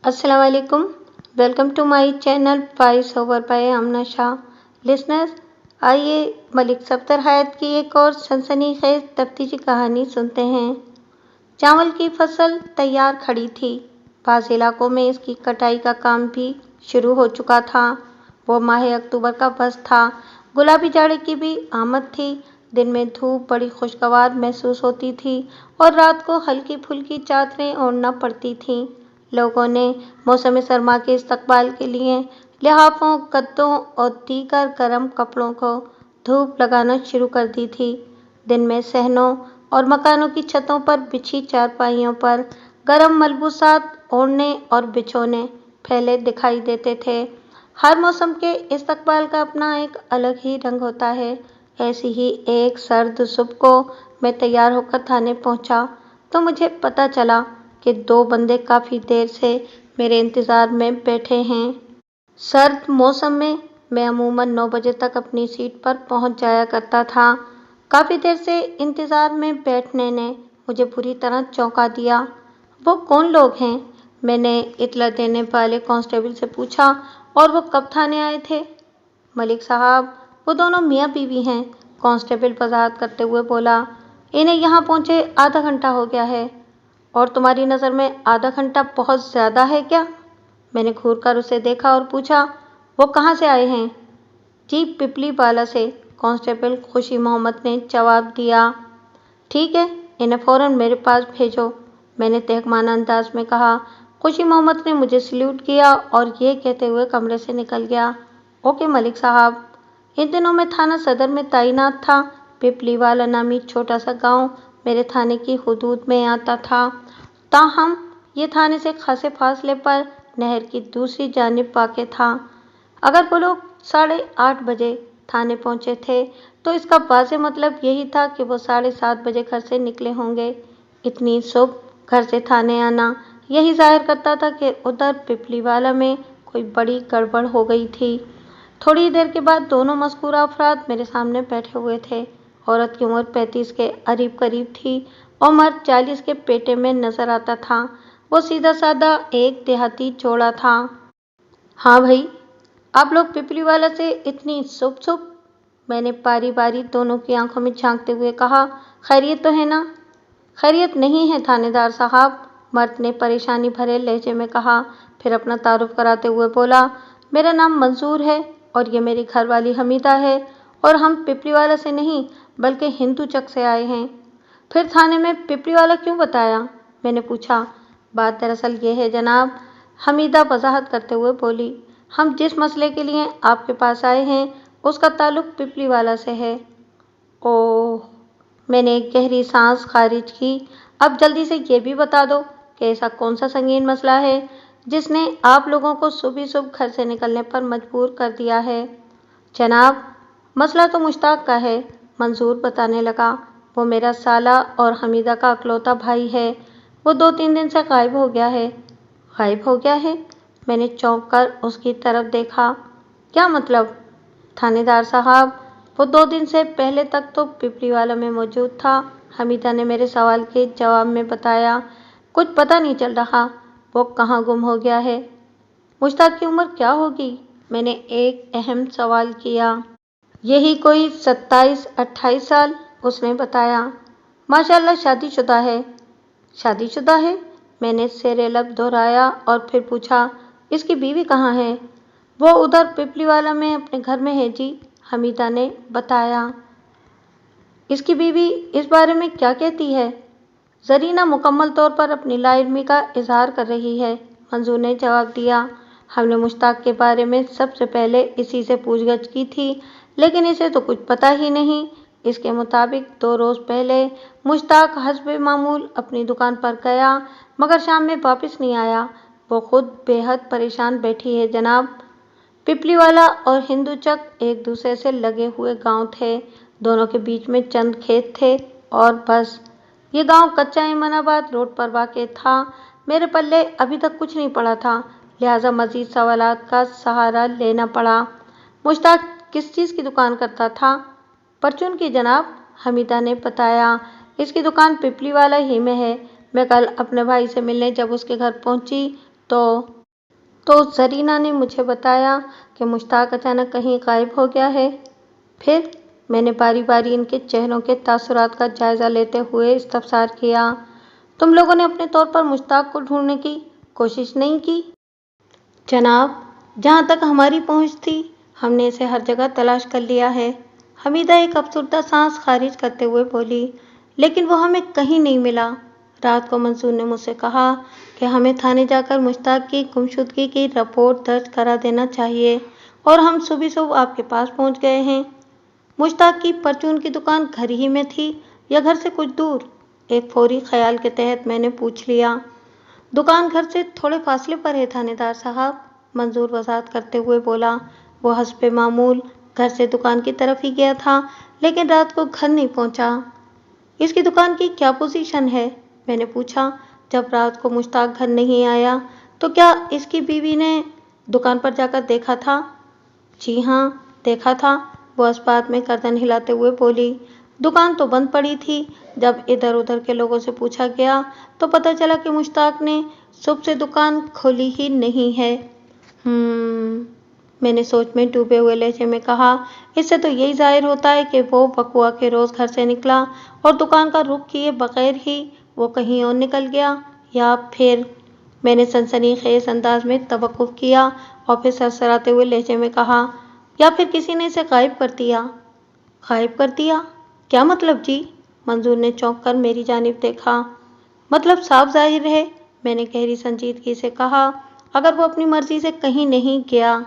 अस्सलाम वालेकुम। Welcome to my channel voice over by Amna Shah. Listeners, आइए मलिक सफदर हयात की एक और सनसनीखेज तफ्तीशी कहानी सुनते हैं। चावल की फसल तैयार खड़ी थी। बाज़ इलाकों में इसकी कटाई का काम भी शुरू हो चुका था। वो माह अक्टूबर का बस था। गुलाबी जाड़े की भी आमद थी। दिन में धूप बड़ी खुशगवार महसूस होती थी और रात को हल्की फुल्की चादरें ओढ़ना पड़ती थीं। लोगों ने मौसम सरमा के इस्तकबाल के लिए लिहाफों, गद्दों और दीगर गर्म कपड़ों को धूप लगाना शुरू कर दी थी। दिन में सहनों और मकानों की छतों पर बिछी चारपाइयों पर गर्म मलबूसात ओढ़ने और बिछोने फैले दिखाई देते थे। हर मौसम के इस्तकबाल का अपना एक अलग ही रंग होता है। ऐसी ही एक सर्द सुबह को मैं तैयार होकर थाने पहुंचा तो मुझे पता चला कि दो बंदे काफ़ी देर से मेरे इंतज़ार में बैठे हैं। सर्द मौसम में मैं अमूमन 9 बजे तक अपनी सीट पर पहुंच जाया करता था। काफ़ी देर से इंतज़ार में बैठने ने मुझे बुरी तरह चौंका दिया। वो कौन लोग हैं? मैंने इत्तला देने वाले कांस्टेबल से पूछा। और वो कब थाने आए थे? मलिक साहब, वो दोनों मियाँ बीवी हैं, कांस्टेबल वजाहत करते हुए बोला। इन्हें यहाँ पहुँचे आधा घंटा हो गया है। और तुम्हारी नज़र में आधा घंटा बहुत ज़्यादा है क्या? मैंने घूर कर उसे देखा और पूछा, वो कहाँ से आए हैं? जी, पिपली वाला से, कांस्टेबल खुशी मोहम्मद ने जवाब दिया। ठीक है, इन्हें फ़ौरन मेरे पास भेजो, मैंने तहकमाना अंदाज में कहा। खुशी मोहम्मद ने मुझे सल्यूट किया और ये कहते हुए कमरे से निकल गया। ओके मलिक साहब। इन दिनों मैं थाना सदर में तैनात था। पिपली वाला नामी छोटा सा गांव मेरे थाने की हुदूद में आता था। ताहम ये थाने से खासे फासले पर नहर की दूसरी जानिब वाक़ था। अगर वो लोग 8:30 बजे थाने पहुंचे थे तो इसका वाज़ेह मतलब यही था कि वो 7:30 बजे घर से निकले होंगे। इतनी सुबह घर से थाने आना यही ज़ाहिर करता था कि उधर पिपलीवाला में कोई बड़ी गड़बड़ हो गई थी। थोड़ी देर के बाद दोनों मज़कूरा अफराद मेरे सामने बैठे हुए थे। औरत की उम्र 35 के करीब करीब थी और मर्द 40 के पेटे में नजर आता था। वो सीधा साधा एक देहाती जोड़ा था। हाँ भाई, आप लोग पिपली वाला से इतनी सुबह? मैंने बारी बारी दोनों की आंखों में झांकते हुए कहा। खैरियत तो है ना? खैरियत नहीं है थानेदार साहब, मर्द ने परेशानी भरे लहजे में कहा। फिर अपना तारुफ कराते हुए बोला, मेरा नाम मंजूर है और ये मेरी घरवाली हमीदा है और हम पिपली वाला से नहीं बल्कि हिंदू चक से आए हैं। फिर थाने में पिपली वाला क्यों बताया? मैंने पूछा। बात दरअसल ये है जनाब, हमीदा वजाहत करते हुए बोली, हम जिस मसले के लिए आपके पास आए हैं उसका ताल्लुक पिपली वाला से है। ओह, मैंने एक गहरी सांस खारिज की। अब जल्दी से ये भी बता दो कि ऐसा कौन सा संगीन मसला है जिसने आप लोगों को सुबह सुबह घर से निकलने पर मजबूर कर दिया है। जनाब, मसला तो मुश्ताक का है, मंजूर बताने लगा। वो मेरा साला और हमीदा का अकलौता भाई है। वो 2-3 दिन से गायब हो गया है। गायब हो गया है? मैंने चौंक कर उसकी तरफ देखा। क्या मतलब? थानेदार साहब, वो 2 दिन से पहले तक तो पिपली वाला में मौजूद था। हमीदा ने मेरे सवाल के जवाब में बताया। कुछ पता नहीं चल रहा वो कहाँ गुम हो गया है। मुश्ताक की उम्र क्या होगी? मैंने एक अहम सवाल किया। यही कोई 27-28 साल, उसने बताया। माशाल्लाह शादीशुदा है। शादीशुदा है? मैंने सेरे लब दोहराया और फिर पूछा, इसकी बीवी कहाँ है? वो उधर पिपली वाला में अपने घर में है जी, हमीदा ने बताया। इसकी बीवी इस बारे में क्या कहती है? जरीना मुकम्मल तौर पर अपनी लाइल्मी का इजहार कर रही है, मंजूर ने जवाब दिया। हमने मुश्ताक के बारे में सबसे पहले इसी से पूछगछ की थी, लेकिन इसे तो कुछ पता ही नहीं। इसके मुताबिक 2 रोज़ पहले मुश्ताक हस्बे मामूल अपनी दुकान पर गया मगर शाम में वापस नहीं आया। वो खुद बेहद परेशान बैठी है जनाब। पिपली वाला और हिंदू चक एक दूसरे से लगे हुए गांव थे। दोनों के बीच में चंद खेत थे और बस। ये गांव कच्चा इमानाबाद रोड पर वाक़ था। मेरे पल्ले अभी तक कुछ नहीं पड़ा था, लिहाजा मज़ीद सवालात का सहारा लेना पड़ा। मुश्ताक किस चीज़ की दुकान करता था? परचून की जनाब, हमीदा ने बताया। इसकी दुकान पिपली वाला ही में है। मैं कल अपने भाई से मिलने जब उसके घर पहुंची تو زرینہ نے مجھے بتایا کہ مشتاق اچانک کہیں غائب ہو گیا ہے۔ پھر میں نے باری باری ان کے چہروں کے تاثرات کا جائزہ لیتے ہوئے استفسار کیا، تم لوگوں نے اپنے طور پر مشتاق کو ڈھونڈنے کی کوشش نہیں کی؟ جناب، جہاں تک ہماری پہنچ تھی ہم نے اسے ہر جگہ تلاش کر لیا ہے، حمیدہ ایک افسردہ سانس خارج کرتے ہوئے بولی، لیکن وہ ہمیں کہیں نہیں ملا۔ رات کو منصور نے مجھ سے کہا کہ ہمیں تھانے جا کر مشتاق کی گمشدگی کی رپورٹ درج کرا دینا چاہیے، اور ہم صبح صبح آپ کے پاس پہنچ گئے ہیں۔ مشتاق کی پرچون کی دکان گھر ہی میں تھی یا گھر سے کچھ دور؟ ایک فوری خیال کے تحت میں نے پوچھ لیا۔ دکان گھر سے تھوڑے فاصلے پر ہے تھانے دار صاحب، منظور وضاحت کرتے ہوئے بولا۔ وہ حسب معمول گھر سے دکان کی طرف ہی گیا تھا، لیکن رات کو گھر نہیں پہنچا۔ اس کی دکان کی کیا پوزیشن ہے؟ میں نے پوچھا۔ جب رات کو مشتاق گھر نہیں آیا تو کیا اس کی بیوی نے دکان پر جا کر دیکھا تھا؟ جی ہاں، دیکھا تھا، وہ اس بات میں گردن ہلاتے ہوئے بولی۔ دکان تو بند پڑی تھی۔ جب ادھر ادھر کے لوگوں سے پوچھا گیا تو پتہ چلا کہ مشتاق نے صبح سے دکان کھولی ہی نہیں ہے۔ میں نے سوچ میں ڈوبے ہوئے لہجے میں کہا، اس سے تو یہی ظاہر ہوتا ہے کہ وہ بقوا کے روز گھر سے نکلا اور دکان کا رخ کیے بغیر ہی وہ کہیں اور نکل گیا، یا پھر… میں نے سنسنی خیز انداز میں توقف کیا اور پھر سرسراتے ہوئے لہجے میں کہا، یا پھر کسی نے اسے غائب کر دیا۔ غائب کر دیا؟ کیا مطلب جی؟ منظور نے چونک کر میری جانب دیکھا۔ مطلب صاف ظاہر ہے، میں نے گہری سنجیدگی سے کہا، اگر وہ اپنی مرضی سے کہیں نہیں گیا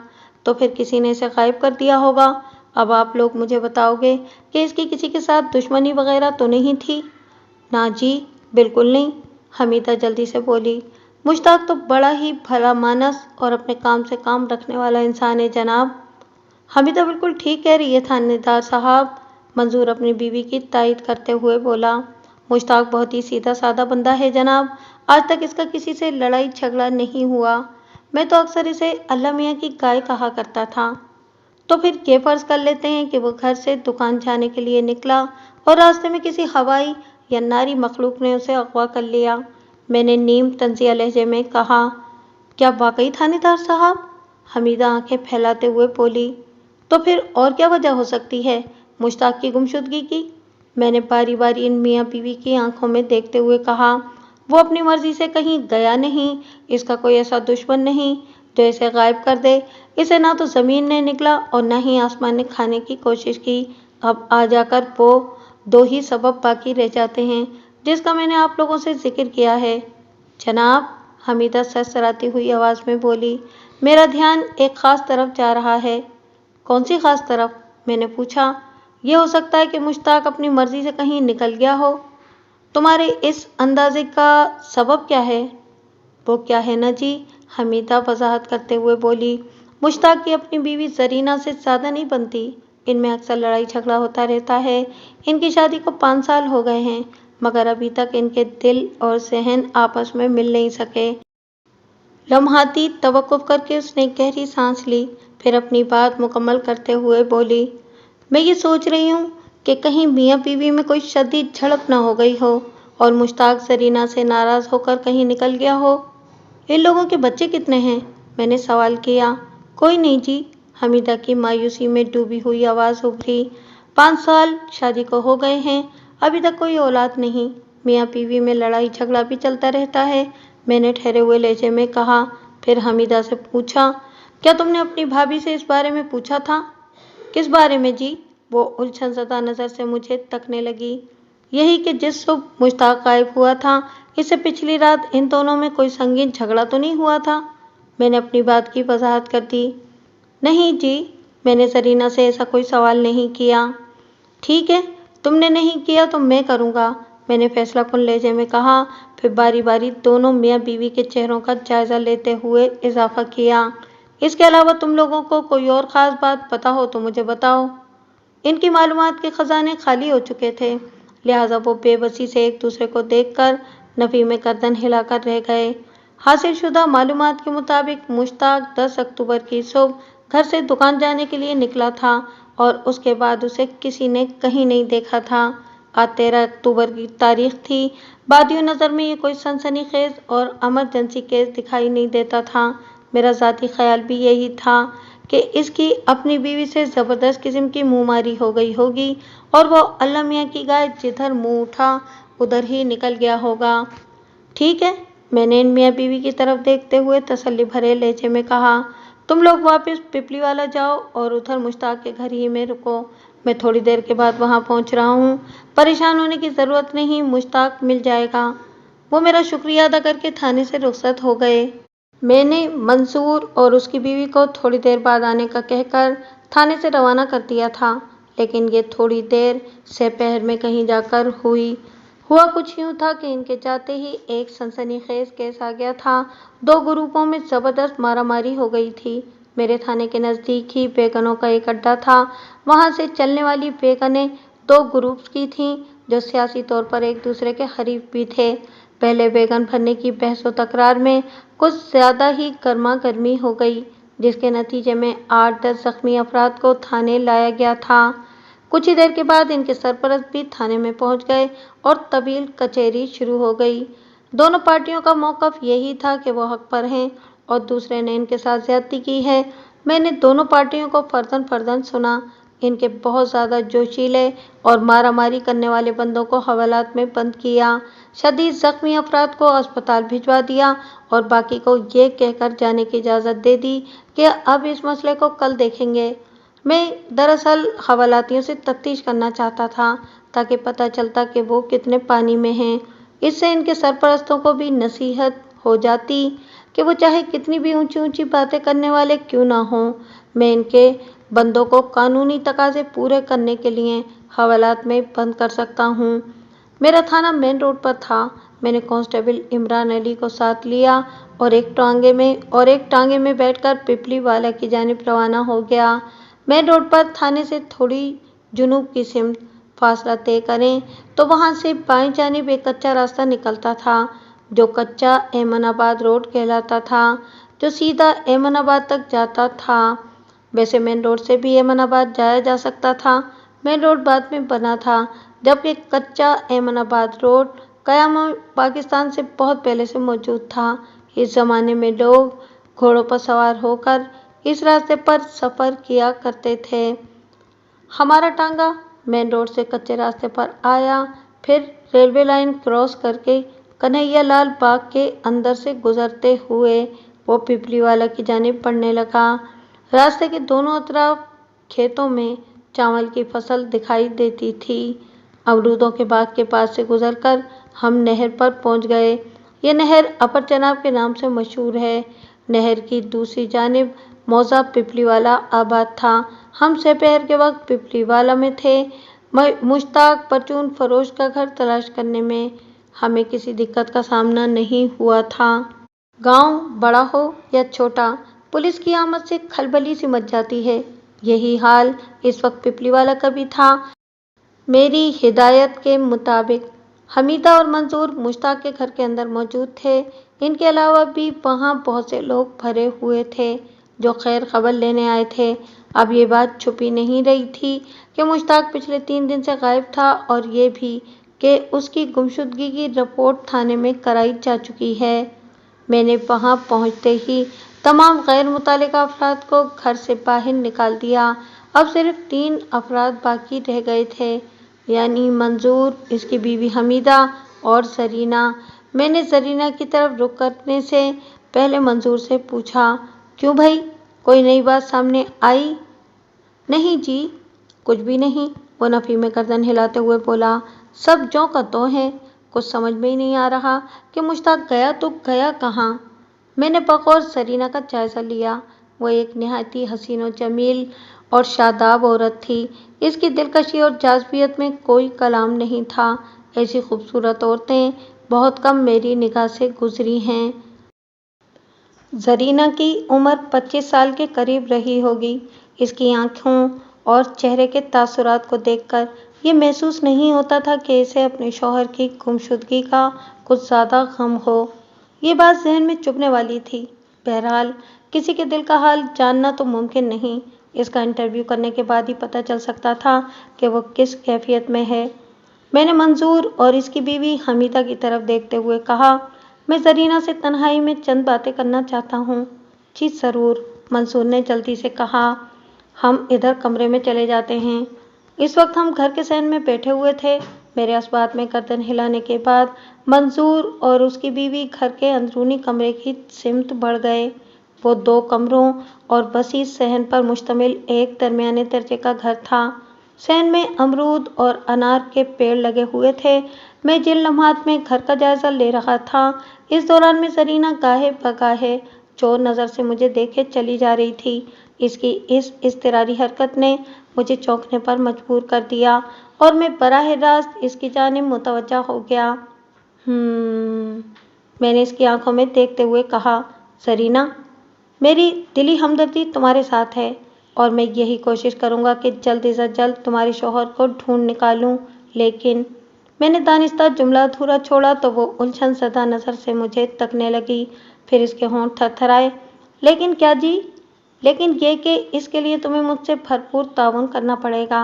تو پھر کسی نے اسے غائب کر دیا ہوگا۔ اب آپ لوگ مجھے بتاؤ گے کہ اس کی کسی کے ساتھ دشمنی وغیرہ تو نہیں تھی؟ نا جی، بالکل نہیں، حمیدہ جلدی سے بولی۔ مشتاق تو بڑا ہی بھلا مانس اور اپنے کام سے کام رکھنے والا انسان ہے جناب۔ حمیدہ بالکل ٹھیک کہہ رہی ہے تھانے دار صاحب، منظور اپنی بیوی کی تائید کرتے ہوئے بولا۔ مشتاق بہت ہی سیدھا سادہ بندہ ہے جناب، آج تک اس کا کسی سے لڑائی جھگڑا نہیں ہوا۔ میں تو اکثر اسے اللہ میاں کی گائے کہا کرتا تھا۔ تو پھر یہ فرض کر لیتے ہیں کہ وہ گھر سے دکان جانے کے لیے نکلا اور راستے میں کسی ہوائی یا ناری مخلوق نے اسے اغوا کر لیا، میں نے نیم طنزیہ لہجے میں کہا۔ کیا واقعی تھانے دار صاحب؟ حمیدہ آنکھیں پھیلاتے ہوئے بولی۔ تو پھر اور کیا وجہ ہو سکتی ہے مشتاق کی گمشدگی کی؟ میں نے باری باری ان میاں بیوی کی آنکھوں میں دیکھتے ہوئے کہا، وہ اپنی مرضی سے کہیں گیا نہیں، اس کا کوئی ایسا دشمن نہیں جو اسے غائب کر دے۔ اسے نہ تو زمین نے نگلا اور نہ ہی آسمان نے کھانے کی کوشش کی۔ اب آ جا کر وہ دو ہی سبب باقی رہ جاتے ہیں جس کا میں نے آپ لوگوں سے ذکر کیا ہے۔ جناب، حمیدہ سرسراتی ہوئی آواز میں بولی، میرا دھیان ایک خاص طرف جا رہا ہے۔ کون سی خاص طرف؟ میں نے پوچھا۔ یہ ہو سکتا ہے کہ مشتاق اپنی مرضی سے کہیں نکل گیا ہو۔ تمہارے اس اندازے کا سبب کیا ہے؟ وہ کیا ہے نا جی، حمیدہ وضاحت کرتے ہوئے بولی، مشتاق کی اپنی بیوی زرینہ سے زیادہ نہیں بنتی، ان میں اکثر لڑائی جھگڑا ہوتا رہتا ہے۔ ان کی شادی کو 5 سال ہو گئے ہیں مگر ابھی تک ان کے دل اور ذہن آپس میں مل نہیں سکے۔ لمحاتی توقف کر کے اس نے گہری سانس لی، پھر اپنی بات مکمل کرتے ہوئے بولی، میں یہ سوچ رہی ہوں کہ کہیں میاں بیوی میں کوئی شدید جھڑپ نہ ہو گئی ہو اور مشتاق زرینہ سے ناراض ہو کر کہیں نکل گیا ہو۔ ان لوگوں کے بچے کتنے ہیں؟ میں نے سوال کیا۔ کوئی نہیں جی، حمیدہ کی مایوسی میں ڈوبی ہوئی آواز ابھری، 5 سال شادی کو ہو گئے ہیں، ابھی تک کوئی اولاد نہیں، میاں بیوی میں لڑائی جھگڑا بھی چلتا رہتا ہے، میں نے ٹھہرے ہوئے لہجے میں کہا۔ پھر حمیدہ سے پوچھا، کیا تم نے اپنی بھابھی سے اس بارے میں پوچھا تھا؟ کس بارے میں جی؟ وہ الجھن زدہ نظر سے مجھے تکنے لگی۔ یہی کہ جس صبح مشتاق غائب ہوا تھا، اس سے پچھلی رات ان دونوں میں کوئی سنگین جھگڑا تو نہیں ہوا تھا؟ میں نے اپنی بات کی وضاحت کر دی۔ نہیں جی، میں نے زرینہ سے ایسا کوئی سوال نہیں کیا۔ ٹھیک ہے، تم نے نہیں کیا تو میں کروں گا، میں نے فیصلہ کن لہجے میں کہا، پھر باری باری دونوں میاں بیوی کے چہروں کا جائزہ لیتے ہوئے اضافہ کیا، اس کے علاوہ تم لوگوں کو کوئی اور خاص بات پتہ ہو تو مجھے بتاؤ۔ ان کی معلومات کے خزانے خالی ہو چکے تھے، لہٰذا وہ بے بسی سے ایک دوسرے کو دیکھ کر نفی میں گردن ہلا کر رہ گئے۔ حاصل شدہ معلومات کے مطابق مشتاق 10 اکتوبر کی صبح گھر سے دکان جانے کے لیے نکلا تھا اور اس کے بعد اسے کسی نے کہیں نہیں دیکھا تھا۔ آج 13 اکتوبر کی تاریخ تھی۔ بادیوں نظر میں یہ کوئی سنسنی خیز اور ایمرجنسی کیس دکھائی نہیں دیتا تھا۔ میرا ذاتی خیال بھی یہی تھا کہ اس کی اپنی بیوی سے زبردست قسم کی منہ ماری ہو گئی ہوگی اور وہ اللہ میاں کی گائے جدھر منہ اٹھا ادھر ہی نکل گیا ہوگا۔ ٹھیک ہے، میں نے ان میاں بیوی کی طرف دیکھتے ہوئے تسلی بھرے لہجے میں کہا، تم لوگ واپس پپلی والا جاؤ اور ادھر مشتاق کے گھر ہی میں رکو، میں تھوڑی دیر کے بعد وہاں پہنچ رہا ہوں۔ پریشان ہونے کی ضرورت نہیں، مشتاق مل جائے گا۔ وہ میرا شکریہ ادا کر کے تھانے سے رخصت ہو گئے۔ میں نے منصور اور اس کی بیوی کو تھوڑی دیر بعد آنے کا کہہ کر تھانے سے روانہ کر دیا تھا، لیکن یہ تھوڑی دیر سہ پہر میں کہیں جا کر ہوا کچھ یوں تھا کہ ان کے جاتے ہی ایک سنسنی خیز کیس آ گیا تھا۔ دو گروپوں میں زبردست مارا ماری ہو گئی تھی۔ میرے تھانے کے نزدیک ہی ویگنوں کا ایک اڈہ تھا۔ وہاں سے چلنے والی ویگنیں دو گروپس کی تھیں جو سیاسی طور پر ایک دوسرے کے حریف بھی تھے۔ پہلے ویگن بھرنے کی بحث و تکرار میں کچھ زیادہ ہی گرما گرمی ہو گئی، جس کے نتیجے میں 8-10 زخمی افراد کو تھانے لایا گیا تھا۔ کچھ ہی دیر کے بعد ان کے سرپرست بھی تھانے میں پہنچ گئے اور طویل کچہری شروع ہو گئی۔ دونوں پارٹیوں کا موقف یہی تھا کہ وہ حق پر ہیں اور دوسرے نے ان کے ساتھ زیادتی کی ہے۔ میں نے دونوں پارٹیوں کو فرداً فرداً سنا۔ ان کے بہت زیادہ جوشیلے اور مارا ماری کرنے والے بندوں کو حوالات میں بند کیا، شدید زخمی افراد کو اسپتال بھجوا دیا اور باقی کو یہ کہہ کر جانے کی اجازت دے دی کہ اب اس مسئلے کو کل دیکھیں گے۔ میں دراصل حوالاتیوں سے تفتیش کرنا چاہتا تھا تاکہ پتہ چلتا کہ وہ کتنے پانی میں ہیں۔ اس سے ان کے سرپرستوں کو بھی نصیحت ہو جاتی کہ وہ چاہے کتنی بھی اونچی اونچی باتیں کرنے والے کیوں نہ ہوں، میں ان کے بندوں کو قانونی تقاضے پورے کرنے کے لیے حوالات میں بند کر سکتا ہوں۔ میرا تھانہ مین روڈ پر تھا۔ میں نے کانسٹیبل عمران علی کو ساتھ لیا اور ایک ٹانگے میں بیٹھ کر پپلی والا کی جانب روانہ ہو گیا۔ مین روڈ پر تھانے سے تھوڑی جنوب کی سمت فاصلہ طے کریں تو وہاں سے بائیں جانب ایک کچا راستہ نکلتا تھا جو کچا ایمن آباد روڈ کہلاتا تھا، جو سیدھا ایمن آباد تک جاتا تھا۔ ویسے مین روڈ سے بھی ایمن آباد جایا جا سکتا تھا۔ مین روڈ بعد میں بنا تھا، جبکہ کچا ایمن آباد روڈ قیام پاکستان سے بہت پہلے سے موجود تھا۔ اس زمانے میں لوگ گھوڑوں پر سوار ہو کر اس راستے پر سفر کیا کرتے تھے۔ ہمارا ٹانگا مین روڈ سے کچے راستے پر آیا، پھر ریلوے لائن کراس کر کے کنہیا لال باغ کے اندر سے گزرتے ہوئے وہ پپلی والا کی جانب بڑھنے لگا۔ راستے کے دونوں اطراف کھیتوں میں چاول کی فصل دکھائی دیتی تھی۔ امرودوں کے باغ کے پاس سے گزر کر ہم نہر پر پہنچ گئے۔ یہ نہر اپر چناب کے نام سے مشہور ہے۔ نہر کی دوسری جانب موضع پپلی والا آباد تھا۔ ہم سہ پہر کے وقت پپلی والا میں تھے۔ مشتاق پرچون فروش کا گھر تلاش کرنے میں ہمیں کسی دقت کا سامنا نہیں ہوا تھا۔ گاؤں بڑا ہو یا چھوٹا، پولیس کی آمد سے کھلبلی سی مچ جاتی ہے۔ یہی حال اس وقت پپلی والا کا بھی تھا۔ میری ہدایت کے مطابق حمیدہ اور منظور مشتاق کے گھر کے اندر موجود تھے۔ ان کے علاوہ بھی وہاں بہت سے لوگ بھرے ہوئے تھے جو خیر خبر لینے آئے تھے۔ اب یہ بات چھپی نہیں رہی تھی کہ مشتاق پچھلے 3 دن سے غائب تھا اور یہ بھی کہ اس کی گمشدگی کی رپورٹ تھانے میں کرائی جا چکی ہے۔ میں نے وہاں پہنچتے ہی تمام غیر متعلقہ افراد کو گھر سے باہر نکال دیا۔ اب صرف 3 افراد باقی رہ گئے تھے، یعنی منظور، اس کی بیوی حمیدہ اور زرینہ۔ میں نے زرینہ کی طرف رخ کرنے سے پہلے منظور سے پوچھا، کیوں بھائی، کوئی نئی بات سامنے آئی؟ نہیں جی، کچھ بھی نہیں، وہ نفی میں گردن ہلاتے ہوئے بولا۔ سب جوں کا توں ہے، کچھ سمجھ میں ہی نہیں آ رہا کہ مشتاق گیا تو گیا کہاں؟ میں نے بغور زرینہ کا جائزہ لیا۔ وہ ایک نہایت ہی حسین و جمیل اور شاداب عورت تھی۔ اس کی دلکشی اور جاذبیت میں کوئی کلام نہیں تھا۔ ایسی خوبصورت عورتیں بہت کم میری نگاہ سے گزری ہیں۔ زرینہ کی عمر 25 سال کے قریب رہی ہوگی۔ اس کی آنکھوں اور چہرے کے تاثرات کو دیکھ کر یہ محسوس نہیں ہوتا تھا کہ اسے اپنے شوہر کی گمشدگی کا کچھ زیادہ غم ہو۔ یہ بات ذہن میں چبھنے والی تھی۔ بہرحال کسی کے دل کا حال جاننا تو ممکن نہیں۔ اس کا انٹرویو کرنے کے بعد ہی پتہ چل سکتا تھا کہ وہ کس کیفیت میں ہے۔ मैंने मंजूर और इसकी बीवी हमीदा की तरफ देखते हुए कहा, मैं जरीना से तन्हाई में चंद बातें करना चाहता हूँ। जी ज़रूर, मंसूर ने जल्दी से कहा। हम इधर कमरे में चले जाते हैं। इस वक्त हम घर के सहन में बैठे हुए थे। मेरे इस बात में गर्दन हिलाने के बाद मंसूर और उसकी बीवी घर के अंदरूनी कमरे की सिमत बढ़ गए। वो 2 कमरों और वसीअ सहन पर मुश्तमिल एक दरमियाने दर्जे का घर था। सहन में अमरूद और अनार के पेड़ लगे हुए थे। मैं जिन लम्हात में घर का जायजा ले रहा था, इस दौरान में जरीना गाहे बगाहे चोर नज़र से मुझे देखे चली जा रही थी। इसकी इस इज़्तिरारी हरकत ने मुझे चौंकने पर मजबूर कर दिया और मैं बराह रास्त इसकी जानिब मुतवज्जा हो गया। मैंने इसकी आंखों में देखते हुए कहा, जरीना, मेरी दिली हमदर्दी तुम्हारे साथ है और मैं यही कोशिश करूंगा कि जल्द से जल्द तुम्हारे शौहर को ढूंढ निकालूं, लेकिन मैंने दानिस्ता जुमला अधूरा छोड़ा तो वो उलझन ज़दा नज़र से मुझे तकने लगी। फिर इसके होंठ थरथराए। लेकिन क्या जी? लेकिन ये कि इसके लिए तुम्हें मुझसे भरपूर ताउन करना पड़ेगा।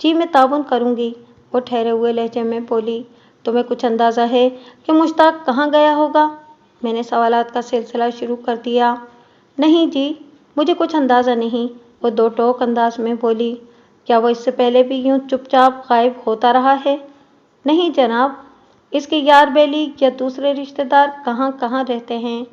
जी मैं ताउन करूँगी, वो ठहरे हुए लहजे में बोली। तुम्हें कुछ अंदाज़ा है कि मुश्ताक कहाँ गया होगा? मैंने सवालात का सिलसिला शुरू कर दिया। नहीं जी, मुझे कुछ अंदाज़ा नहीं, वो 2 टोक अंदाज में बोली। क्या वो इससे पहले भी यूं चुपचाप गायब होता रहा है? नहीं जनाब, इसके यार बेली या दूसरे रिश्तेदार कहाँ कहाँ रहते हैं।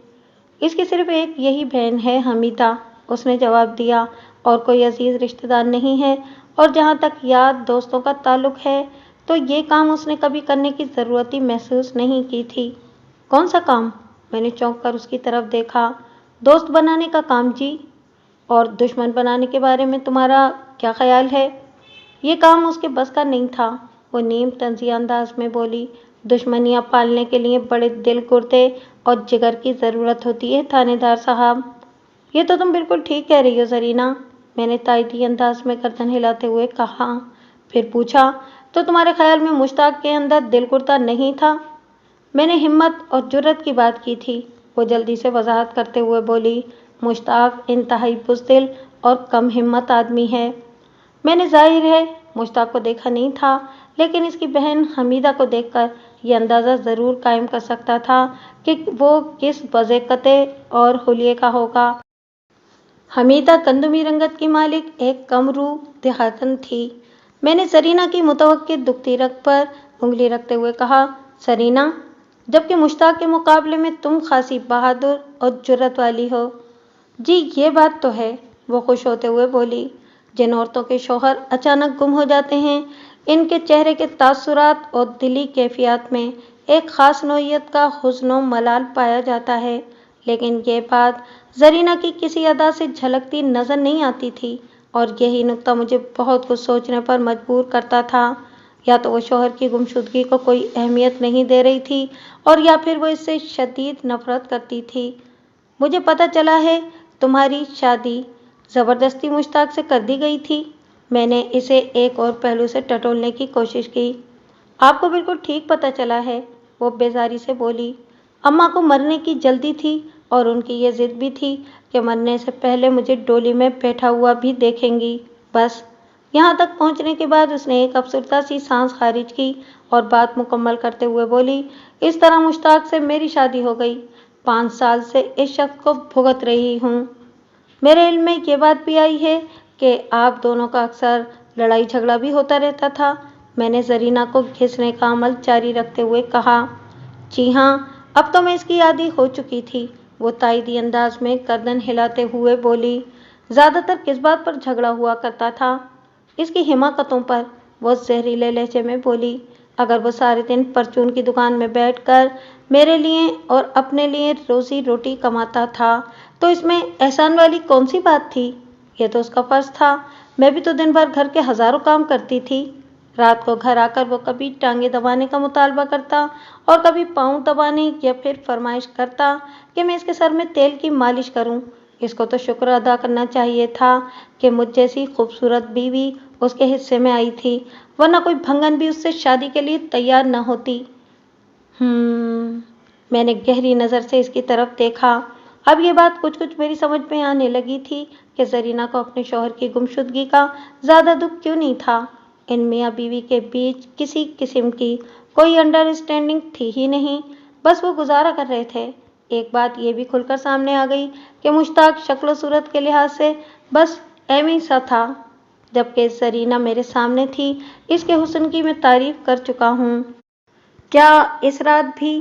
इसकी सिर्फ एक यही बहन है, हमीदा, उसने जवाब दिया, और कोई अजीज रिश्तेदार नहीं है। और जहाँ तक यार दोस्तों का ताल्लुक है तो ये काम उसने कभी करने की ज़रूरत ही महसूस नहीं की थी। कौन सा काम? मैंने चौंक कर उसकी तरफ देखा। दोस्त बनाने का काम जी। और दुश्मन बनाने के बारे में तुम्हारा क्या ख्याल है? ये काम उसके बस का नहीं था, वो नीम तंजिया अंदाज में बोली। दुश्मनियाँ पालने के लिए बड़े दिल गुर्दे और जिगर की ज़रूरत होती है थानेदार साहब। ये तो तुम बिल्कुल ठीक कह रही हो जरीना, मैंने तायदी अंदाज में गर्दन हिलाते हुए कहा। फिर पूछा, तो तुम्हारे ख्याल में मुश्ताक के अंदर दिल गुर्दा नहीं था? मैंने हिम्मत और जुर्रत की बात की थी, वो जल्दी से वजाहत करते हुए बोली। मुश्ताक इंतहाई बुज़दिल और कम हिम्मत आदमी है। मैंने जाहिर है मुश्ताक को देखा नहीं था, लेकिन इसकी बहन हमीदा को देखकर यह अंदाज़ा ज़रूर कायम कर सकता था कि वो किस बज़ेक़ते और हुलिये का होगा। हमीदा गंदमी रंगत की मालिक एक कमरू देहातन थी। मैंने सरीना की मुतवक्किर दुखती रग पर उंगली रखते हुए कहा, सरीना, जबकि मुश्ताक के मुकाबले में तुम खासी बहादुर और जुर्रत वाली हो। जी ये बात तो है, वो खुश होते हुए बोली। जिन औरतों के शौहर अचानक गुम हो जाते हैं, इनके चेहरे के तासुरात और दिली कैफियत में एक ख़ास नौइयत का हुस्न व मलाल पाया जाता है। लेकिन ये बात जरीना की किसी अदा से झलकती नज़र नहीं आती थी, और यही नुक्ता मुझे बहुत कुछ सोचने पर मजबूर करता था। या तो वो शौहर की गुमशुदगी को कोई अहमियत नहीं दे रही थी, और या फिर वो इससे शदीद नफरत करती थी। मुझे पता चला है तुम्हारी शादी ज़बरदस्ती मुश्ताक से कर दी गई थी। मैंने इसे एक और पहलू से टटोलने की कोशिश की। आपको बिल्कुल ठीक पता चला है, वो बेजारी से बोली। अम्मा को मरने की जल्दी थी और उनकी ये जिद भी थी कि मरने से पहले मुझे डोली में बैठा हुआ भी देखेंगी। बस यहाँ तक पहुँचने के बाद उसने एक अफसरदा सी सांस खारिज की और बात मुकम्मल करते हुए बोली, इस तरह मुश्ताक से मेरी शादी हो गई। 5 साल से इस शख्स को भुगत रही हूँ। मेरे इल्म में ये बात भी आई है कि आप दोनों का अक्सर लड़ाई झगड़ा भी होता रहता था। मैंने जरीना को घिसने का अमल जारी रखते हुए कहा। जी हाँ, अब तो मैं इसकी आदी हो चुकी थी, वो तायदी अंदाज में गर्दन हिलाते हुए बोली। ज़्यादातर किस बात पर झगड़ा हुआ करता था? इसकी हिमाकतों पर, वो जहरीले लहजे में बोली। अगर वो सारे दिन परचून की दुकान में बैठकर मेरे लिए और अपने लिए रोजी रोटी कमाता था तो इसमें एहसान वाली कौन सी बात थी? यह तो उसका फर्ज था। मैं भी तो दिन भर घर के हजारों काम करती थी। रात को घर आकर वो कभी टांगे दबाने का मुतालबा करता और कभी पाँव दबाने या फिर फरमाइश करता कि मैं इसके सर में तेल की मालिश करूं। इसको तो शुक्र अदा करना चाहिए था कि मुझ जैसी खूबसूरत बीवी उसके हिस्से में आई थी, वरना कोई भंगन भी उससे शादी के लिए तैयार न होती। मैंने गहरी नज़र से इसकी तरफ देखा। अब ये बात कुछ कुछ मेरी समझ में आने लगी थी कि जरीना को अपने शौहर की गुमशुदगी का ज़्यादा दुख क्यों नहीं था। इन मियाँ बीवी के बीच किसी किस्म की कोई अंडरस्टैंडिंग थी ही नहीं, बस वो गुजारा कर रहे थे। एक बात ये भी खुलकर सामने आ गई कि मुश्ताक शक्ल सूरत के लिहाज से बस एमी सा था, जबकि जरीना मेरे सामने थी। इसके हुस्न की मैं तारीफ कर चुका हूँ। क्या इस रात भी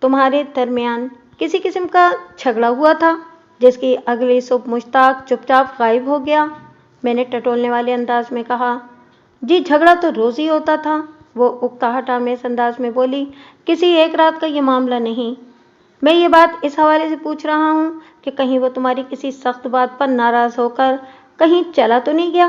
तुम्हारे दरमियान किसी किस्म का झगड़ा हुआ था, जिसकी अगली सुबह मुश्ताक चुपचाप गायब हो गया? मैंने टटोलने वाले अंदाज में कहा। जी, झगड़ा तो रोज ही होता था, वो उकताहट आमेज अंदाज में बोली। किसी एक रात का ये मामला नहीं। मैं ये बात इस हवाले से पूछ रहा हूँ कि कहीं वो तुम्हारी किसी सख्त बात पर नाराज होकर कहीं चला तो नहीं गया?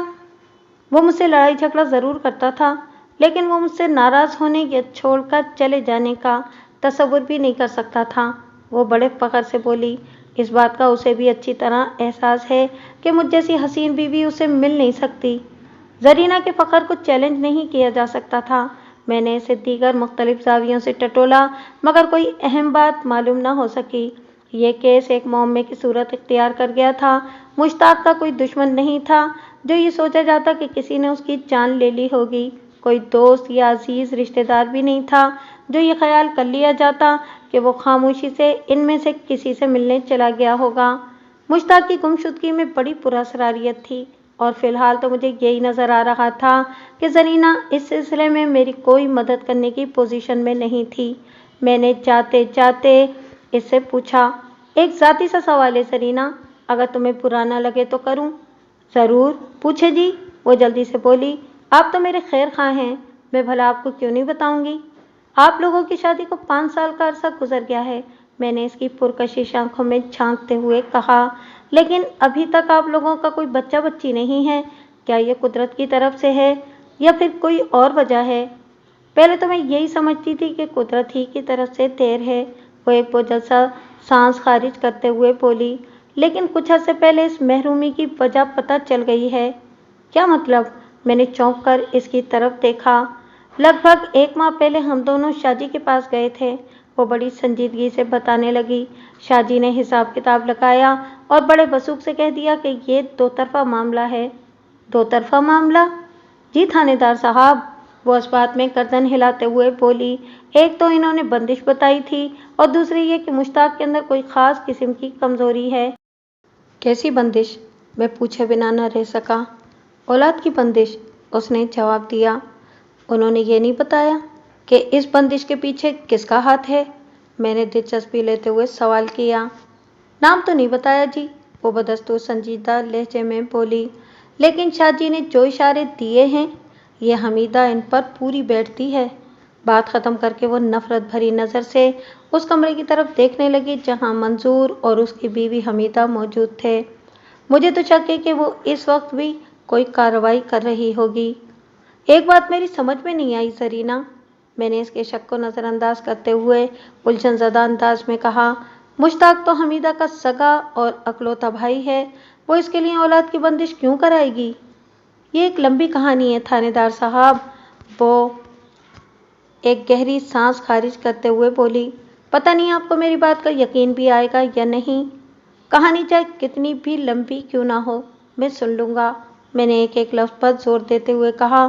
वो मुझसे लड़ाई झगड़ा जरूर करता था, लेकिन वो मुझसे नाराज होने या छोड़कर चले जाने का तसव्वुर भी नहीं कर सकता था। वो बड़े फख्र से बोली। इस बात का उसे भी अच्छी तरह एहसास है कि मुझ जैसी हसीन बीवी उसे मिल नहीं सकती। जरीना के फख्र को चैलेंज नहीं किया जा सकता था। मैंने इसे दीगर मुख्तलिफ जावियों से टटोला, मगर कोई अहम बात मालूम न हो सकी। ये केस एक मुअम्मे की सूरत इख्तियार कर गया था। मुश्ताक का कोई दुश्मन नहीं था जो ये सोचा जाता कि किसी ने उसकी जान ले ली होगी। कोई दोस्त या अजीज रिश्तेदार भी नहीं था जो ये ख्याल कर लिया जाता कि वो खामोशी से इनमें से किसी से मिलने चला गया होगा। मुश्ताक की गुमशुदगी में बड़ी पुरअसरारियत थी, और फिलहाल तो मुझे यही नज़र आ रहा था कि जरीना इस सिलसिले में मेरी कोई मदद करने की पोजीशन में नहीं थी। मैंने जाते जाते इससे पूछा, एक ज़ाती सा सवाल है जरीना, अगर तुम्हें बुरा ना लगे तो करूं? ज़रूर, पूछे जी, वो जल्दी से बोली। आप तो मेरे खैर खां हैं, मैं भला आपको क्यों नहीं बताऊंगी? आप लोगों की शादी को 5 साल का अरसा गुजर गया है, मैंने इसकी पुरकशिश आंखों में झांकते हुए कहा। लेकिन अभी तक आप लोगों का कोई बच्चा बच्ची नहीं है। क्या ये कुदरत की तरफ से है या फिर कोई और वजह है? पहले तो मैं यही समझती थी कि कुदरत ही की तरफ से देर है, वो एक बोझल सा सांस खारिज करते हुए बोली। लेकिन कुछ अर्से पहले इस महरूमी की वजह पता चल गई है। क्या मतलब? मैंने चौंक कर इसकी तरफ देखा। लगभग 1 माह पहले हम दोनों शाजी के पास गए थे, वो बड़ी संजीदगी से बताने लगी। शाजी ने हिसाब किताब लगाया और बड़े वसूख से कह दिया कि ये 2 तरफा मामला है। 2 तरफा मामला? जी थानेदार साहब, वो इस बात में गर्दन हिलाते हुए बोली। एक तो इन्होंने बंदिश बताई थी और दूसरी ये कि मुश्ताक के अंदर कोई ख़ास किस्म की कमज़ोरी है। कैसी बंदिश? मैं पूछे बिना न रह सका। औलाद की बंदिश, उसने जवाब दिया। उन्होंने ये नहीं बताया कि इस बंदिश के पीछे किसका हाथ है? मैंने दिलचस्पी लेते हुए सवाल किया। नाम तो नहीं बताया जी, वो बदस्तूर संजीदा लहजे में बोली। लेकिन शाहजी ने जो इशारे दिए हैं, ये हमीदा इन पर पूरी बैठती है। बात ख़त्म करके वो नफ़रत भरी नज़र से उस कमरे की तरफ देखने लगी जहां मंजूर और उसकी बीवी हमीदा मौजूद थे। मुझे तो शक है कि वो इस वक्त भी कोई कार्रवाई कर रही होगी। एक बात मेरी समझ में नहीं आई जरीना, मैंने इसके शक को नज़रअंदाज करते हुए उलझनज़दा अंदाज में कहा। मुश्ताक तो हमीदा का सगा और अकलौता भाई है, वो इसके लिए औलाद की बंदिश क्यों कराएगी? ये एक लंबी कहानी है थानेदार साहब, वो एक गहरी सांस खारिज करते हुए बोली। पता नहीं आपको मेरी बात का यकीन भी आएगा या नहीं। कहानी चाहे कितनी भी लंबी क्यों ना हो, मैं सुन लूँगा, मैंने एक एक लफ्ज़ पर जोर देते हुए कहा।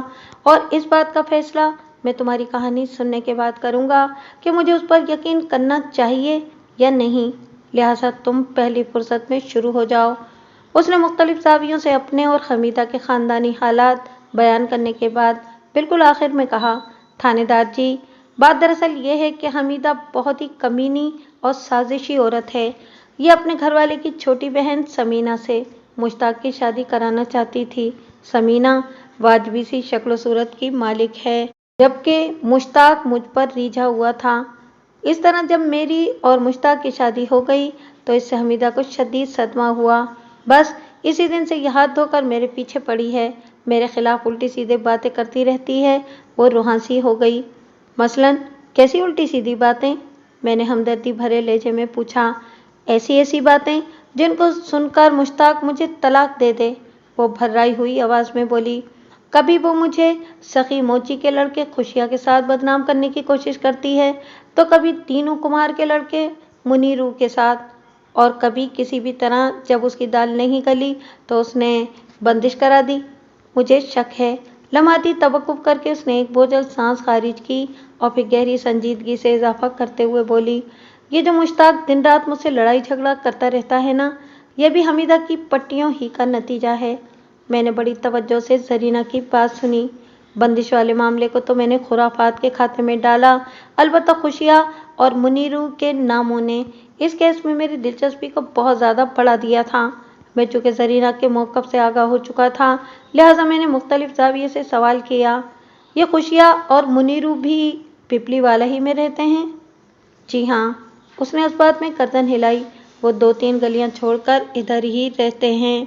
और इस बात का फैसला मैं तुम्हारी कहानी सुनने के बाद करूँगा कि मुझे उस पर यकीन करना चाहिए या नहीं। लिहाजा तुम पहली फुर्सत में शुरू हो जाओ। उसने मुख्तलिफ ज़ावियों से अपने और हमीदा के ख़ानदानी हालात बयान करने के बाद बिल्कुल आखिर में कहा, थानेदार जी, बात दरअसल ये है कि हमीदा बहुत ही कमीनी और साजिशी औरत है। ये अपने घरवाले की छोटी बहन समीना से मुश्ताक की शादी कराना चाहती थी। समीना वाजबी सी शक्ल सूरत की मालिक है, जबकि मुश्ताक मुझ पर रिझा हुआ था। इस तरह जब मेरी और मुश्ताक की शादी हो गई तो इससे हमीदा को शदीद सदमा हुआ। बस इसी दिन से यह हाथ धोकर मेरे पीछे पड़ी है, मेरे खिलाफ उल्टी सीधे बातें करती रहती है। वो रुहासी हो गई। मसलन कैसी उल्टी सीधी बातें? मैंने हमदर्दी भरे लहजे में पूछा। ऐसी ऐसी बातें जिनको सुनकर मुश्ताक मुझे तलाक दे दे, वो भर्राई हुई आवाज़ में बोली। कभी वो मुझे सखी मोची के लड़के खुशिया के साथ बदनाम करने की कोशिश करती है, तो कभी तीनों कुमार के लड़के मुनीरू के साथ, और कभी किसी भी तरह जब उसकी दाल नहीं गली तो उसने बंदिश करा दी। मुझे शक है, लम्हाती तवक्कुफ करके उसने एक बोझल सांस खारिज की और फिर गहरी संजीदगी से इजाफा करते हुए बोली, ये जो मुश्ताक दिन रात मुझसे लड़ाई झगड़ा करता रहता है ना, यह भी हमीदा की पट्टियों ही का नतीजा है। मैंने बड़ी तवज्जो से जरीना की बात सुनी। बंदिश वाले मामले को तो मैंने खुराफात के खाते में डाला, अलबत्ता खुशिया और मुनीरू के नामों ने इस केस में मेरी दिलचस्पी को बहुत ज़्यादा बढ़ा दिया था। मैं चूँकि जरीना के मौक़िफ़ से आगाह हो चुका था, लिहाजा मैंने मुख्तलिफ ज़ाविये से सवाल किया, ये खुशिया और मुनीरू भी पिपली वाला ही में रहते हैं? जी हाँ, उसने उस बात में गर्दन हिलाई, वो 2-3 गलियां छोड़कर इधर ही रहते हैं।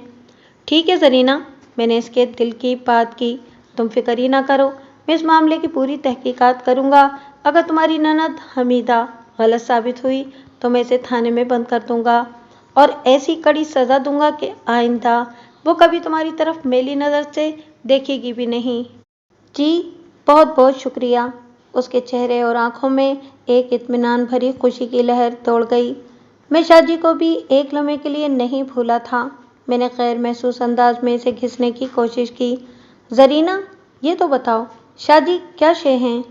ठीक है जरीना, मैंने इसके दिल की बात की, तुम फिक्र ही ना करो, मैं इस मामले की पूरी तहकीकात करूँगा। अगर तुम्हारी ननद हमीदा गलत साबित हुई तो मैं इसे थाने में बंद कर दूँगा और ऐसी कड़ी सज़ा दूँगा कि आइंदा वो कभी तुम्हारी तरफ मेली नज़र से देखेगी भी नहीं। जी, बहुत बहुत शुक्रिया। उसके चेहरे और आंखों में एक इत्मीनान भरी खुशी की लहर दौड़ गई। मैं शाजी को भी एक लम्हे के लिए नहीं भूला था। मैंने गैर महसूस अंदाज में इसे घिसने की कोशिश की। जरीना, ये तो बताओ, शाजी क्या शे हैं?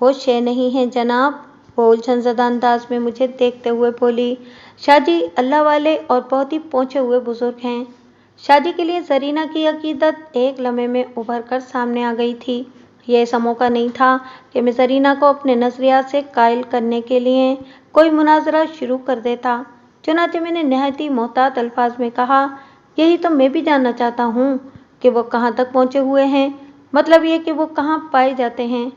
वो शे नहीं है जनाब, वो उलझनज़दा अंदाज में मुझे देखते हुए बोली। शाजी अल्लाह वाले और बहुत ही पहुँचे हुए बुजुर्ग हैं। शादी के लिए जरीना की अकीदत एक लम्हे में उभर कर सामने आ गई थी। यह ऐसा मौका नहीं था कि मैं जरीना को अपने नज़रियात से कायल करने के लिए कोई मुनाजरा शुरू कर देता। चुनांचे मैंने नहायत ही मोहतात अल्फाज में कहा, यही तो मैं भी जानना चाहता हूँ कि वो कहाँ तक पहुँचे हुए हैं, मतलब ये कि वो कहाँ पाए जाते हैं।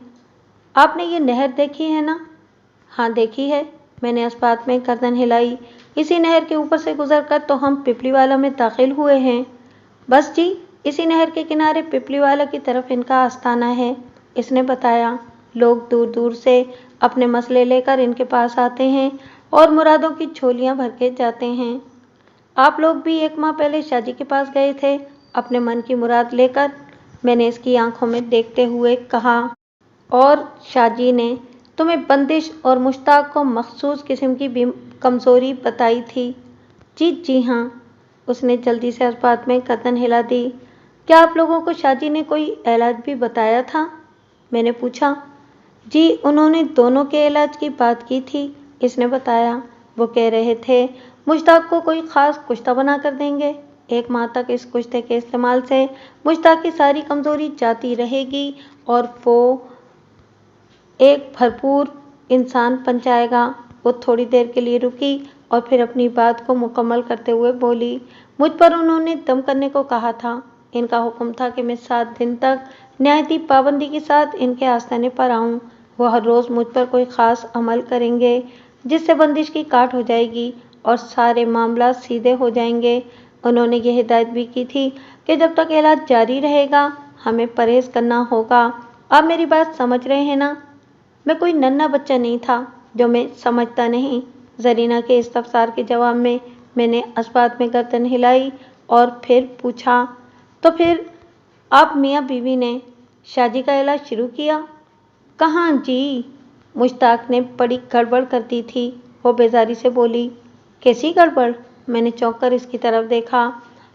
आपने ये नहर देखी है ना? हाँ देखी है, मैंने इस बात में गर्दन हिलाई। इसी नहर के ऊपर से गुजरकर तो हम पिपलीवाला में दाखिल हुए हैं। बस जी, इसी नहर के किनारे पिपलीवाला की तरफ इनका आस्थाना है, इसने बताया। लोग दूर दूर से अपने मसले लेकर इनके पास आते हैं और मुरादों की झोलियां भर के जाते हैं। आप लोग भी 1 माह पहले शाजी के पास गए थे अपने मन की मुराद लेकर, मैंने इसकी आंखों में देखते हुए कहा। और शाजी ने तुम्हें बंदिश और मुश्ताक को मखसूस किस्म की कमज़ोरी बताई थी? जी हाँ, उसने जल्दी से इस बात में गर्दन हिला दी। क्या आप लोगों को शाजी ने कोई इलाज भी बताया था? मैंने पूछा। जी, उन्होंने दोनों के इलाज की बात की थी, इसने बताया। वो कह रहे थे मुश्ताक को कोई ख़ास कुश्ता बना कर देंगे। 1 माह तक इस कुश्ते के इस्तेमाल से मुश्ताक की सारी कमज़ोरी जाती रहेगी और वो एक भरपूर इंसान बन जाएगा। वो थोड़ी देर के लिए रुकी और फिर अपनी बात को मुकम्मल करते हुए बोली, मुझ पर उन्होंने दम करने को कहा था। इनका हुक्म था कि मैं 7 दिन तक नहायती पाबंदी के साथ इनके आस्थाने पर आऊँ। वो हर रोज़ मुझ पर कोई ख़ास अमल करेंगे जिससे बंदिश की काट हो जाएगी और सारे मामला सीधे हो जाएंगे। उन्होंने ये हिदायत भी की थी कि जब तक इलाज जारी रहेगा हमें परहेज़ करना होगा। आप मेरी बात समझ रहे हैं ना? मैं कोई नन्हा बच्चा नहीं था जो मैं समझता नहीं। जरीना के इस्तफसार के जवाब में मैंने इस बात में गर्दन हिलाई और फिर पूछा, तो फिर आप मियाँ बीवी ने शादी का इलाज शुरू किया? कहाँ जी, मुश्ताक ने बड़ी गड़बड़ कर दी थी, वो बेजारी से बोली। कैसी गड़बड़? मैंने चौंक कर इसकी तरफ देखा।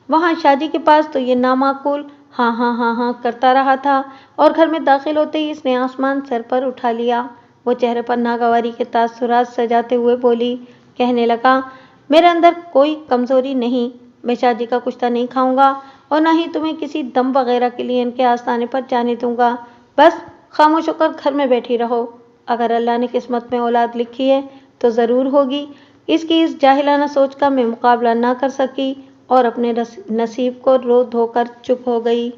वहाँ शादी के पास तो ये नामाकूल हाँ करता रहा था और घर में दाखिल होते ही इसने आसमान सर पर उठा लिया। वो चेहरे पर नागवारी के तासुरात सजाते हुए बोली, कहने लगा, मेरे अंदर कोई कमज़ोरी नहीं, मैं शादी का कुश्ता नहीं खाऊंगा और न ही तुम्हें किसी दम वगैरह के लिए इनके आस्थाने पर जाने दूंगा। बस खामोश होकर घर में बैठी रहो। अगर अल्लाह ने किस्मत में औलाद लिखी है तो ज़रूर होगी। इसकी इस जाहिलाना सोच का मैं मुकाबला ना कर सकी और अपने नसीब को रो धोकर चुप हो गई।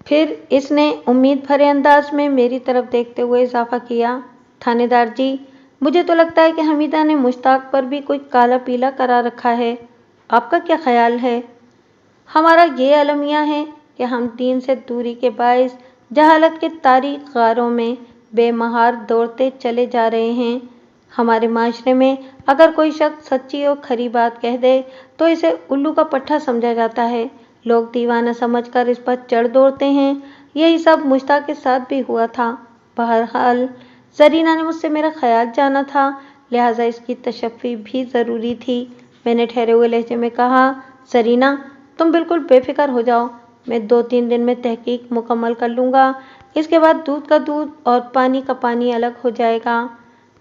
फिर इसने उम्मीद भरे अंदाज में मेरी तरफ देखते हुए इजाफा किया, थानेदार जी, मुझे तो लगता है कि हमीदा ने मुश्ताक पर भी कोई काला पीला करा रखा है। आपका क्या ख्याल है? हमारा ये अलमिया है कि हम दीन से दूरी के बाइस जहालत के तारीख गारों में बेमहार दौड़ते चले जा रहे हैं। हमारे माशरे में अगर कोई शख्स सच्ची और खरी बात कह दे तो इसे उल्लू का पट्ठा समझा जाता है। लोग दीवाना समझकर इस पर चढ़ दौड़ते हैं। यही सब मुश्ताक के साथ भी हुआ था। बहरहाल जरीना ने मुझसे मेरा ख्याल जाना था, लिहाजा इसकी तशफ़ी भी ज़रूरी थी। मैंने ठहरे हुए लहजे में कहा, जरीना, तुम बिल्कुल बेफिक्र हो जाओ, मैं 2-3 दिन में तहकीक मुकम्मल कर लूँगा। इसके बाद दूध का दूध और पानी का पानी अलग हो जाएगा।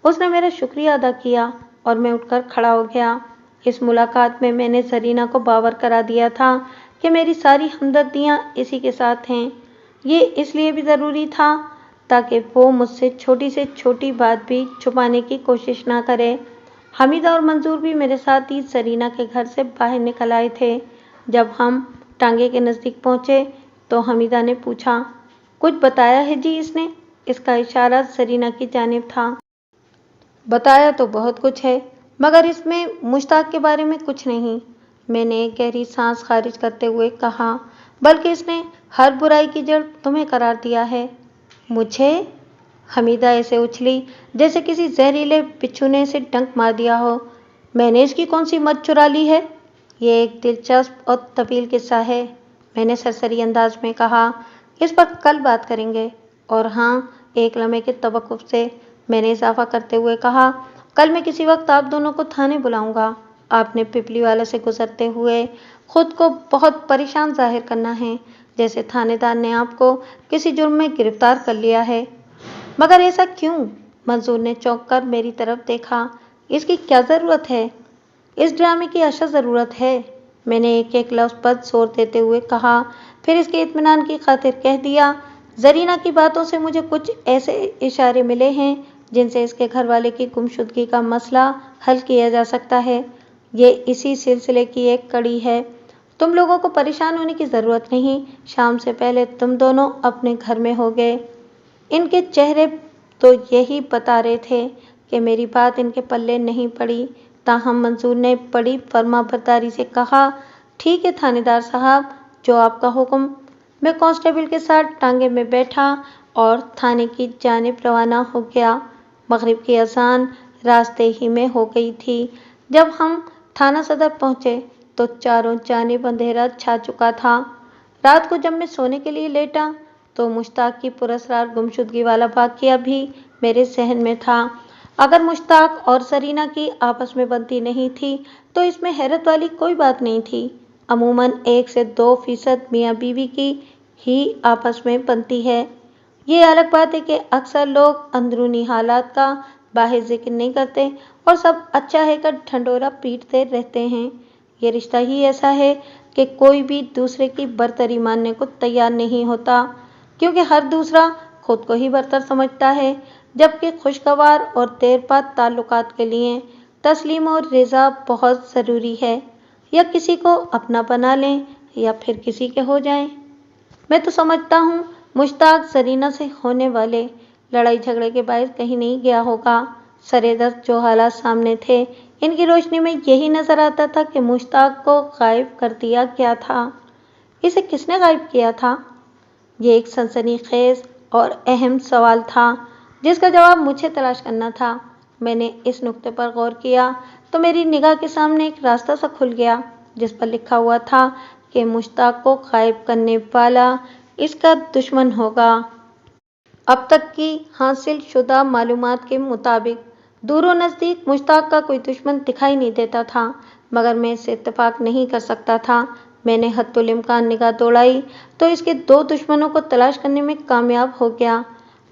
उसने मेरा शुक्रिया अदा किया और मैं उठकर खड़ा हो गया। इस मुलाकात में मैंने जरीना को बावर करा दिया था कि मेरी सारी हमदर्दियाँ इसी के साथ हैं। ये इसलिए भी ज़रूरी था ताकि वो मुझसे छोटी से छोटी बात भी छुपाने की कोशिश ना करे। हमीदा और मंजूर भी मेरे साथ ही जरीना के घर से बाहर निकल आए थे। जब हम टांगे के नज़दीक पहुँचे तो हमीदा ने पूछा, कुछ बताया है जी इसने? इसका इशारा जरीना की जानिब था। बताया तो बहुत कुछ है, मगर इसमें मुश्ताक के बारे में कुछ नहीं। मैंने एक गहरी सांस खारिज करते हुए कहा, बल्कि इसने हर बुराई की जड़ तुम्हें करार दिया है। मुझे? हमीदा ऐसे उछली जैसे किसी जहरीले बिच्छू ने इसे डंक मार दिया हो। मैंने इसकी कौन सी मत चुरा ली है? ये एक दिलचस्प और तवील किस्सा है, मैंने सरसरी अंदाज में कहा। इस पर कल बात करेंगे। और हाँ, एक लम्हे के तवक्कुफ से मैंने इजाफा करते हुए कहा, कल मैं किसी वक्त आप दोनों को थाने बुलाऊंगा। आपने पिपली वाला से गुजरते हुए खुद को बहुत परेशान जाहिर करना है, जैसे थानेदार ने आपको किसी जुर्म में गिरफ्तार कर लिया है। मगर ऐसा क्यों? मंजूर ने चौंक कर मेरी तरफ देखा। इसकी क्या ज़रूरत है? इस ड्रामे की अशद ज़रूरत है, मैंने एक एक लफ्ज़ पर जोर देते हुए कहा। फिर इसके इत्मीनान की खातिर कह दिया, जरीना की बातों से मुझे कुछ ऐसे इशारे मिले हैं जिनसे इसके घर वाले की गुमशुदगी का मसला हल किया जा सकता है। ये इसी सिलसिले की एक कड़ी है। तुम लोगों को परेशान होने की ज़रूरत नहीं। शाम से पहले तुम दोनों अपने घर में हो गए। इनके चेहरे तो यही बता रहे थे कि मेरी बात इनके पल्ले नहीं पड़ी। ताहम मंजूर ने बड़ी फर्माबरदारी से कहा, ठीक है थानेदार साहब, जो आपका हुक्म। मैं कांस्टेबल के साथ टांगे में बैठा और थाने की जानिब रवाना हो गया। मगरिब की अजान रास्ते ही में हो गई थी। जब हम थाना सदर पहुँचे तो चारों जानिब अंधेरा छा चुका था। रात को जब मैं सोने के लिए लेटा तो मुश्ताक की पुरस्कार गुमशुदगी वाला वाक़या भी मेरे जहन में था। अगर मुश्ताक और जरीना की आपस में बनती नहीं थी तो इसमें हैरत वाली कोई बात नहीं थी। अमूमन 1 से 2% मियाँ बीवी की ही आपस में बनती है। ये अलग बात है कि अक्सर लोग अंदरूनी हालात का बाहर जिक्र नहीं करते और सब अच्छा है कर ढंढोरा पीटते रहते हैं। ये रिश्ता ही ऐसा है कि कोई भी दूसरे की बरतरी मानने को तैयार नहीं होता, क्योंकि हर दूसरा खुद को ही बरतर समझता है। जबकि खुशगवार और देरपा ताल्लुकात के लिए तस्लीम और रिज़ा बहुत ज़रूरी है। या किसी को अपना बना लें या फिर किसी के हो जाएं। मैं तो समझता हूँ मुश्ताक जरीना से होने वाले लड़ाई झगड़े के बायस कहीं नहीं गया होगा। सरेदस्त जो हालात सामने थे, इनकी रोशनी में यही नज़र आता था कि मुश्ताक को गायब कर दिया गया था। इसे किसने गायब किया था? ये एक सनसनीखेज और अहम सवाल था जिसका जवाब मुझे तलाश करना था। मैंने इस नुक्ते पर गौर किया तो मेरी निगाह के सामने एक रास्ता सा खुल गया जिस पर लिखा हुआ था कि मुश्ताक को गायब करने वाला इसका दुश्मन होगा। अब तक की हासिल शुदा मालूमात के मुताबिक दूरों नज़दीक मुश्ताक का कोई दुश्मन दिखाई नहीं देता था, मगर मैं इससे इत्तेफाक नहीं कर सकता था। मैंने हत्तुल इम्कान निगाह दौड़ाई तो इसके 2 दुश्मनों को तलाश करने में कामयाब हो गया।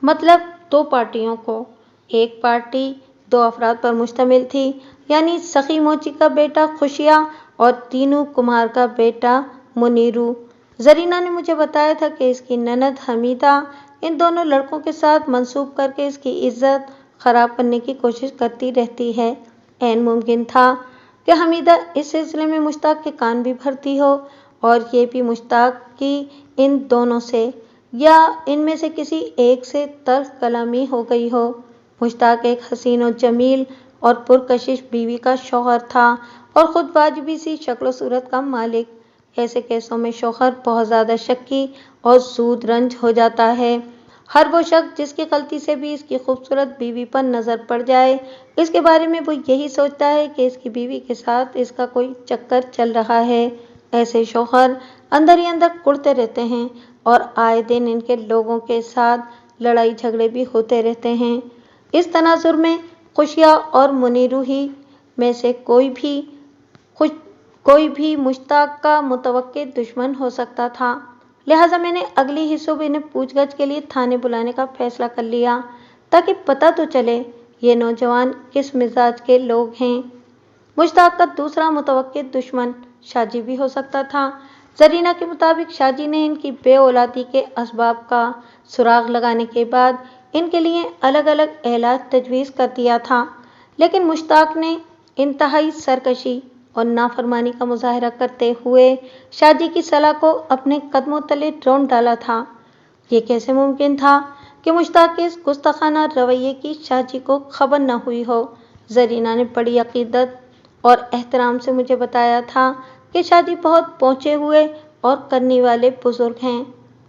मतलब 2 पार्टियों को। एक पार्टी 2 अफराद पर मुश्तमिल थी, यानी सखी मोची का बेटा खुशिया और तीनू कुमार का बेटा मुनीरू। जरीना ने मुझे बताया था कि इसकी ननद हमीदा इन दोनों लड़कों के साथ मंसूब करके इसकी इज्जत खराब करने की कोशिश करती रहती है। ऐन मुमकिन था कि हमीदा इस सिलसिले में मुश्ताक के कान भी भरती हो और ये भी मुश्ताक की इन दोनों से या इनमें से किसी एक से तल्ख कलामी हो गई हो। मुश्ताक एक हसीन और जमील और पुरकशिश बीवी का शौहर था और ख़ुद वाजिबी सी शक्ल सूरत का मालिक। ऐसे केसों में शौहर बहुत ज़्यादा शक्की और सूद रंज हो जाता है। हर वो शख्स जिसकी गलती से भी इसकी खूबसूरत बीवी पर नज़र पड़ जाए, इसके बारे में वो यही सोचता है कि इसकी बीवी के साथ इसका कोई चक्कर चल रहा है। ऐसे शौहर अंदर ही अंदर कुढ़ते रहते हैं और आए दिन इनके लोगों के साथ लड़ाई झगड़े भी होते रहते हैं। इस तनाजुर में खुशिया और मुनीरू ही में से कोई भी मुश्ताक का मुतवक्किल दुश्मन हो सकता था। لہٰذا میں نے اگلی ہی صبح انہیں پوچھ گچھ کے لیے تھانے بلانے کا فیصلہ کر لیا تاکہ پتہ تو چلے یہ نوجوان کس مزاج کے لوگ ہیں۔ مشتاق کا دوسرا متوقع دشمن شاہ جی بھی ہو سکتا تھا۔ زرینہ کے مطابق شاہ جی نے ان کی بے اولادی کے اسباب کا سراغ لگانے کے بعد ان کے لیے الگ الگ علاج تجویز کر دیا تھا، لیکن مشتاق نے انتہائی سرکشی اور نافرمانی کا مظاہرہ کرتے ہوئے شاہ جی کی صلاح کو اپنے قدموں تلے رون ڈالا تھا۔ یہ کیسے ممکن تھا کہ مشتاق کے اس گستاخانہ رویے کی شاہ جی کو خبر نہ ہوئی ہو؟ زرینہ نے بڑی عقیدت اور احترام سے مجھے بتایا تھا کہ شاہ جی بہت پہنچے ہوئے اور کرنی والے بزرگ ہیں۔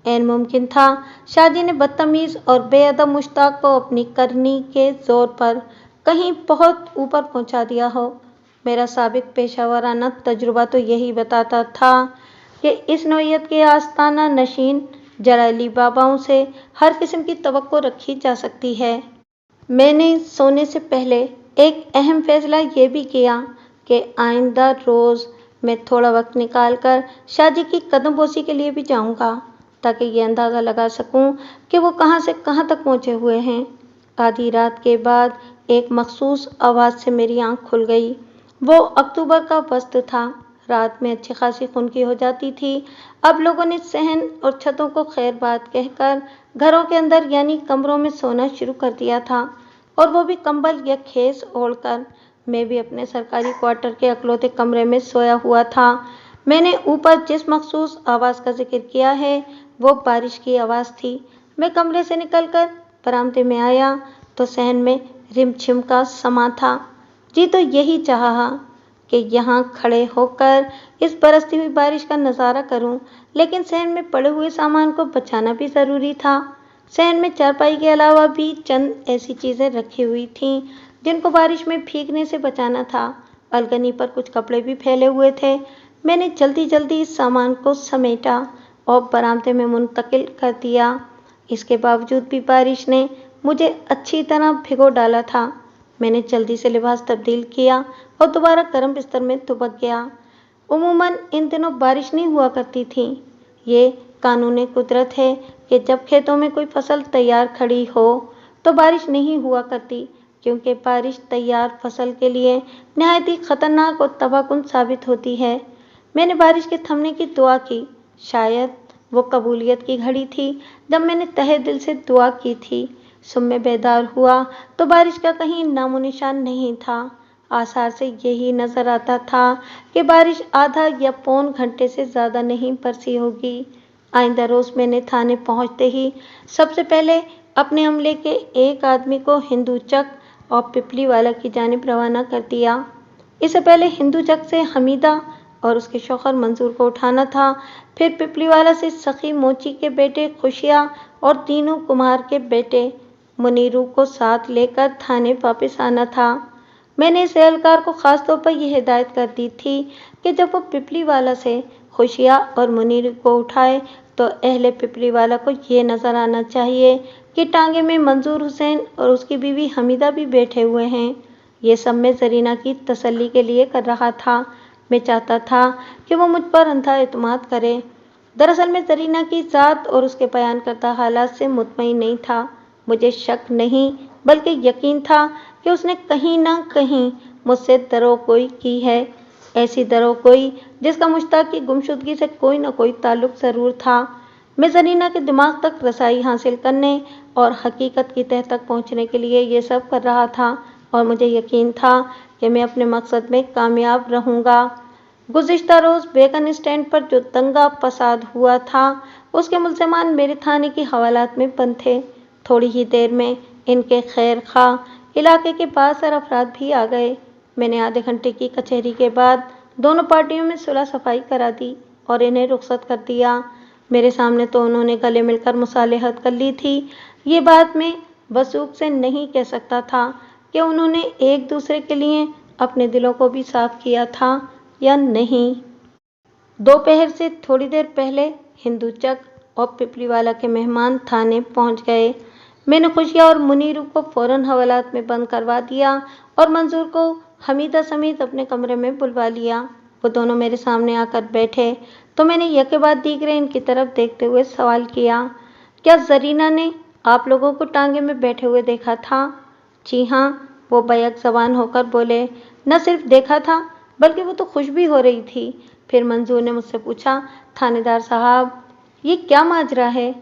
عین ممکن تھا شاہ جی نے بدتمیز اور بے ادب مشتاق کو اپنی کرنی کے زور پر کہیں بہت اوپر پہنچا دیا ہو۔ میرا سابق پیشہ ورانہ تجربہ تو یہی بتاتا تھا کہ اس نوعیت کے آستانہ نشین جلالی باباؤں سے ہر قسم کی توقع رکھی جا سکتی ہے۔ میں نے سونے سے پہلے ایک اہم فیصلہ یہ بھی کیا کہ آئندہ روز میں تھوڑا وقت نکال کر شاہ جی کی قدم بوسی کے لیے بھی جاؤں گا تاکہ یہ اندازہ لگا سکوں کہ وہ کہاں سے کہاں تک پہنچے ہوئے ہیں۔ آدھی رات کے بعد ایک مخصوص آواز سے میری آنکھ کھل گئی۔ وہ اکتوبر کا وسط تھا۔ رات میں اچھی خاصی خنکی ہو جاتی تھی۔ اب لوگوں نے صحن اور چھتوں کو خیر بات کہہ کر گھروں کے اندر یعنی کمروں میں سونا شروع کر دیا تھا، اور وہ بھی کمبل یا خیز اوڑھ کر۔ میں بھی اپنے سرکاری کوارٹر کے اکلوتے کمرے میں سویا ہوا تھا۔ میں نے اوپر جس مخصوص آواز کا ذکر کیا ہے وہ بارش کی آواز تھی۔ میں کمرے سے نکل کر برآمدے میں آیا تو صحن میں رم جھم کا سماں تھا۔ جی تو یہی چاہا کہ یہاں کھڑے ہو کر اس برستی ہوئی بارش کا نظارہ کروں، لیکن صحن میں پڑے ہوئے سامان کو بچانا بھی ضروری تھا۔ صحن میں چارپائی کے علاوہ بھی چند ایسی چیزیں رکھی ہوئی تھیں جن کو بارش میں بھیگنے سے بچانا تھا۔ الگنی پر کچھ کپڑے بھی پھیلے ہوئے تھے۔ میں نے جلدی جلدی اس سامان کو سمیٹا اور برآمدے میں منتقل کر دیا۔ اس کے باوجود بھی بارش نے مجھے اچھی طرح بھگو ڈالا تھا۔ میں نے جلدی سے لباس تبدیل کیا اور دوبارہ گرم بستر میں دبک گیا۔ عموماً ان دنوں بارش نہیں ہوا کرتی تھی۔ یہ قانون قدرت ہے کہ جب کھیتوں میں کوئی فصل تیار کھڑی ہو تو بارش نہیں ہوا کرتی، کیونکہ بارش تیار فصل کے لیے نہایت ہی خطرناک اور تباہ کن ثابت ہوتی ہے۔ میں نے بارش کے تھمنے کی دعا کی۔ شاید وہ قبولیت کی گھڑی تھی جب میں نے تہہ دل سے دعا کی تھی۔ صبح میں بیدار ہوا تو بارش کا کہیں نام و نشان نہیں تھا۔ آثار سے یہی نظر آتا تھا کہ بارش آدھا یا پون گھنٹے سے زیادہ نہیں برسی ہوگی۔ آئندہ روز میں نے تھانے پہنچتے ہی سب سے پہلے اپنے عملے کے ایک آدمی کو ہندو چک اور پپلی والا کی جانب روانہ کر دیا۔ اس سے پہلے ہندو چک سے حمیدہ اور اس کے شوہر منظور کو اٹھانا تھا، پھر پپلی والا سے سخی موچی کے بیٹے خوشیا اور دینو کمار کے بیٹے منیرو کو ساتھ لے کر تھانے واپس آنا تھا۔ میں نے اس اہلکار کو خاص طور پر یہ ہدایت کر دی تھی کہ جب وہ پپلی والا سے خوشیا اور منیرو کو اٹھائے تو اہل پپلی والا کو یہ نظر آنا چاہیے کہ ٹانگے میں منظور حسین اور اس کی بیوی حمیدہ بھی بیٹھے ہوئے ہیں۔ یہ سب میں زرینہ کی تسلی کے لیے کر رہا تھا۔ میں چاہتا تھا کہ وہ مجھ پر اندھا اعتماد کرے۔ دراصل میں زرینہ کی ذات اور اس کے بیان کردہ حالات سے مطمئن نہیں تھا۔ مجھے شک نہیں بلکہ یقین تھا کہ اس نے کہیں نہ کہیں مجھ سے دروغگوئی کی ہے، ایسی دروغگوئی جس کا مشتاق کی گمشدگی سے کوئی نہ کوئی تعلق ضرور تھا۔ میں زرینہ کے دماغ تک رسائی حاصل کرنے اور حقیقت کی تہہ تک پہنچنے کے لیے یہ سب کر رہا تھا، اور مجھے یقین تھا کہ میں اپنے مقصد میں کامیاب رہوں گا۔ گزشتہ روز بیکن اسٹینڈ پر جو دنگا فساد ہوا تھا اس کے ملزمان میرے تھانے کی حوالات میں بند تھے۔ تھوڑی ہی دیر میں ان کے خیر خواہ علاقے کے بااثر افراد بھی آ گئے۔ میں نے آدھے گھنٹے کی کچہری کے بعد دونوں پارٹیوں میں صلح صفائی کرا دی اور انہیں رخصت کر دیا۔ میرے سامنے تو انہوں نے گلے مل کر مصالحت کر لی تھی۔ یہ بات میں وثوق سے نہیں کہہ سکتا تھا کہ انہوں نے ایک دوسرے کے لیے اپنے دلوں کو بھی صاف کیا تھا یا نہیں۔ دوپہر سے تھوڑی دیر پہلے ہندو چک اور پپلی والا کے مہمان تھانے پہنچ گئے۔ میں نے خوشیا اور منیرو کو فوراً حوالات میں بند کروا دیا اور منظور کو حمیدہ سمیت اپنے کمرے میں بلوا لیا۔ वो दोनों मेरे सामने आकर बैठे तो मैंने यके बाद दीगरे इनकी तरफ देखते हुए सवाल किया, क्या जरीना ने आप लोगों को टांगे में बैठे हुए देखा था? जी हाँ, वो बैक ज़बान होकर बोले। न सिर्फ देखा था बल्कि वो तो खुश भी हो रही थी। फिर मंजूर ने मुझसे पूछा, थानेदार साहब ये क्या माजरा है?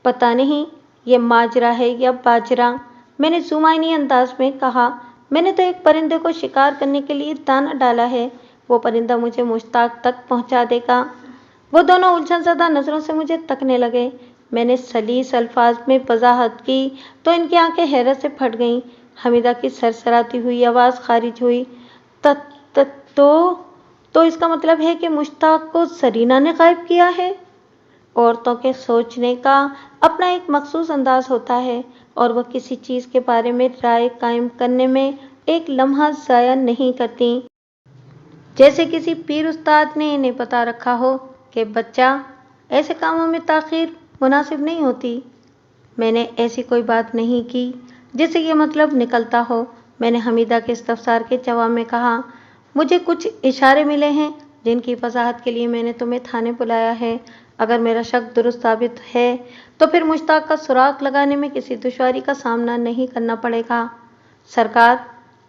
पता नहीं ये माजरा है या बाजरा, मैंने जुमाइनी अंदाज में कहा। मैंने तो एक परिंदे को शिकार करने के लिए दाना डाला है, वो परिंदा मुझे मुश्ताक तक पहुंचा देगा। वो दोनों उलझन ज़दा नज़रों से मुझे तकने लगे। मैंने सलीस अल्फाज में वजाहत की तो इनकी आंखें हैरत से फट गईं। हमीदा की सरसराती हुई आवाज़ खारिज हुई, त, त, तो इसका मतलब है कि मुश्ताक को जरीना ने गायब किया है? औरतों के सोचने का अपना एक मखसूस अंदाज होता है और वह किसी चीज़ के बारे में राय कायम करने में एक लम्हा ज़ाया नहीं करती। जैसे किसी पीर उस्ताद ने इन्हें बता रखा हो कि बच्चा, ऐसे कामों में ताख़ीर मुनासिब नहीं होती। मैंने ऐसी कोई बात नहीं की जिससे ये मतलब निकलता हो। मैंने हमीदा के इस्तफसार के जवाब में कहा, मुझे कुछ इशारे मिले हैं जिनकी वजाहत के लिए मैंने तुम्हें थाने बुलाया है। अगर मेरा शक दुरुस्त साबित है तो फिर मुश्ताक का सुराग लगाने में किसी दुश्वारी का सामना नहीं करना पड़ेगा। सरकार,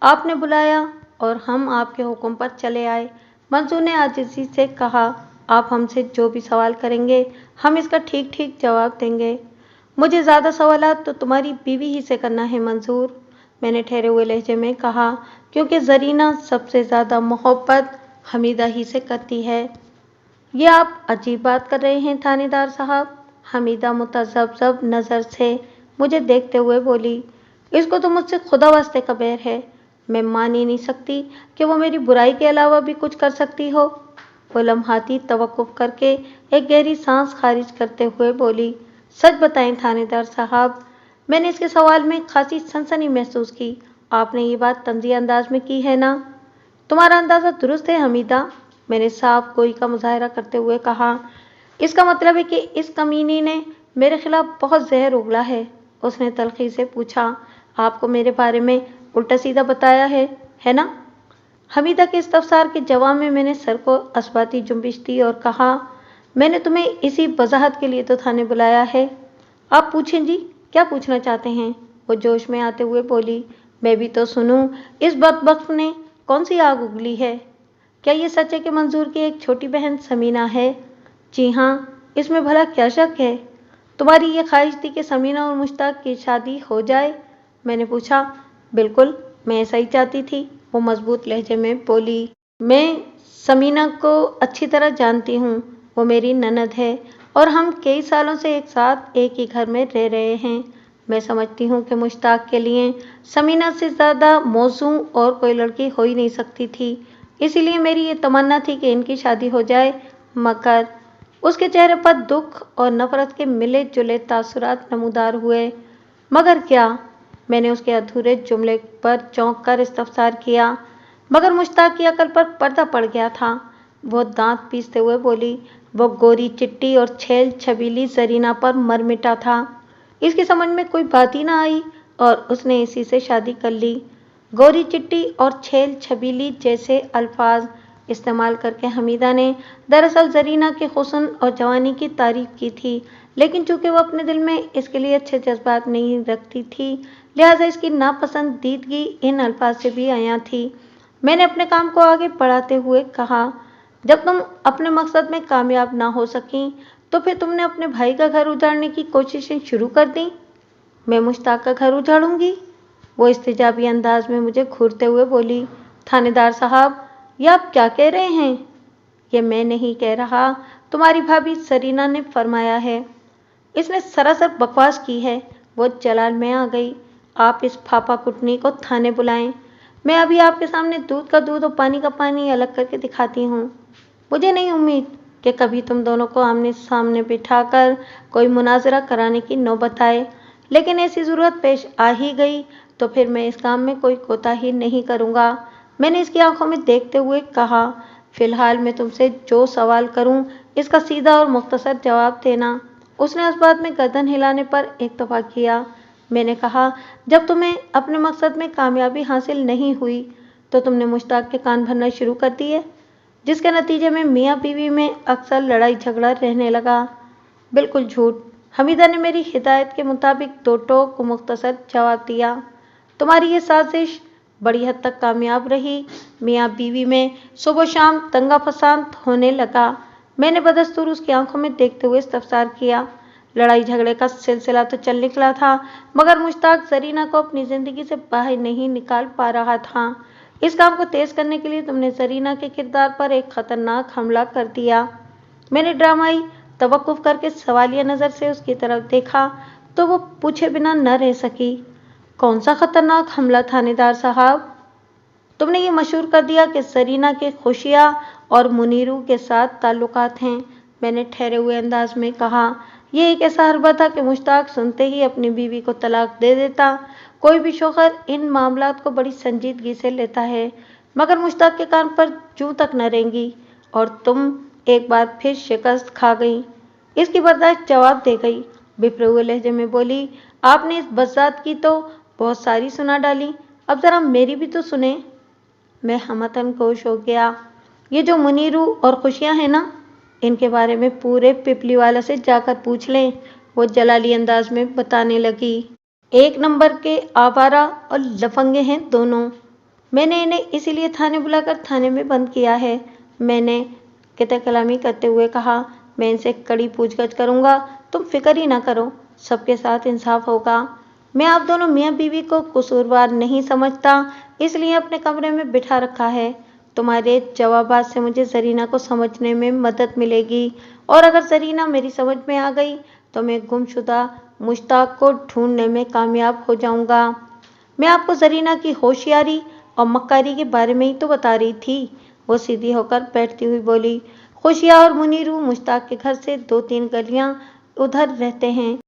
आपने बुलाया और हम आपके हुक्म पर चले आए। मंजूर ने आजिज़ी से कहा, आप हमसे जो भी सवाल करेंगे हम इसका ठीक ठीक जवाब देंगे। मुझे ज़्यादा सवालात तो तुम्हारी बीवी ही से करना है मंजूर, मैंने ठहरे हुए लहजे में कहा, क्योंकि जरीना सबसे ज़्यादा मोहब्बत हमीदा ही से करती है। ये आप अजीब बात कर रहे हैं थानेदार साहब, हमीदा मुतज़ब्ज़ब नज़र से मुझे देखते हुए बोली। इसको तो मुझसे खुदा वास्ते का बैर है। मैं मान ही नहीं सकती कि वो मेरी बुराई के अलावा भी कुछ कर सकती हो। वो लम्हाती तवक्कुफ़ करके एक गहरी सांस खारिज करते हुए बोली, सच बताएं थानेदार साहब, मैंने इसके सवाल में खासी सनसनी महसूस की। आपने ये बात तंज़िया अंदाज में की है ना? तुम्हारा अंदाज़ा दुरुस्त है हमीदा, मैंने साफ गोई का मुजाहरा करते हुए कहा। इसका मतलब है कि इस कमीनी ने मेरे खिलाफ बहुत जहर उगला है। उसने तल्खी से पूछा, आपको मेरे बारे में उल्टा सीधा बताया है ना? हमीदा के इस्तफसार के जवाब में मैंने सर को असबाती जुम्बिश दी और कहा, मैंने तुम्हें इसी वजाहत के लिए तो थाने बुलाया है। आप पूछें जी, क्या पूछना चाहते हैं? वो जोश में आते हुए बोली, मैं भी तो सुनूं, इस बदबख्त ने कौन सी आग उगली है? क्या ये सच है कि मंजूर की एक छोटी बहन समीना है? जी हाँ, इसमें भला क्या शक है? तुम्हारी ये ख्वाहिश थी कि समीना और मुश्ताक की शादी हो जाए? मैंने पूछा। बिल्कुल, मैं ऐसा ही चाहती थी, वो मजबूत लहजे में बोली। मैं समीना को अच्छी तरह जानती हूँ, वो मेरी ननद है और हम कई सालों से एक साथ एक ही घर में रह रहे हैं। मैं समझती हूँ कि मुश्ताक के लिए समीना से ज़्यादा मौजूं और कोई लड़की हो ही नहीं सकती थी, इसीलिए मेरी ये तमन्ना थी कि इनकी शादी हो जाए। मगर उसके चेहरे पर दुख और नफरत के मिले जुले तासुरात नमूदार हुए। मगर क्या? मैंने उसके अधूरे जुमले पर चौंक कर इस्तफसार किया। मगर मुश्ताक की अकल पर पर्दा पड़ गया था। वो दांत पीसते हुए बोली, वो गोरी चिट्टी और छेल छबीली जरीना पर मर मिटा था। इसकी समझ में कोई बात ही ना आई और उसने इसी से शादी कर ली। गोरी चिट्टी और छेल छबीली जैसे अल्फाज इस्तेमाल करके हमीदा ने दरअसल जरीना के हुस्न और जवानी की तारीफ की थी, लेकिन चूंकि वो अपने दिल में इसके लिए अच्छे जज्बात नहीं रखती थी, लिहाजा इसकी नापसंदीदगी इन अल्फाज से भी आया थी। मैंने अपने काम को आगे बढ़ाते हुए कहा, जब तुम अपने मकसद में कामयाब ना हो सकी तो फिर तुमने अपने भाई का घर उजाड़ने की कोशिशें शुरू कर दी। मैं मुश्ताक का घर उजाड़ूंगी? वो इस्तेजाबी अंदाज में मुझे घूरते हुए बोली, थानेदार साहब, ये आप क्या कह रहे हैं? ये मैं नहीं कह रहा, तुम्हारी भाभी सरीना ने फरमाया है। इसने सरासर बकवास की है। वो जलाल में आ गई। आप इस फाफा कुटनी को थाने बुलाएं। मैं अभी आपके सामने दूध का दूध और पानी का पानी अलग करके दिखाती हूँ। मुझे नहीं उम्मीद कि कभी तुम दोनों को आमने सामने बिठाकर कोई मुनाजरा कराने की नौबत आए, लेकिन ऐसी ज़रूरत पेश आ ही गई तो फिर मैं इस काम में कोई कोताही नहीं करूँगा, मैंने इसकी आंखों में देखते हुए कहा। फिलहाल मैं तुमसे जो सवाल करूँ इसका सीधा और मुख्तसर जवाब देना। उसने उस बात में गर्दन हिलाने पर इत्तफाक किया। मैंने कहा, जब तुम्हें अपने मकसद में कामयाबी हासिल नहीं हुई तो तुमने मुश्ताक के कान भरना शुरू कर दिए। जिसके नतीजे में मियाँ बीवी में अक्सर लड़ाई झगड़ा रहने लगा। बिल्कुल झूठ। हमीदा ने मेरी हिदायत के मुताबिक दो टोक मुख्तसर जवाब दिया। तुम्हारी ये साजिश बड़ी हद तक कामयाब रही। मियाँ बीवी में सुबह शाम दंगा फसाद होने लगा। मैंने बदस्तूर उसकी आंखों में देखते हुए इस्तफसार किया। लड़ाई झगड़े का सिलसिला तो चल निकला था, मगर मुश्ताक जरीना को अपनी जिंदगी से बाहर नहीं निकाल पा रहा था। इस काम को तेज करने के लिए तुमने जरीना के किरदार पर एक खतरनाक हमला कर दिया। मैंने ड्रामाई तवक्कुफ करके सवालिया नजर से उसकी तरफ देखा तो वो पूछे बिना न रह सकी। कौन सा खतरनाक हमला थानेदार साहब? तुमने ये मशहूर कर दिया कि जरीना के खुशिया और मुनीरू के साथ ताल्लुकात हैं। मैंने ठहरे हुए अंदाज में कहा। यह एक ऐसा हरबा था कि मुश्ताक सुनते ही अपनी बीवी को तलाक दे देता। कोई भी शौहर इन मामलात को बड़ी संजीदगी से लेता है, मगर मुश्ताक के कान पर जूं तक न रेंगी और तुम एक बार फिर शिकस्त खा गई। इसकी बर्दाश्त जवाब दे गई। बिफरे हुए लहजे में बोली, आपने इस बज़ात की तो बहुत सारी सुना डाली, अब जरा मेरी भी तो सुने। मैं हमतन गोश हो गया। ये जो मुनीरू और खुशियां हैं ना, इनके बारे में पूरे पिपली वाला से जाकर पूछ लें। वो जलाली अंदाज में बताने लगी। एक नंबर के आवारा और लफंगे हैं दोनों। मैंने इन्हें इसीलिए थाने बुलाकर थाने में बंद किया है। मैंने किता कलामी करते हुए कहा, मैं इनसे कड़ी पूछगछ करूंगा, तुम फिक्र ही ना करो, सबके साथ इंसाफ होगा। मैं आप दोनों मियाँ बीवी को कसूरवार नहीं समझता, इसलिए अपने कमरे में बिठा रखा है। तुम्हारे जवाबात से मुझे जरीना को समझने में मदद मिलेगी, और अगर जरीना मेरी समझ में आ गई तो मैं गुमशुदा मुश्ताक को ढूंढने में कामयाब हो जाऊंगा। मैं आपको जरीना की होशियारी और मक्कारी के बारे में ही तो बता रही थी। वो सीधी होकर बैठती हुई बोली, खुशिया और मुनीरू मुश्ताक के घर से 2-3 गलियां उधर रहते हैं,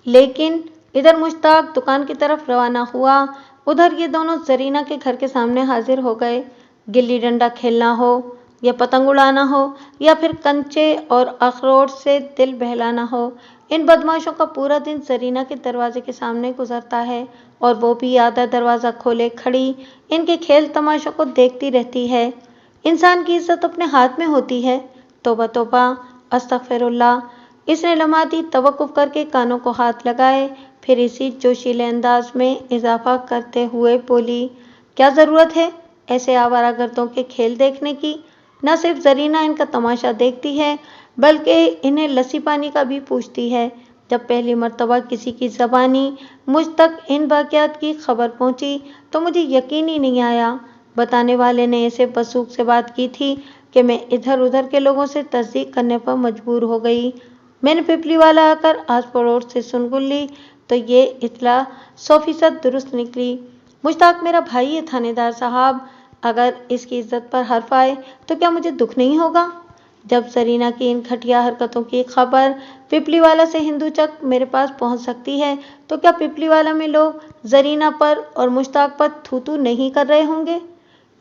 लेकिन इधर मुश्ताक दुकान की तरफ रवाना हुआ, उधर ये दोनों जरीना के घर के सामने हाजिर हो गए। गिल्ली डंडा खेलना हो या पतंग उड़ाना हो या फिर कंचे और अखरोट से दिल बहलाना हो, इन बदमाशों का पूरा दिन जरीना के दरवाजे के सामने गुजरता है, और वो भी आधा दरवाज़ा खोले खड़ी इनके खेल तमाशों को देखती रहती है। इंसान की इज्जत अपने हाथ में होती है। तौबा तौबा, अस्तगफिरुल्लाह। इसने लम्हाती तवक्कुफ करके कानों को हाथ लगाए, फिर इसी जोशीले अंदाज में इजाफा करते हुए बोली, क्या ज़रूरत है ऐसे आवारागर्दों के खेल देखने की? न सिर्फ जरीना इनका तमाशा देखती है, बल्कि इन्हें लस्सी पानी का भी पूछती है। जब पहली मर्तबा किसी की ज़बानी मुझ तक इन वाक़यात की खबर पहुंची तो मुझे यकीन ही नहीं आया। बताने वाले ने ऐसे बसूख से बात की थी कि मैं इधर उधर के लोगों से तस्दीक करने पर मजबूर हो गई। मैंने पिपली वाला आकर आस पड़ोस से सुन ली तो ये इतला 100% दुरुस्त निकली। मुश्ताक मेरा भाई है थानेदार साहब, अगर इसकी इज्जत पर हर्फ आए तो क्या मुझे दुख नहीं होगा? जब जरीना की इन घटिया हरकतों की खबर पिपली वाला से हिंदू चक मेरे पास पहुंच सकती है तो क्या पिपली वाला में लोग जरीना पर और मुश्ताक पर थू थू नहीं कर रहे होंगे?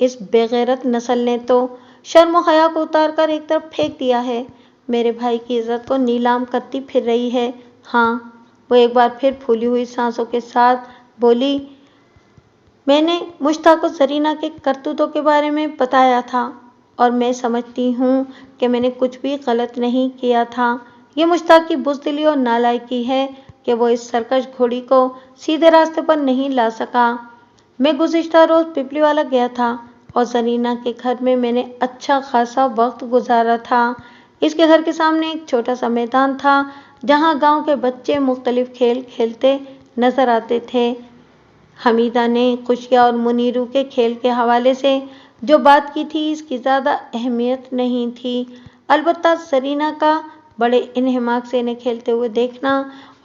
इस बेगैरत नस्ल ने तो शर्म और हया को उतार कर एक तरफ फेंक दिया है, मेरे भाई की इज्जत को नीलाम करती फिर रही है। हाँ, वो एक बार फिर फूली हुई सांसों के साथ बोली, मैंने मुश्ताक को जरीना के करतूतों के बारे में बताया था, और मैं समझती हूँ कि मैंने कुछ भी गलत नहीं किया था। ये मुश्ताक की बुज़दिली और नालायकी है कि वो इस सरकश घोड़ी को सीधे रास्ते पर नहीं ला सका। मैं गुज़िश्ता रोज़ पिपली वाला गया था और जरीना के घर में मैंने अच्छा खासा वक्त गुजारा था। इसके घर के सामने एक छोटा सा मैदान था जहाँ गांव के बच्चे मुख्तलिफ खेल खेलते नजर आते थे। हमीदा ने खुशिया और मुनीरू के खेल के हवाले से जो बात की थी इसकी ज़्यादा अहमियत नहीं थी, अलबत्ता जरीना का बड़े इन्हमाक से इन्हें खेलते हुए देखना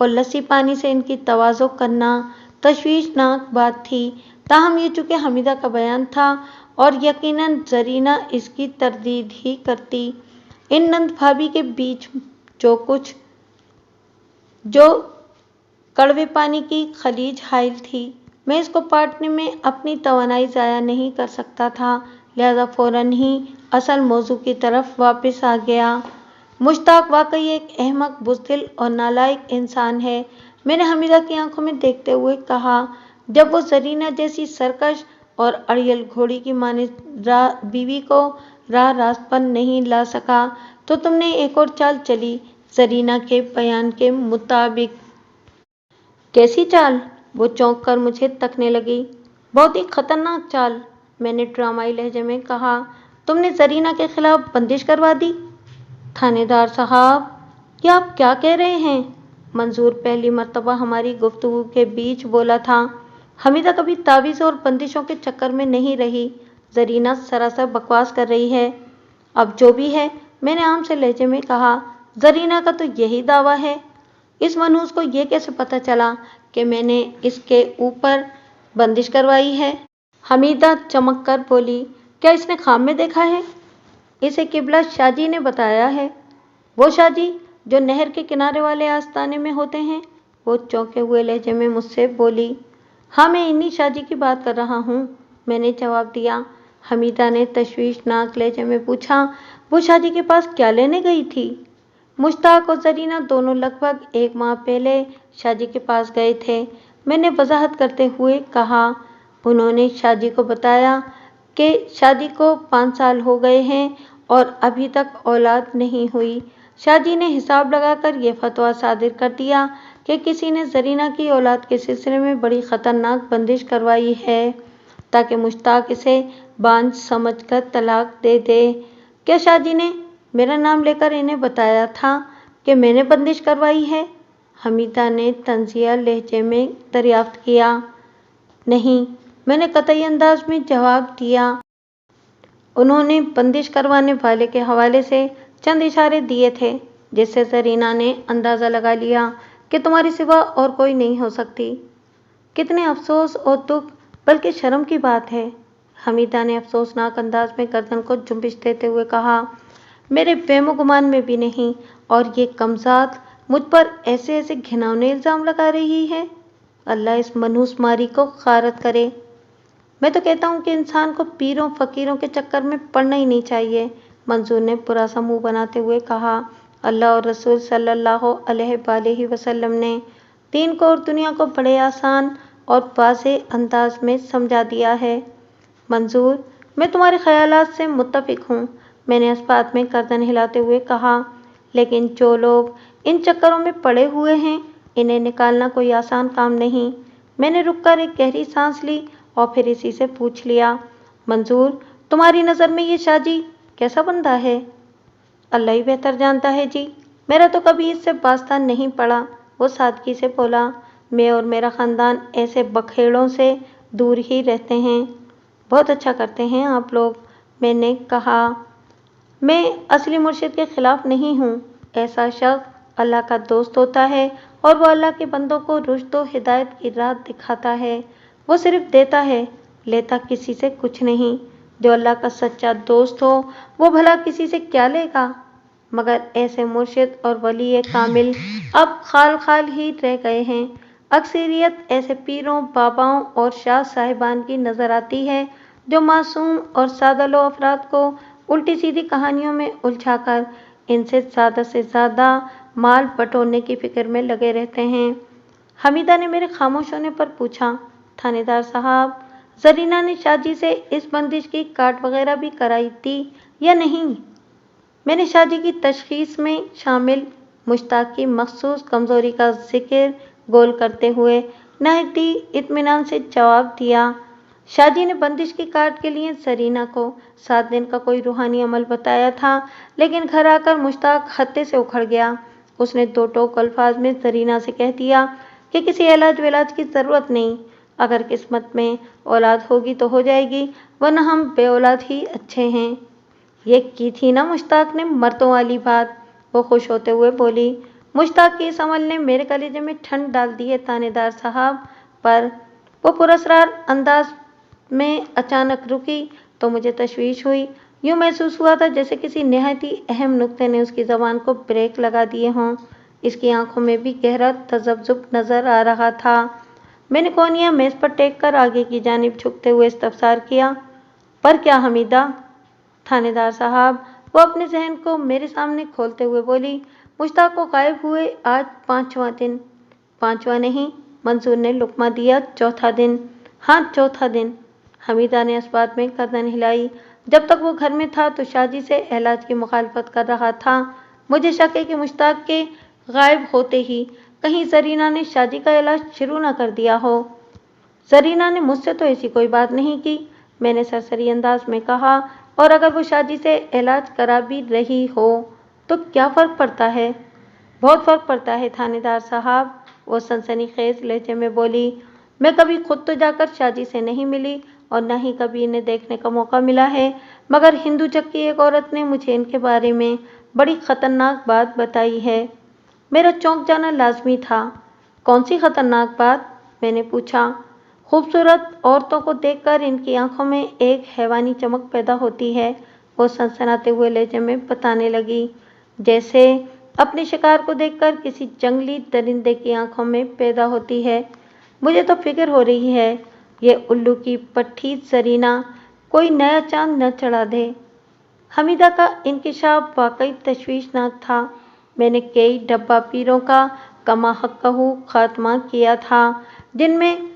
और लस्सी पानी से इनकी तवाज़ो करना तशवीशनाक बात थी। ताहम ये चूँकि हमीदा का बयान था और यकीनन जरीना इसकी तरदीद ही करती। इन नंद भाभी के बीच जो कड़वे पानी की खलीज हाइल थी, मैं इसको पाटने में अपनी तवानाई ज़ाया नहीं कर सकता था, लिहाजा फ़ौरन ही असल मौजू की तरफ वापस आ गया। मुश्ताक वाकई एक अहमक, बुज़दिल और नालायक इंसान है, मैंने हमीदा की आंखों में देखते हुए कहा। जब वो जरीना जैसी सरकश और अड़ियल घोड़ी की माने बीवी को रास्त पर नहीं ला सका तो तुमने एक और चाल चली जरीना के बयान के मुताबिक। कैसी चाल? वो चौंक कर मुझे तकने लगी। बहुत ही खतरनाक चाल, मैंने ड्रामाई लहजे में कहा। तुमने जरीना के खिलाफ बंदिश करवा दी? थानेदार साहब, ये आप क्या कह रहे हैं? मंजूर पहली मर्तबा हमारी गुफ्तगू के बीच बोला था। हमीदा कभी तावीज़ और बंदिशों के चक्कर में नहीं रही। जरीना सरासर बकवास कर रही है। अब जो भी है, मैंने आम से लहजे में कहा, जरीना का तो यही दावा है। इस मनहूस को यह कैसे पता चला कि मैंने इसके ऊपर बंदिश करवाई है? हमीदा चमक कर बोली, क्या इसने ख्वाब में देखा है? इसे किबला शाहजी ने बताया है। वो शाहजी जो नहर के किनारे वाले आस्ताने में होते हैं? वो चौंके हुए लहजे में मुझसे बोली। हाँ, मैं इन्हीं शाहजी की बात कर रहा हूँ, मैंने जवाब दिया। हमीदा ने तशवीशनाक लहजे में पूछा, वो शाहजी के पास क्या लेने गई थी? मुश्ताक और जरीना दोनों लगभग 1 माह पहले शाहजी के पास गए थे, मैंने वजाहत करते हुए कहा। उन्होंने शाहजी को बताया कि शादी को 5 साल हो गए हैं और अभी तक औलाद नहीं हुई। शाहजी ने हिसाब लगाकर यह फतवा सादिर कर दिया कि किसी ने जरीना की औलाद के सिलसिले में बड़ी खतरनाक बंदिश करवाई है ताकि मुश्ताक इसे बांझ समझकर तलाक दे दे। क्या शाहजी ने मेरा नाम लेकर इन्हें बताया था कि मैंने बंदिश करवाई है? हमीदा ने तंजिया लहजे में दरियाफ्त किया। नहीं, मैंने कतई अंदाज में जवाब दिया। उन्होंने बंदिश करवाने वाले के हवाले से चंद इशारे दिए थे, जिससे जरीना ने अंदाज़ा लगा लिया कि तुम्हारी सिवा और कोई नहीं हो सकती। कितने अफसोस और दुख, बल्कि शर्म की बात है, हमीदा ने अफसोसनाक अंदाज में गर्दन को जुम्बिश देते हुए कहा। मेरे बेमो गुमान में भी नहीं, और ये कमजात मुझ पर ऐसे ऐसे घिनौने इल्ज़ाम लगा रही है। अल्लाह इस मनहूस मारी को खारत करे। मैं तो कहता हूँ कि इंसान को पीरों फकीरों के चक्कर में पड़ना ही नहीं चाहिए, मंजूर ने बुरा सा मुँह बनाते हुए कहा। अल्लाह और रसूल सल्लल्लाहु अलैहि वसल्लम ने दीन को और दुनिया को बड़े आसान और वाज़े अंदाज में समझा दिया है। मंजूर, मैं तुम्हारे ख्यालात से मुत्तफिक हूँ, मैंने इस बात में गर्दन हिलाते हुए कहा। लेकिन जो लोग इन चक्करों में पड़े हुए हैं, इन्हें निकालना कोई आसान काम नहीं। मैंने रुककर एक गहरी सांस ली और फिर इसी से पूछ लिया, मंजूर, तुम्हारी नज़र में ये शाहजी कैसा बंदा है? अल्लाह ही बेहतर जानता है जी, मेरा तो कभी इससे वास्ता नहीं पड़ा, वो सादगी से बोला। मैं और मेरा ख़ानदान ऐसे बखेड़ों से दूर ही रहते हैं। बहुत अच्छा करते हैं आप लोग, मैंने कहा। मैं असली मुर्शिद के ख़िलाफ़ नहीं हूँ। ऐसा शख्स अल्लाह का दोस्त होता है और वो अल्लाह के बंदों को रुश्द व हिदायत की राह दिखाता है। वो सिर्फ देता है, लेता किसी से कुछ नहीं। जो अल्लाह का सच्चा दोस्त हो, वो भला किसी से क्या लेगा? मगर ऐसे मुर्शिद और वली कामिल अब खाल खाल ही रह गए हैं। अक्सरियत ऐसे पीरों, बाबाओं और शाह साहिबान की नज़र आती है जो मासूम और सादा अफराद को उल्टी सीधी कहानियों में उलझाकर इनसे ज़्यादा से ज़्यादा माल बटोरने की फिक्र में लगे रहते हैं। हमीदा ने मेरे खामोश होने पर पूछा, थानेदार साहब, जरीना ने शाहजी से इस बंदिश की काट वगैरह भी कराई थी या नहीं? मैंने शाहजी की तशखीस में शामिल मुश्ताक की मखसूस कमज़ोरी का जिक्र गोल करते हुए नहायती इत्मीनान से जवाब दिया। शाहजी ने बंदिश की काट के लिए जरीना को 7 दिन का कोई रूहानी अमल बताया था, लेकिन घर आकर मुश्ताक हत्ते से उखड़ गया। उसने 2 टोक अल्फाज में जरीना से कह दिया कि किसी इलाज विलाज की ज़रूरत नहीं, अगर किस्मत में औलाद होगी तो हो जाएगी, वरना हम बे औलाद ही अच्छे हैं। ये की थी ना मुश्ताक ने मर्दों वाली बात, वो खुश होते हुए बोली। मुश्ताक की इस अमल ने मेरे कलेजे में ठंड डाल दी है थानेदार साहब, पर वो पुरस्कार अंदाज में अचानक रुकी तो मुझे तशवीश हुई। यूँ महसूस हुआ था जैसे किसी नहायती अहम नुक्ते ने उसकी ज़बान को ब्रेक लगा दिए हों। इसकी आंखों में भी गहरा तज़ब्ज़ुब नज़र आ रहा था। मैंने कोनिया मेज़ पर टेक कर आगे की जानिब झुकते हुए इस्तफसार किया, पर क्या हमीदा? थानेदार साहब, वो अपने जहन को मेरे सामने खोलते हुए बोली, मुश्ताक को गायब हुए आज 5वां दिन। 5वां नहीं, मंजूर ने लुकमा दिया, 4था दिन। हाँ, 4था दिन, हमीदा ने इस बात में गर्दन हिलाई। जब तक वो घर में था तो शादी से इलाज की मुखालफत कर रहा था। मुझे शक है कि मुश्ताक के गायब होते ही कहीं जरीना ने शादी का इलाज शुरू न कर दिया हो। जरीना ने मुझसे तो ऐसी कोई बात नहीं की, मैंने सरसरी अंदाज में कहा। और अगर वो शादी से इलाज करा भी रही हो तो क्या फर्क पड़ता है? बहुत फर्क पड़ता है थानेदार साहब, वो सनसनीखेज लहजे में बोली। मैं कभी खुद तो जाकर शादी से नहीं मिली और न ही कभी इन्हें देखने का मौका मिला है, मगर हिंदू चक की एक औरत ने मुझे इनके बारे में बड़ी खतरनाक बात बताई है। मेरा चौंक जाना लाजमी था। कौन सी खतरनाक बात? मैंने पूछा। खूबसूरत औरतों को देखकर इनकी आंखों में एक हैवानी चमक पैदा होती है, वो सनसनाते हुए लहजे में बताने लगी, जैसे अपने शिकार को देखकर किसी जंगली दरिंदे की आंखों में पैदा होती है। मुझे तो फिक्र हो रही है ये उल्लू की पट्टी जरीना कोई नया चांद न चढ़ा दे। हमीदा का इंकिशाफ वाकई तशवीशनाक था। मैंने कई डब्बा पीरों का कमाहक्कहू खात्मा किया था, जिनमें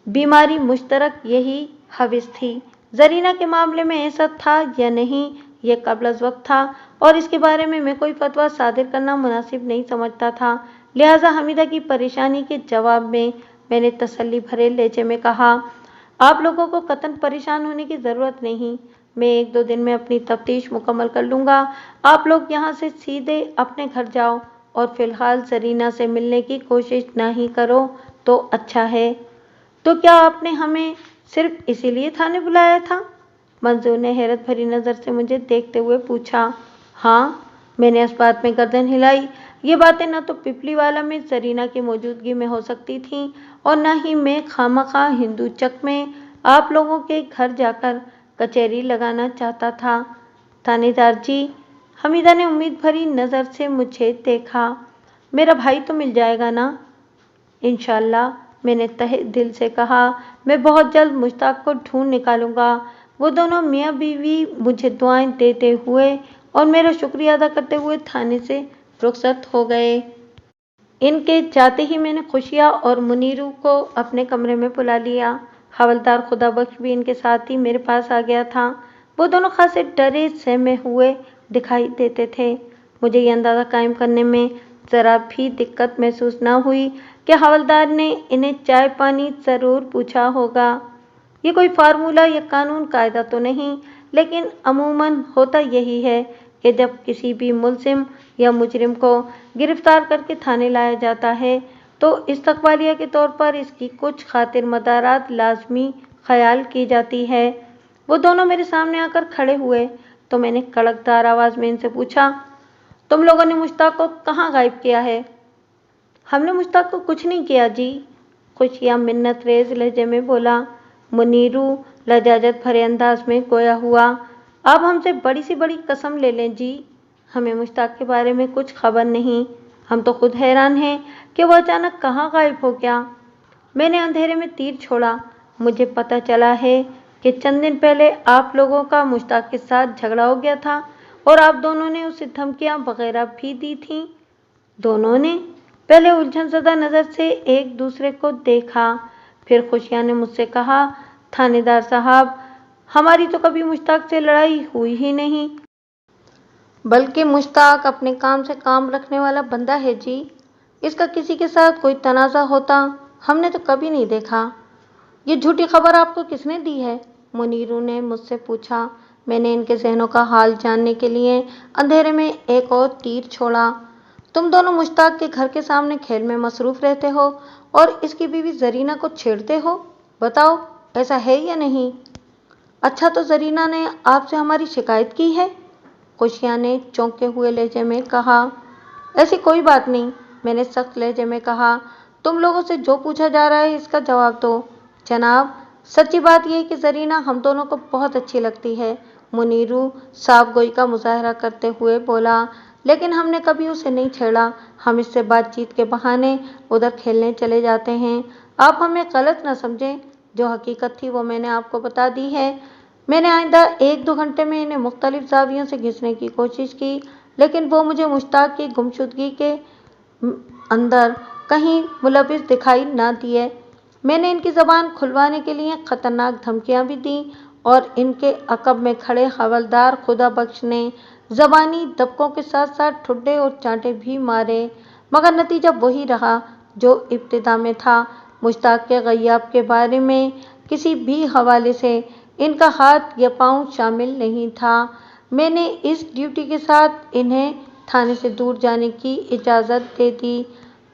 बीमारी मुश्तरक यही हविस थी। जरीना के मामले में ऐसा था या नहीं ये कब्ल वक्त था और इसके बारे में मैं कोई फतवा सादिर करना मुनासिब नहीं समझता था। लिहाजा हमीदा की परेशानी के जवाब में मैंने तसल्ली भरे लहजे में कहा, आप लोगों को कतन परेशान होने की ज़रूरत नहीं, मैं 1-2 दिन में अपनी तफ्तीश मुकम्मल कर लूँगा। आप लोग यहाँ से सीधे अपने घर जाओ और फ़िलहाल जरीना से मिलने की कोशिश ना ही करो तो अच्छा है। तो क्या आपने हमें सिर्फ इसीलिए थाने बुलाया था? मंजूर ने हैरत भरी नज़र से मुझे देखते हुए पूछा। हाँ, मैंने इस बात में गर्दन हिलाई। ये बातें न तो पिपलीवाला में जरीना की मौजूदगी में हो सकती थीं और न ही मैं खामखा हिंदू चक में आप लोगों के घर जाकर कचहरी लगाना चाहता था। थानेदार जी, हमीदा ने उम्मीद भरी नज़र से मुझे देखा। मेरा भाई तो मिल जाएगा ना? इंशाअल्लाह, मैंने तहे दिल से कहा। मैं बहुत जल्द मुश्ताक को ढूंढ निकालूंगा। वो दोनों मियाँ बीवी मुझे दुआएं देते हुए और मेरा शुक्रिया अदा करते हुए थाने से रुखसत हो गए। इनके जाते ही मैंने खुशिया और मुनीरू को अपने कमरे में बुला लिया। हवलदार खुदाबख्श भी इनके साथ ही मेरे पास आ गया था। वो दोनों खासे डरे सहमे हुए दिखाई देते थे। मुझे ये अंदाज़ा कायम करने में ज़रा भी दिक्कत महसूस न हुई कि हवलदार ने इन्हें चाय पानी ज़रूर पूछा होगा। ये कोई फार्मूला या कानून कायदा तो नहीं, लेकिन अमूमन होता यही है कि जब किसी भी मुलजिम या मुजरिम को गिरफ्तार करके थाने लाया जाता है तो इस्तकबालिया के तौर पर इसकी कुछ खातिर मदारात लाजमी ख्याल की जाती है। वो दोनों मेरे सामने आकर खड़े हुए तो मैंने कड़कदार आवाज़ में इनसे पूछा, तुम लोगों ने मुश्ताक को कहाँ गायब किया है? हमने मुश्ताक को कुछ नहीं किया जी, खुशियाँ मिन्नत रेज लहजे में बोला। मुनीरू लजाजत भरे अंदाज में गोया हुआ, आप हमसे बड़ी सी बड़ी कसम ले लें जी, हमें मुश्ताक के बारे में कुछ खबर नहीं। हम तो खुद हैरान हैं कि वो अचानक कहाँ गायब हो गया। मैंने अंधेरे में तीर छोड़ा। मुझे पता चला है कि चंद दिन पहले आप लोगों का मुश्ताक के साथ झगड़ा हो गया था और आप दोनों ने उसे धमकियाँ वगैरह भी दी थीं। दोनों ने? पहले उलझन ज़दा नज़र से एक दूसरे को देखा, फिर खुशिया ने मुझसे कहा, थानेदार साहब, हमारी तो कभी मुश्ताक से लड़ाई हुई ही नहीं, बल्कि मुश्ताक अपने काम से काम रखने वाला बंदा है जी। इसका किसी के साथ कोई तनाज़ा होता हमने तो कभी नहीं देखा। ये झूठी खबर आपको किसने दी है? मुनीरू ने मुझसे पूछा। मैंने इनके जहनों का हाल जानने के लिए अंधेरे में एक और तीर छोड़ा। तुम दोनों मुश्ताक के घर के सामने खेल में मसरूफ़ रहते हो और इसकी बीवी जरीना को छेड़ते हो। बताओ, ऐसा है या नहीं? अच्छा, तो जरीना ने आपसे हमारी शिकायत की है? खुशिया ने चौंके हुए लहजे में कहा। ऐसी कोई बात नहीं, मैंने सख्त लहजे में कहा। तुम लोगों से जो पूछा जा रहा है इसका जवाब दो। जनाब, सच्ची बात यह है कि जरीना हम दोनों को बहुत अच्छी लगती है, मुनीरू साफ गोई का मुजाहरा करते हुए बोला, लेकिन हमने कभी उसे नहीं छेड़ा। हम इससे बातचीत के बहाने उधर खेलने चले जाते हैं। आप हमें गलत न समझें, जो हकीकत थी वो मैंने आपको बता दी है। मैंने आइंदा 1-2 घंटे में इन्हें मुख्तलिफ जावियों से घिसने की कोशिश की, लेकिन वो मुझे मुश्ताक की गुमशुदगी के अंदर कहीं मुलविस दिखाई ना दिए। मैंने इनकी ज़बान खुलवाने के लिए खतरनाक धमकियां भी दी اور ان کے عقب میں کھڑے حوالدار خدا بخش نے زبانی دبکوں کے ساتھ ساتھ ٹھڈے اور چانٹے بھی مارے، مگر نتیجہ وہی رہا جو ابتدا میں تھا۔ مشتاق کے غیاب کے بارے میں کسی بھی حوالے سے ان کا ہاتھ یا پاؤں شامل نہیں تھا۔ میں نے اس ڈیوٹی کے ساتھ انہیں تھانے سے دور جانے کی اجازت دے دی۔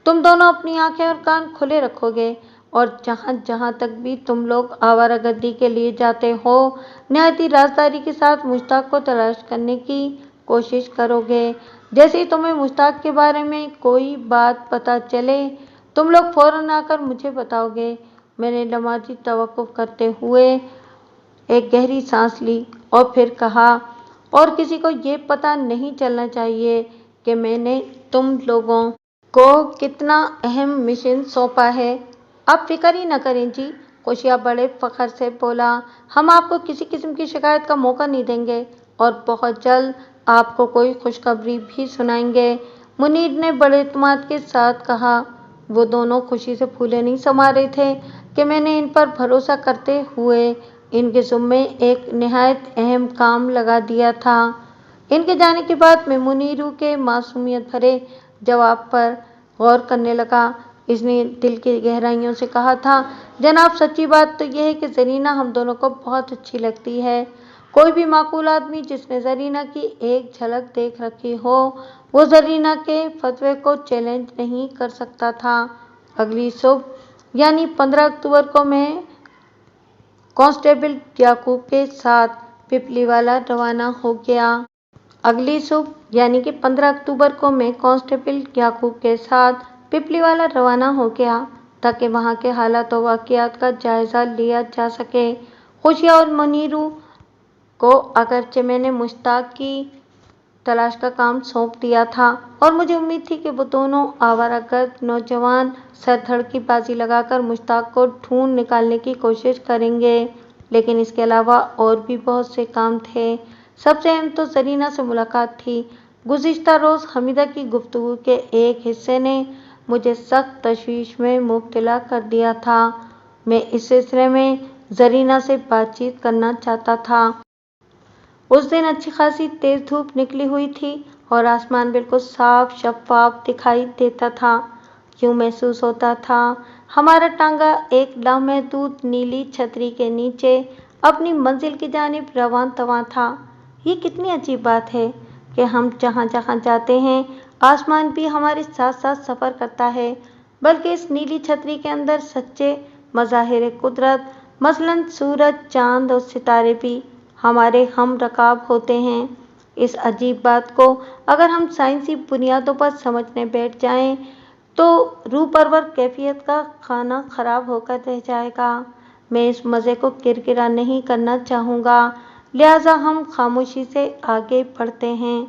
تم دونوں اپنی آنکھیں اور کان کھلے رکھو گے اور جہاں جہاں تک بھی تم لوگ آوارہ گردی کے لیے جاتے ہو، نہایت رازداری کے ساتھ مشتاق کو تلاش کرنے کی کوشش کرو گے۔ جیسے ہی تمہیں مشتاق کے بارے میں کوئی بات پتہ چلے، تم لوگ فوراً آ کر مجھے بتاؤ گے۔ میں نے نمازی توقف کرتے ہوئے ایک گہری سانس لی اور پھر کہا، اور کسی کو یہ پتہ نہیں چلنا چاہیے کہ میں نے تم لوگوں کو کتنا اہم مشن سونپا ہے۔ آپ فکر ہی نہ کریں جی، کوشیا بڑے فخر سے بولا، ہم آپ کو کسی قسم کی شکایت کا موقع نہیں دیں گے اور بہت جلد آپ کو کوئی خوشخبری بھی سنائیں گے۔ منیر نے بڑے اعتماد کے ساتھ کہا۔ وہ دونوں خوشی سے پھولے نہیں سما رہے تھے کہ میں نے ان پر بھروسہ کرتے ہوئے ان کے ذمے ایک نہایت اہم کام لگا دیا تھا۔ ان کے جانے کے بعد میں منیرو کے معصومیت بھرے جواب پر غور کرنے لگا۔ اس نے دل کی گہرائیوں سے کہا تھا، جناب سچی بات تو یہ ہے کہ زرینہ ہم دونوں کو بہت اچھی لگتی ہے۔ کوئی بھی معقول آدمی جس نے زرینہ کی ایک جھلک دیکھ رکھی ہو، وہ زرینہ کے فتوے کو چیلنج نہیں کر سکتا تھا۔ اگلی صبح یعنی 15 اکتوبر کو میں کانسٹیبل یعقوب کے ساتھ پپلی والا روانہ ہو گیا۔ اگلی صبح یعنی کہ 15 اکتوبر کو میں کانسٹیبل یعقوب کے ساتھ پپلی والا روانہ ہو گیا تاکہ وہاں کے حالات و واقعات کا جائزہ لیا جا سکے۔ خوشیا اور منیرو کو اگرچہ میں نے مشتاق کی تلاش کا کام سونپ دیا تھا اور مجھے امید تھی کہ وہ دونوں آوارہ گرد نوجوان سر دھڑ کی بازی لگا کر مشتاق کو ڈھونڈ نکالنے کی کوشش کریں گے، لیکن اس کے علاوہ اور بھی بہت سے کام تھے۔ سب سے اہم تو زرینہ سے ملاقات تھی۔ گزشتہ روز حمیدہ کی گفتگو کے ایک حصے نے مجھے سخت تشویش میں مبتلا کر دیا تھا۔ میں اس سلسلے میں زرینہ سے بات چیت کرنا چاہتا تھا۔ اس دن اچھی خاصی تیز دھوپ نکلی ہوئی تھی اور آسمان بالکل صاف شفاف دکھائی دیتا تھا۔ یوں محسوس ہوتا تھا ہمارا ٹانگا ایک لامحدود نیلی چھتری کے نیچے اپنی منزل کی جانب رواں تواں تھا۔ یہ کتنی عجیب بات ہے کہ ہم جہاں جہاں جاتے ہیں آسمان بھی ہمارے ساتھ ساتھ سفر کرتا ہے، بلکہ اس نیلی چھتری کے اندر سچے مظاہر قدرت مثلاً سورج، چاند اور ستارے بھی ہمارے ہم رکاب ہوتے ہیں۔ اس عجیب بات کو اگر ہم سائنسی بنیادوں پر سمجھنے بیٹھ جائیں تو روح پرور کیفیت کا کھانا خراب ہو کر رہ جائے گا۔ میں اس مزے کو کرکرا نہیں کرنا چاہوں گا، لہٰذا ہم خاموشی سے آگے بڑھتے ہیں۔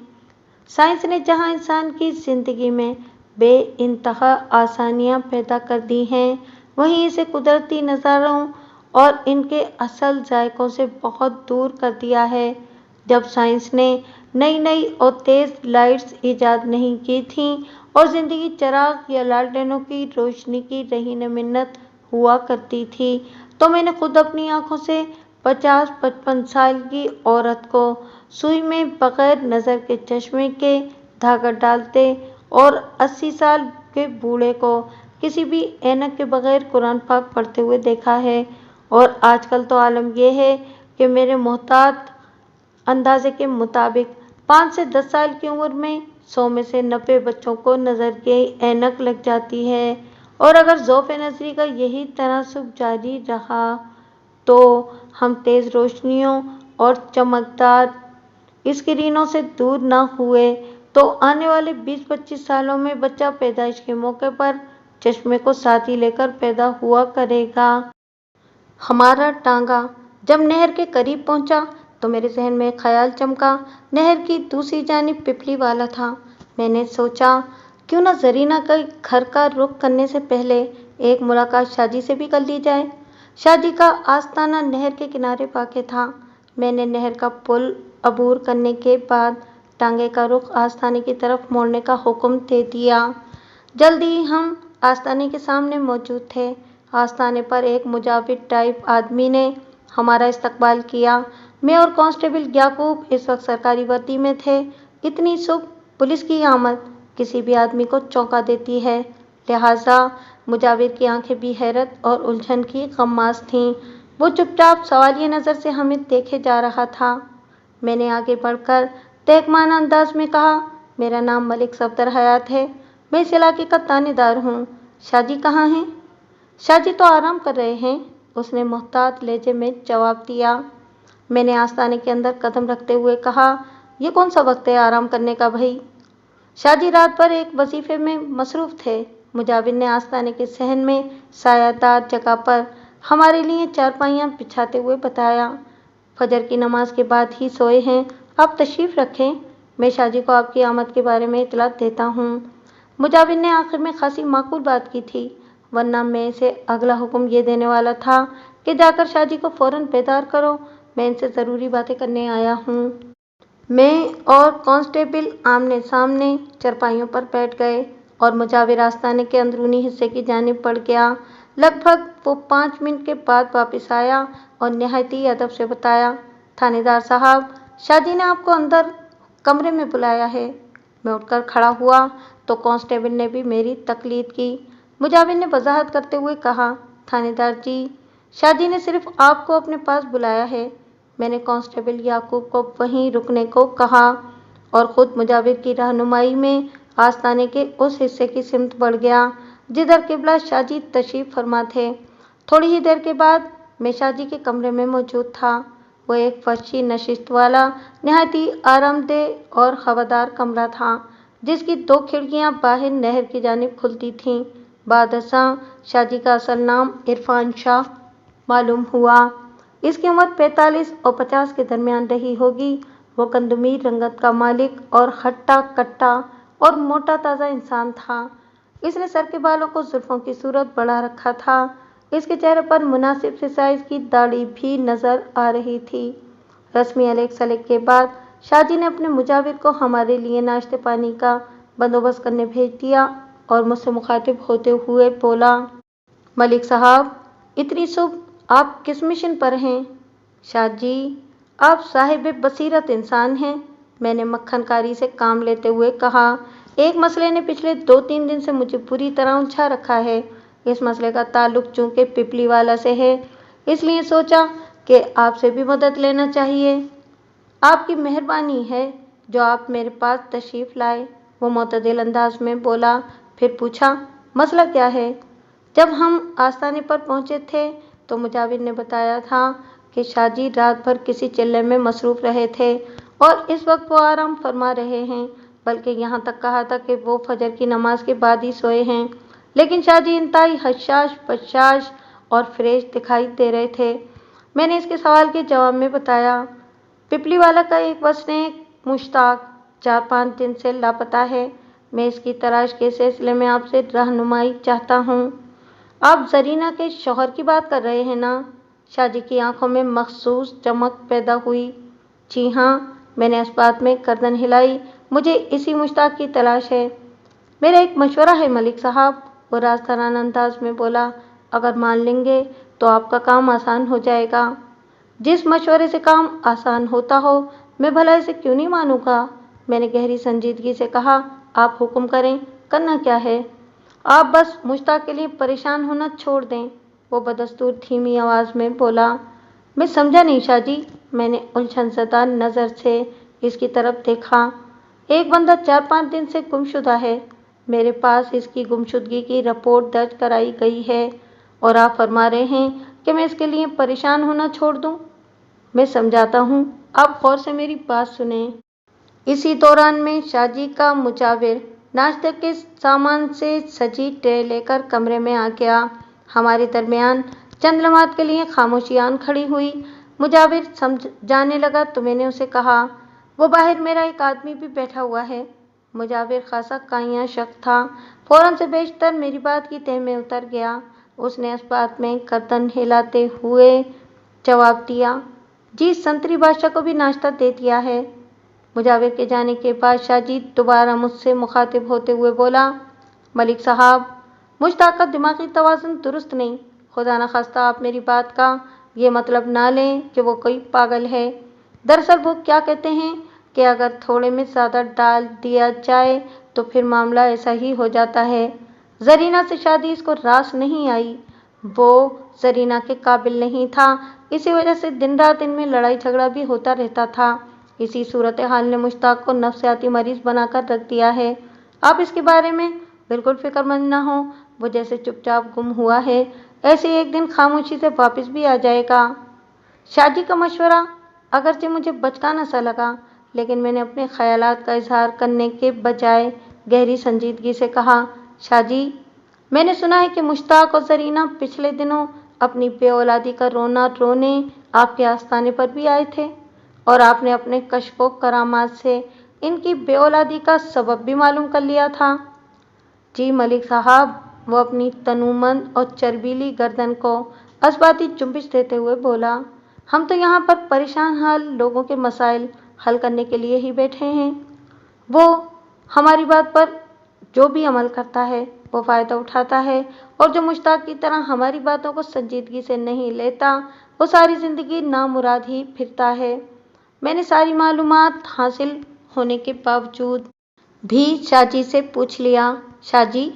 سائنس نے جہاں انسان کی زندگی میں بے انتہا آسانیاں پیدا کر دی ہیں، وہیں اسے قدرتی نظاروں اور ان کے اصل ذائقوں سے بہت دور کر دیا ہے۔ جب سائنس نے نئی نئی اور تیز لائٹس ایجاد نہیں کی تھیں اور زندگی چراغ یا لالٹینوں کی روشنی کی رہین منت ہوا کرتی تھی، تو میں نے خود اپنی آنکھوں سے 50-55 سال کی عورت کو سوئی میں بغیر نظر کے چشمے کے دھاگہ ڈالتے اور 80 سال کے بوڑھے کو کسی بھی اینک کے بغیر قرآن پاک پڑھتے ہوئے دیکھا ہے۔ اور آج کل تو عالم یہ ہے کہ میرے محتاط اندازے کے مطابق 5 سے 10 سال کی عمر میں 100 میں سے 90 بچوں کو نظر کی اینک لگ جاتی ہے، اور اگر ضعف نظری کا یہی تناسب جاری رہا تو ہم تیز روشنیوں اور چمکدار اسکرینوں سے دور نہ ہوئے تو آنے والے 20-25 سالوں میں بچہ پیدائش کے موقع پر چشمے کو ساتھ ہی لے کر پیدا ہوا کرے گا۔ ہمارا ٹانگا جب نہر کے قریب پہنچا تو میرے ذہن میں ایک خیال چمکا۔ نہر کی دوسری جانب پپلی والا تھا۔ میں نے سوچا، کیوں نہ زرینہ کے گھر کا رخ کرنے سے پہلے ایک ملاقات شاہ جی سے بھی کر لی جائے۔ شاہ جی کا آستانہ نہر کے کنارے واقع تھا۔ میں نے نہر کا پل عبور کرنے کے بعد ٹانگے کا رخ آستانے کی طرف موڑنے کا حکم دے دیا۔ جلد ہی ہم آستانے کے سامنے موجود تھے۔ آستانے پر ایک مجاور ٹائپ آدمی نے हमारा इस्तकबाल किया। मैं और कांस्टेबल याकूब इस वक्त सरकारी वर्दी में थे। इतनी सुबह पुलिस की आमद किसी भी आदमी को चौंका देती है, लिहाजा मुजाविर की आंखें भी हैरत और उलझन की गम्मास थीं। वो चुपचाप सवालिया नज़र से हमें देखे जा रहा था। मैंने आगे बढ़कर तहकमाना अंदाज में कहा, मेरा नाम मलिक सफदर हयात है। मैं इस इलाके का थानेदार हूँ। शाहजी कहाँ हैं? शाहजी तो आराम कर रहे हैं, उसने मोहतात लहजे में जवाब दिया। मैंने आस्ताने के अंदर कदम रखते हुए कहा, यह कौन सा वक्त है आराम करने का भाई? शाहजी रात भर एक वजीफे में मसरूफ थे। मुजाविर ने आस्ताने के सहन में सायादार जगह पर हमारे लिए चारपाइयाँ बिछाते हुए बताया, फजर की नमाज के बाद ही सोए हैं, आप तशरीफ़ रखें, मैं शाहजी को आपकी आमद के बारे में इतला देता हूँ। मुजाविर ने आखिर में खासी माकूल बात की थी, वरना मैं इसे अगला हुक्म ये देने वाला था कि जाकर शाहजी को फ़ौरन बेदार करो, मैं इनसे ज़रूरी बातें करने आया हूँ। मैं और कांस्टेबल आमने सामने चरपाइयों पर बैठ गए और मुजाविर आस्ताने के अंदरूनी हिस्से की जानिब बढ़ गया। लगभग वो 5 मिनट के बाद वापस आया और निहायती अदब से बताया, थानेदार साहब, शाहजी ने आपको अंदर कमरे में बुलाया है। मैं उठकर खड़ा हुआ तो कांस्टेबल ने भी मेरी तकलीद की। मुजाविर ने वजाहत करते हुए कहा, थानेदार जी, शाहजी ने सिर्फ आपको अपने पास बुलाया है। मैंने कांस्टेबल याकूब को वहीं रुकने को कहा और ख़ुद मुजाविर की रहनुमाई में आस्ताने के उस हिस्से की सिमत बढ़ गया जिधर किबला शाहजी तशरीफ़ फरमा थे। थोड़ी ही देर के बाद मैं शाहजी के कमरे में मौजूद था। वो एक फर्शी नशिस्त वाला निहायती आरामदेह और हवादार कमरा था, जिसकी 2 खिड़कियां बाहर नहर की जानिब खुलती थीं। बादशाह शाहजी का असल नाम इरफान शाह मालूम हुआ। इसकी उम्र 45 और 50 के दरमियान रही होगी। वो कंदमीर रंगत का मालिक और हट्टा कट्टा और मोटा ताज़ा इंसान था। इसने सर के बालों को जुल्फ़ों की सूरत बढ़ा रखा था। इसके चेहरे पर मुनासिब से साइज़ की दाढ़ी भी नज़र आ रही थी। रस्मी अलग सलग के बाद शाहजी ने अपने मुजाविर को हमारे लिए नाश्ते पानी का बंदोबस्त करने भेज दिया और मुझसे मुखातिब होते हुए बोला, मलिक साहब, इतनी सुबह आप किस मिशन पर हैं? शाहजी, आप साहिब बसीरत इंसान हैं, मैंने मक्खनकारी से काम लेते हुए कहा। एक मसले ने पिछले 2-3 दिन से मुझे बुरी तरह उलझा रखा है। इस मसले का ताल्लुक चूँकि पिपली वाला से है, इसलिए सोचा कि आपसे भी मदद लेना चाहिए। आपकी मेहरबानी है जो आप मेरे पास तशरीफ़ लाए, वो मोतदिल अंदाज में बोला। फिर पूछा, मसला क्या है? जब हम आस्ताने पर पहुँचे थे तो मुजाविर ने बताया था कि शाहजी रात भर किसी चिल्ले में मसरूफ़ रहे थे और इस वक्त वो आराम फरमा रहे हैं, बल्कि यहाँ तक कहा था कि वो फजर की नमाज के बाद ही सोए हैं। लेकिन शाहजी इंतहाई हशाश बशाश और फ्रेश दिखाई दे रहे थे। मैंने इसके सवाल के जवाब में बताया, पिपली वाला का एक वसनीक मुश्ताक 4-5 दिन से लापता है। मैं इसकी तलाश के सिलसिले में आपसे रहनुमाई चाहता हूँ। आप जरीना के शौहर की बात कर रहे हैं ना? शाहजी की आंखों में मखसूस चमक पैदा हुई। जी हाँ, मैंने इस बात में गर्दन हिलाई, मुझे इसी मुश्ताक की तलाश है। मेरा एक मशवरा है मलिक साहब, वो राजतराना अंदाज में बोला, अगर मान लेंगे तो आपका काम आसान हो जाएगा। जिस मशवरे से काम आसान होता हो, मैं भला इसे क्यों नहीं मानूंगा? मैंने गहरी संजीदगी से कहा, आप हुक्म करें, करना क्या है? आप बस मुश्ताक के लिए परेशान होना छोड़ दें, वो बदस्तूर धीमी आवाज़ में बोला। मैं समझा नहीं शाहजी, मैंने उलझनज़दा नज़र से इसकी तरफ देखा। एक बंदा 4-5 दिन से गुमशुदा है। मेरे पास इसकी गुमशुदगी की रिपोर्ट दर्ज कराई गई है और आप फरमा रहे हैं कि मैं इसके लिए परेशान होना छोड़ दूं? मैं समझाता हूँ, आप गौर से मेरी बात सुने। इसी दौरान में शाहजी का मुजाविर नाश्ते के सामान से सजी ट्रे लेकर कमरे में आ गया। हमारे दरमियान चंद लम्हात के लिए खामोशी आन खड़ी हुई। मुजाविर समझाने लगा तो मैंने उसे कहा, वो बाहर मेरा एक आदमी भी बैठा हुआ है। मुजाविर खासा काइयाँ शक था, फ़ौरन से बेशतर मेरी बात की तह में उतर गया। उसने इस बात में गर्दन हिलाते हुए जवाब दिया, जी, संतरी बादशाह को भी नाश्ता दे दिया है। मुजाविर के जाने के बाद शाहजी दोबारा मुझसे मुखातिब होते हुए बोला, मलिक साहब, मुश्ताक का दिमागी तवाज़ुन दुरुस्त नहीं, खुदा न खास्ता आप मेरी बात का ये मतलब ना लें कि वो कोई पागल है। दरअसल वो क्या कहते हैं कि अगर थोड़े में ज़्यादा डाल दिया जाए तो फिर मामला ऐसा ही हो जाता है। ज़रीना से शादी इसको रास नहीं आई। वो ज़रीना के काबिल नहीं था। इसी वजह से दिन रात इनमें लड़ाई झगड़ा भी होता रहता था। इसी सूरत हाल ने मुश्ताक को नफ्सियाती मरीज बनाकर रख दिया है। आप इसके बारे में बिल्कुल फिक्रमंद ना हो। वो जैसे चुपचाप गुम हुआ है, ऐसे एक दिन खामोशी से वापस भी आ जाएगा। शादी का मशवरा अगरचे मुझे बचकाना सा लगा, लेकिन मैंने अपने ख्यालात का इजहार करने के बजाय गहरी संजीदगी से कहा, शाजी, मैंने सुना है कि मुश्ताक और ज़रीना पिछले दिनों अपनी बेऔलादी का रोना रोने आपके आस्थाने पर भी आए थे और आपने अपने कश्फ व करामात से इनकी बेऔलादी का सबब भी मालूम कर लिया था। जी मलिक साहब, वो अपनी तनुमंद और चरबीली गर्दन को असबाती चुंबिश देते हुए बोला, हम तो यहाँ पर परेशान हाल लोगों के मसाइल हल करने के लिए ही बैठे हैं। वो हमारी बात पर जो भी अमल करता है वो फ़ायदा उठाता है, और जो मुश्ताक की तरह हमारी बातों को संजीदगी से नहीं लेता वो सारी ज़िंदगी नामुराद ही फिरता है। मैंने सारी मालूमात हासिल होने के बावजूद भी शाजी से पूछ लिया, शाजी,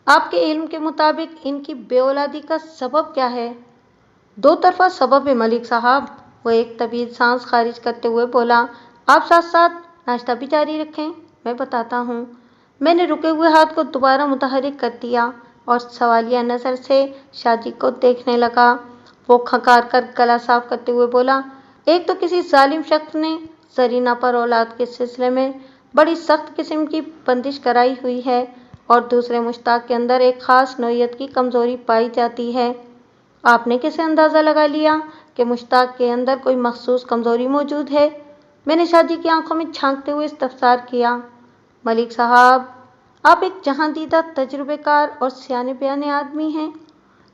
आपके इल्म के मुताबिक इनकी बेऔलादी का सबब क्या है? दो तरफा सबब है मलिक साहब, वो एक तवील सांस खारिज करते हुए बोला। आप साथ साथ नाश्ता भी जारी रखें, मैं बताता हूँ। मैंने रुके हुए हाथ को दोबारा मुतहरिक कर दिया और सवालिया नज़र से शाजी को देखने लगा। वो खंकार कर गला साफ करते हुए बोला, एक तो किसी जालिम शख्स ने ज़रीना पर औलाद के सिलसिले में बड़ी सख्त किस्म की बंदिश कराई हुई है, और दूसरे मुश्ताक के अंदर एक ख़ास नौइयत की कमज़ोरी पाई जाती है। आपने कैसे अंदाज़ा लगा लिया कि मुश्ताक के अंदर कोई मखसूस कमज़ोरी मौजूद है? मैंने शाजी की आंखों में झांकते हुए इस्तफसार किया। मलिक साहब, आप एक जहांदीदा तजुर्बेकार और सियाने बयाने आदमी हैं,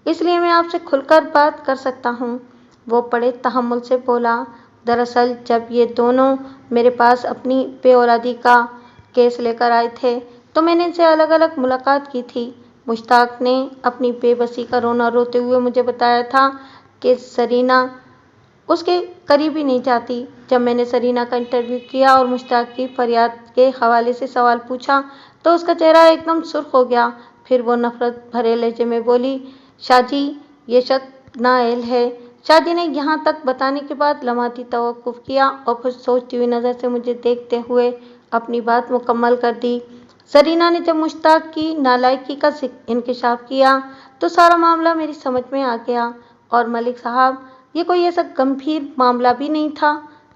इसलिए मैं आपसे खुलकर बात कर सकता हूँ। वो बड़े तहम्मुल से बोला, दरअसल जब ये दोनों मेरे पास अपनी बेऔलादी का केस लेकर आए थे तो मैंने इनसे अलग अलग मुलाकात की थी। मुश्ताक ने अपनी बेबसी का रोना रोते हुए मुझे बताया था कि ज़रीना उसके करीब ही नहीं जाती। जब मैंने ज़रीना का इंटरव्यू किया और मुश्ताक की फरियाद के हवाले से सवाल पूछा तो उसका चेहरा एकदम सुर्ख हो गया। फिर वो नफ़रत भरे लहजे में बोली, शाजी, ये शख्स नाअहल है। शाजी ने यहाँ तक बताने के बाद लम्हाती तवक्कुफ़ किया और फिर सोचती हुई नज़र से मुझे देखते हुए अपनी बात मुकम्मल कर दी। ज़रीना ने जब मुश्ताक की नालायकी का इंकिशाफ किया तो सारा मामला मेरी समझ में आ गया। और मलिक साहब, ये कोई ऐसा गंभीर मामला भी नहीं था।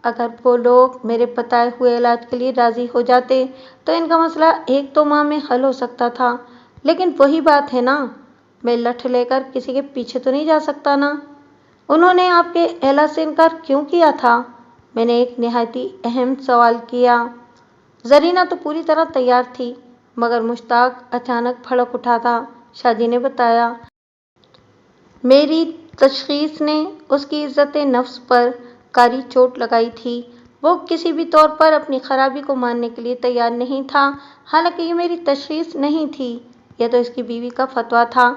अगर वो लोग मेरे बताए हुए इलाज के लिए राज़ी हो जाते तो इनका मसला 1-2 माह में हल हो सकता था। लेकिन वही बात है ना, मैं लठ लेकर किसी के पीछे तो नहीं जा सकता ना। उन्होंने आपके एला से इनकार क्यों किया था? मैंने एक निहायती अहम सवाल किया। ज़रीना तो पूरी तरह तैयार थी, मगर मुश्ताक अचानक भड़क उठा था, शाजी ने बताया। मेरी तशख़ीस ने उसकी इज़्ज़त नफ्स पर कारी चोट लगाई थी। वो किसी भी तौर पर अपनी खराबी को मानने के लिए तैयार नहीं था। हालांकि ये मेरी तशख़ीस नहीं थी, यह तो इसकी बीवी का फतवा था।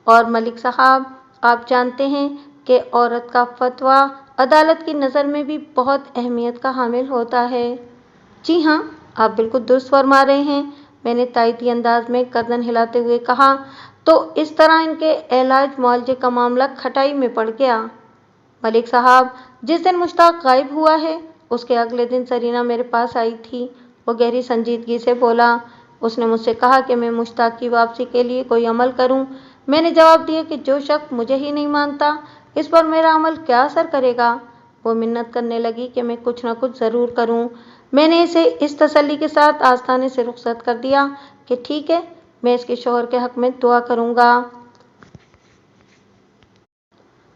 और मलिक साहब, आप जानते हैं कि औरत का फतवा अदालत की नज़र में भी बहुत अहमियत का हामिल होता है। जी हाँ, आप बिल्कुल दुरुस्त फरमा रहे हैं, मैंने तायदी अंदाज में गर्दन हिलाते हुए कहा। तो इस तरह इनके इलाज मुआवजे का मामला खटाई में पड़ गया। मलिक साहब, जिस दिन मुश्ताक गायब हुआ है उसके अगले दिन ज़रीना मेरे पास आई थी। वो गहरी संजीदगी से बोला। उसने मुझसे कहा कि मैं मुश्ताक की वापसी के लिए कोई अमल करूं। मैंने जवाब दिया कि जो शख्स मुझे ही नहीं मानता इस पर मेरा अमल क्या असर करेगा। वो मिन्नत करने लगी कि मैं कुछ न कुछ ज़रूर करूं। मैंने इसे इस तसल्ली के साथ आस्थाने से रुखसत कर दिया कि ठीक है, मैं इसके शौहर के हक़ में दुआ करूँगा।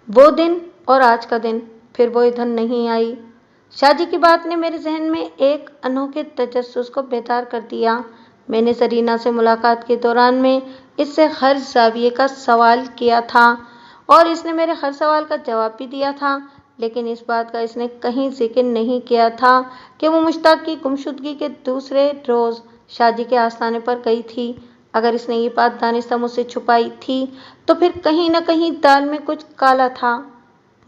वो दिन और आज का दिन, फिर वो इधर नहीं आई। शादी की बात ने मेरे जहन में एक अनोखे तजस्सुस को बेदार कर दिया। मैंने ज़रीना से मुलाकात के दौरान में इससे हर ज़ाविये का सवाल किया था और इसने मेरे हर सवाल का जवाब भी दिया था, लेकिन इस बात का इसने कहीं जिक्र नहीं किया था कि वो मुश्ताक की गुमशुदगी के दूसरे रोज़ शादी के आस्थाने पर गई थी। अगर इसने ये बात दानिस्ता मुझसे छुपाई थी तो फिर कहीं न कहीं दाल में कुछ काला था।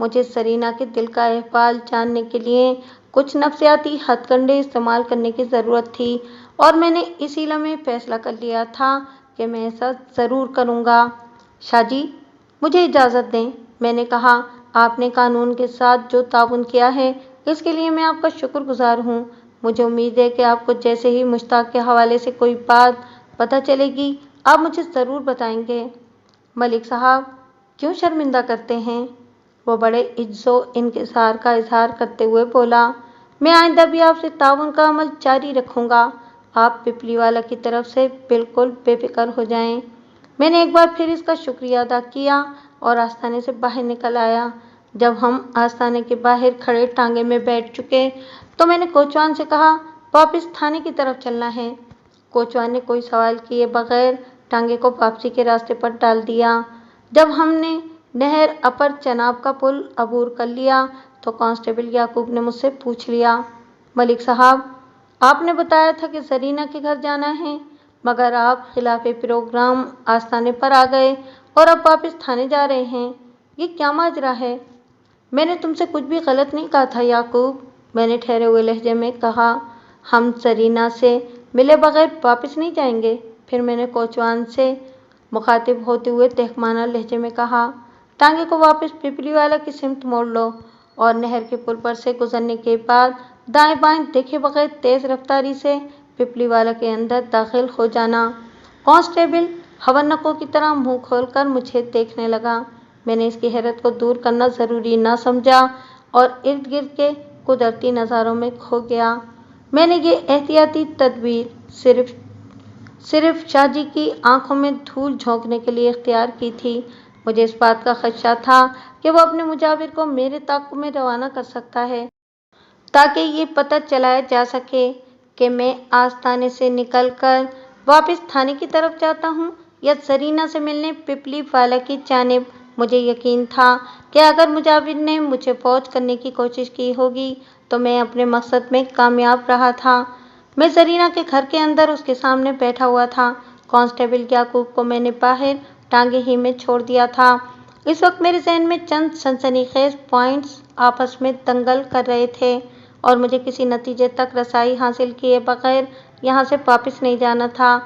مجھے سرینا کے دل کا احوال جاننے کے لیے کچھ نفسیاتی ہتھ کنڈے استعمال کرنے کی ضرورت تھی، اور میں نے اسی لمحے فیصلہ کر لیا تھا کہ میں ایسا ضرور کروں گا۔ شاہ جی، مجھے اجازت دیں، میں نے کہا۔ آپ نے قانون کے ساتھ جو تعاون کیا ہے اس کے لیے میں آپ کا شکر گزار ہوں۔ مجھے امید ہے کہ آپ کو جیسے ہی مشتاق کے حوالے سے کوئی بات پتہ چلے گی آپ مجھے ضرور بتائیں گے۔ ملک صاحب کیوں شرمندہ کرتے ہیں؟ وہ بڑے عجز و انکسار کا اظہار کرتے ہوئے بولا۔ میں آئندہ بھی آپ سے تعاون کا عمل جاری رکھوں گا۔ آپ پپلی والا کی طرف سے بالکل بے فکر ہو جائیں۔ میں نے ایک بار پھر اس کا شکریہ ادا کیا اور آستانے سے باہر نکل آیا۔ جب ہم آستانے کے باہر کھڑے ٹانگے میں بیٹھ چکے تو میں نے کوچوان سے کہا، واپس تھانے کی طرف چلنا ہے۔ کوچوان نے کوئی سوال کیے بغیر ٹانگے کو واپسی کے راستے پر ڈال دیا۔ جب ہم نے نہر اپر چناب کا پل عبور کر لیا تو کانسٹیبل یعقوب نے مجھ سے پوچھ لیا، ملک صاحب، آپ نے بتایا تھا کہ زرینہ کے گھر جانا ہے، مگر آپ خلاف پروگرام آستانے پر آ گئے اور اب واپس تھانے جا رہے ہیں، یہ کیا ماجرا ہے؟ میں نے تم سے کچھ بھی غلط نہیں کہا تھا یعقوب، میں نے ٹھہرے ہوئے لہجے میں کہا۔ ہم زرینہ سے ملے بغیر واپس نہیں جائیں گے۔ پھر میں نے کوچوان سے مخاطب ہوتے ہوئے تحقیرانہ لہجے میں کہا، ٹانگے کو واپس پپلی والا کی سمت موڑ لو اور نہر کے پل پر سے گزرنے کے بعد دائیں بائیں دیکھے بغیر تیز رفتاری سے پپلی والا کے اندر داخل ہو جانا۔ کانسٹیبل حونکوں کی طرح منہ کھول کر مجھے دیکھنے لگا۔ میں نے اس کی حیرت کو دور کرنا ضروری نہ سمجھا اور ارد گرد کے قدرتی نظاروں میں کھو گیا۔ میں نے یہ احتیاطی تدبیر صرف شاہ جی کی آنکھوں میں دھول جھونکنے کے لیے اختیار کی تھی۔ مجھے اس بات کا خدشہ تھا کہ وہ اپنے مجاور کو میرے تعاقب میں روانہ کر سکتا ہے تاکہ یہ پتہ چلایا جا سکے کہ میں آستانے سے نکل کر واپس تھانے کی طرف جاتا ہوں یا زرینہ سے ملنے پپلی والا کی جانب۔ مجھے یقین تھا کہ اگر مجاور نے مجھے فوت کرنے کی کوشش کی ہوگی تو میں اپنے مقصد میں کامیاب رہا تھا۔ میں زرینہ کے گھر کے اندر اس کے سامنے بیٹھا ہوا تھا۔ کانسٹیبل یعقوب کو میں نے باہر ٹانگے ہی میں چھوڑ دیا تھا۔ اس وقت میرے ذہن میں چند سنسنی خیز پوائنٹس آپس میں دنگل کر رہے تھے اور مجھے کسی نتیجے تک رسائی حاصل کیے بغیر یہاں سے واپس نہیں جانا تھا۔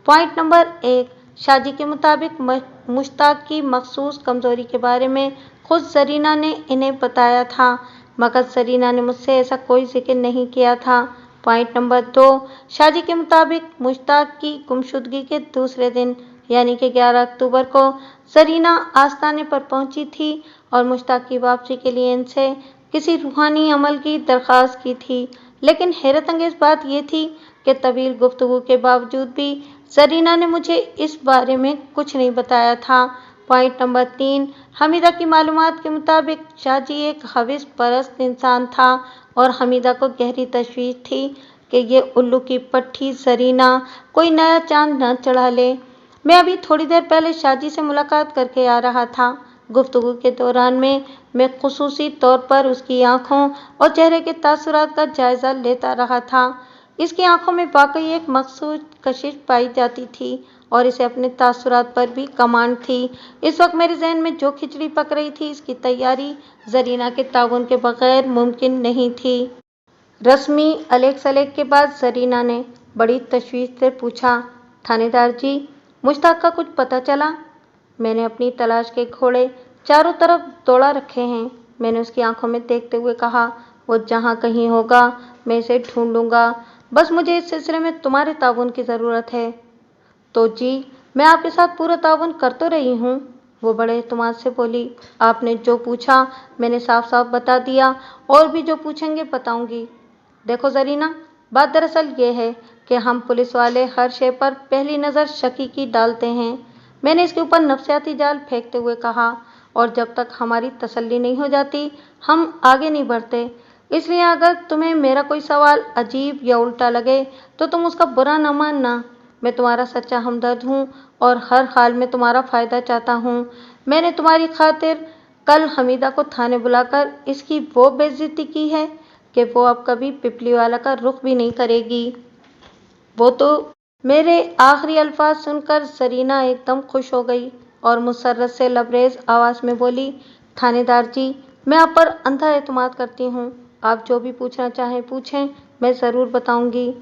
پوائنٹ نمبر 1، شاہ جی کے مطابق مشتاق کی مخصوص کمزوری کے بارے میں خود زرینہ نے انہیں بتایا تھا، مگر زرینہ نے مجھ سے ایسا کوئی ذکر نہیں کیا تھا۔ پوائنٹ نمبر 2، شاہ جی کے مطابق مشتاق کی گمشدگی کے دوسرے دن یعنی کہ 11 اکتوبر کو زرینہ آستانے پر پہنچی تھی اور مشتاق کی واپسی کے لیے ان سے کسی روحانی عمل کی درخواست کی تھی، لیکن حیرت انگیز بات یہ تھی کہ طویل گفتگو کے باوجود بھی زرینہ نے مجھے اس بارے میں کچھ نہیں بتایا تھا۔ پوائنٹ نمبر 3، حمیدہ کی معلومات کے مطابق شاہ جی ایک حوث پرست انسان تھا اور حمیدہ کو گہری تشویش تھی کہ یہ الو کی پٹھی زرینہ کوئی نیا چاند نہ چڑھا لے۔ میں ابھی تھوڑی دیر پہلے شاہ جی سے ملاقات کر کے آ رہا تھا۔ گفتگو کے دوران میں خصوصی طور پر اس کی آنکھوں اور چہرے کے تاثرات کا جائزہ لیتا رہا تھا۔ اس کی آنکھوں میں واقعی ایک مخصوص کشش پائی جاتی تھی اور اسے اپنے تاثرات پر بھی کمانڈ تھی۔ اس وقت میرے ذہن میں جو کھچڑی پک رہی تھی اس کی تیاری زرینہ کے تعاون کے بغیر ممکن نہیں تھی۔ رسمی الیک سلیک کے بعد زرینہ نے بڑی تشویش سے پوچھا، تھانے دار جی، مشتاق کا کچھ پتہ چلا؟ میں نے اپنی تلاش کے گھوڑے چاروں طرف دوڑا رکھے ہیں، میں نے اس کی آنکھوں میں دیکھتے ہوئے کہا۔ وہ جہاں کہیں ہوگا میں اسے ڈھونڈوں گا، بس مجھے اس سلسلے میں تمہارے تعاون کی ضرورت ہے۔ تو جی، میں آپ کے ساتھ پورا تعاون کر تو رہی ہوں، وہ بڑے اعتماد سے بولی۔ آپ نے جو پوچھا میں نے صاف صاف بتا دیا، اور بھی جو پوچھیں گے بتاؤں گی۔ دیکھو زرینہ، بات دراصل یہ ہے کہ ہم پولیس والے ہر شے پر پہلی نظر شکی کی ڈالتے ہیں، میں نے اس کے اوپر نفسیاتی جال پھینکتے ہوئے کہا، اور جب تک ہماری تسلی نہیں ہو جاتی ہم آگے نہیں بڑھتے۔ اس لیے اگر تمہیں میرا کوئی سوال عجیب یا الٹا لگے تو تم اس کا برا نہ ماننا، میں تمہارا سچا ہمدرد ہوں اور ہر حال میں تمہارا فائدہ چاہتا ہوں۔ میں نے تمہاری خاطر کل حمیدہ کو تھانے بلا کر اس کی وہ بے عزتی کی ہے کہ وہ اب کبھی پپلی والا کا رخ بھی نہیں کرے گی۔ وہ تو میرے آخری الفاظ سن کر زرینہ ایک دم خوش ہو گئی اور مسرت سے لبریز آواز میں بولی، تھانے دار جی، मैं आप पर अंधा एतमाद करती हूँ। आप जो भी पूछना चाहें पूछें, मैं ज़रूर बताऊंगी।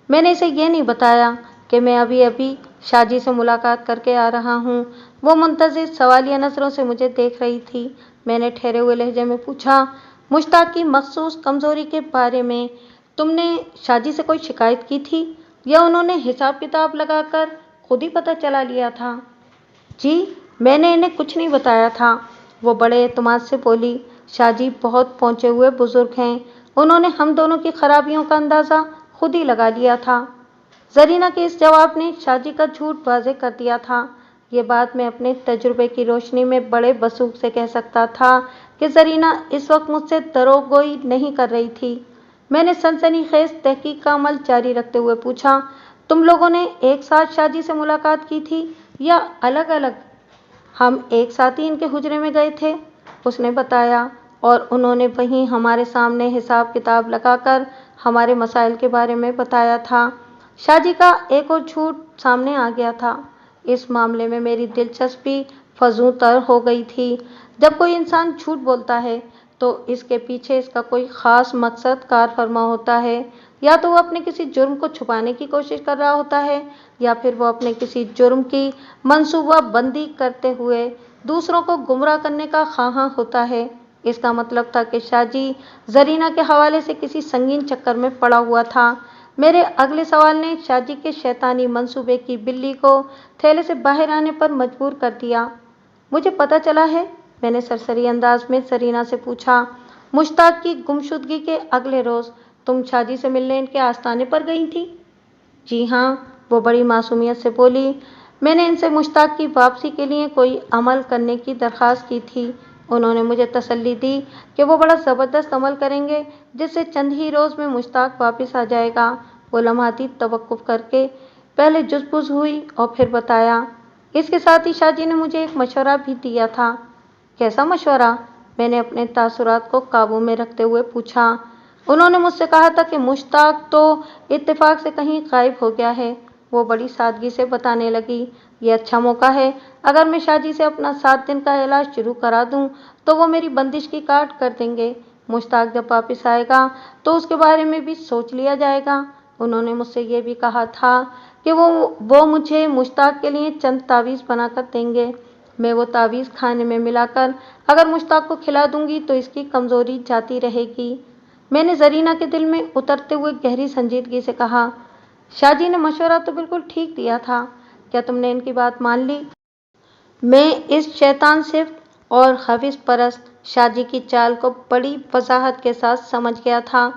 मैंने इसे ये नहीं बताया कि मैं अभी अभी शाजी से मुलाकात करके आ रहा हूँ। वो मुंतज़िर सवालिया नज़रों से मुझे देख रही थी। मैंने ठहरे हुए लहजे में पूछा, मुश्ताक की मखसूस कमज़ोरी के बारे में तुमने शाजी से कोई शिकायत की थी या उन्होंने हिसाब किताब लगाकर खुद ही पता चला लिया था? जी, मैंने इन्हें कुछ नहीं बताया था। वो बड़े एतमाद से बोली, शाहजी बहुत पहुँचे हुए बुजुर्ग हैं। उन्होंने हम दोनों की खराबियों का अंदाज़ा खुद ही लगा लिया था। जरीना के इस जवाब ने शाहजी का झूठ वाज़ेह कर दिया था। ये बात मैं अपने तजुर्बे की रोशनी में बड़े वसूख से कह सकता था कि जरीना इस वक्त मुझसे दरोगोई नहीं कर रही थी। मैंने सनसनीखेज तहकीक का अमल जारी रखते हुए पूछा, तुम लोगों ने एक साथ शाहजी से मुलाकात की थी या अलग अलग? हम एक साथ ही इनके हुजरे में गए थे, उसने बताया, और उन्होंने वहीं हमारे सामने हिसाब किताब लगाकर हमारे मसाइल के बारे में बताया था। शाहजी का एक और झूठ सामने आ गया था। इस मामले में मेरी दिलचस्पी फजूं तर हो गई थी। जब कोई इंसान झूठ बोलता है तो इसके पीछे इसका कोई ख़ास मकसद कार फरमा होता है। या तो वो अपने किसी जुर्म को छुपाने की कोशिश कर रहा होता है या फिर वो अपने किसी जुर्म की मंसूबाबंदी करते हुए दूसरों को गुमराह करने का ख़्वाहां होता है। इसका मतलब था कि शाहजी जरीना के हवाले से किसी संगीन चक्कर में पड़ा हुआ था। मेरे अगले सवाल ने शाहजी के शैतानी मंसूबे की बिल्ली को थैले से बाहर आने पर मजबूर कर दिया। मुझे पता चला है, मैंने सरसरी अंदाज में जरीना से पूछा, मुश्ताक की गुमशुदगी के अगले रोज़ तुम शाहजी से मिलने इनके आस्थाने पर गई थी? जी हाँ, वो बड़ी मासूमियत से बोली। मैंने इनसे मुश्ताक की वापसी के लिए कोई अमल करने की दरख्वास्त की थी। उन्होंने मुझे तसल्ली दी कि वो बड़ा ज़बरदस्त अमल करेंगे जिससे चंद ही रोज़ में मुश्ताक वापस आ जाएगा। वो लम्हाती तवक्कुफ़ करके पहले जुज़बुज़ हुई और फिर बताया, इसके साथ ही शाहजी ने मुझे एक मशवरा भी दिया था। कैसा मशवरा? मैंने अपने तासुरात को काबू में रखते हुए पूछा। उन्होंने मुझसे कहा था कि मुश्ताक तो इत्तेफाक से कहीं गायब हो गया है। वो बड़ी सादगी से बताने लगी, ये अच्छा मौका है। अगर मैं शाहजी से अपना 7 दिन का इलाज शुरू करा दूं तो वो मेरी बंदिश की काट कर देंगे। मुश्ताक जब वापस आएगा तो उसके बारे में भी सोच लिया जाएगा। उन्होंने मुझसे ये भी कहा था कि वो मुझे मुश्ताक के लिए चंद तावीज़ बनाकर देंगे। मैं वो तावीज़ खाने में मिलाकर अगर मुश्ताक को खिला दूंगी तो इसकी कमज़ोरी जाती रहेगी। मैंने जरीना के दिल में उतरते हुए गहरी संजीदगी से कहा, शाहजी ने मशवरा तो बिल्कुल ठीक दिया था, क्या तुमने इनकी बात मान ली? मैं इस शैतान सिफ्त और हविस परस्त शाहजी की चाल को बड़ी वजाहत के साथ समझ गया था,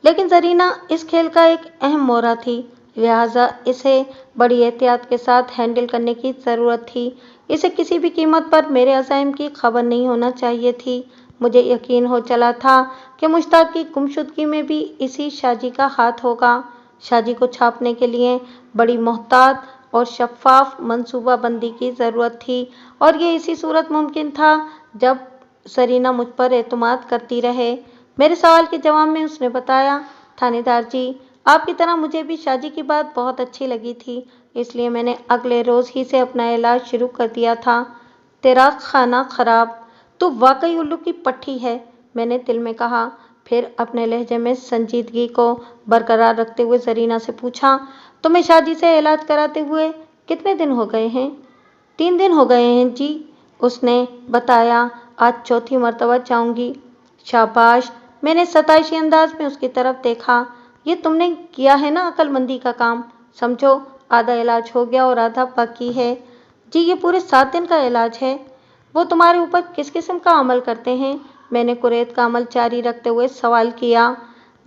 लेकिन जरीना इस खेल का एक अहम मोहरा थी, लिहाजा इसे बड़ी एहतियात के साथ हैंडल करने की ज़रूरत थी। इसे किसी भी कीमत पर मेरे अज़ाइम की खबर नहीं होना चाहिए थी। मुझे यकीन हो चला था कि मुश्ताक की गुमशुदगी में भी इसी शाहजी का हाथ होगा। शाहजी को छापने के लिए बड़ी मोहतात और शफ़ाफ मंसूबाबंदी की ज़रूरत थी और ये इसी सूरत मुमकिन था जब जरीना मुझ पर एतमाद करती रहे। मेरे सवाल के जवाब में उसने बताया, थानेदार जी, आपकी तरह मुझे भी शाहजी की बात बहुत अच्छी लगी थी, इसलिए मैंने अगले रोज़ ही से अपना इलाज शुरू कर दिया था। तेरा खाना खराब, तू वाकई उल्लू की पट्टी है, मैंने दिल में कहा। फिर अपने लहजे में संजीदगी को बरकरार रखते हुए जरीना से पूछा, तुम्हें शाहजी से इलाज कराते हुए कितने दिन हो गए हैं? 3 दिन हो गए हैं जी, उसने बताया। आज चौथी मर्तबा जाऊंगी। शाबाश, मैंने सताइशी अंदाज में उसकी तरफ देखा। ये तुमने किया है ना अक्लमंदी का काम। समझो आधा इलाज हो गया और आधा बाकी है। जी, ये पूरे 7 दिन का इलाज है। वो तुम्हारे ऊपर किस किस्म का अमल करते हैं? मैंने कुरैत का अमल जारी रखते हुए सवाल किया।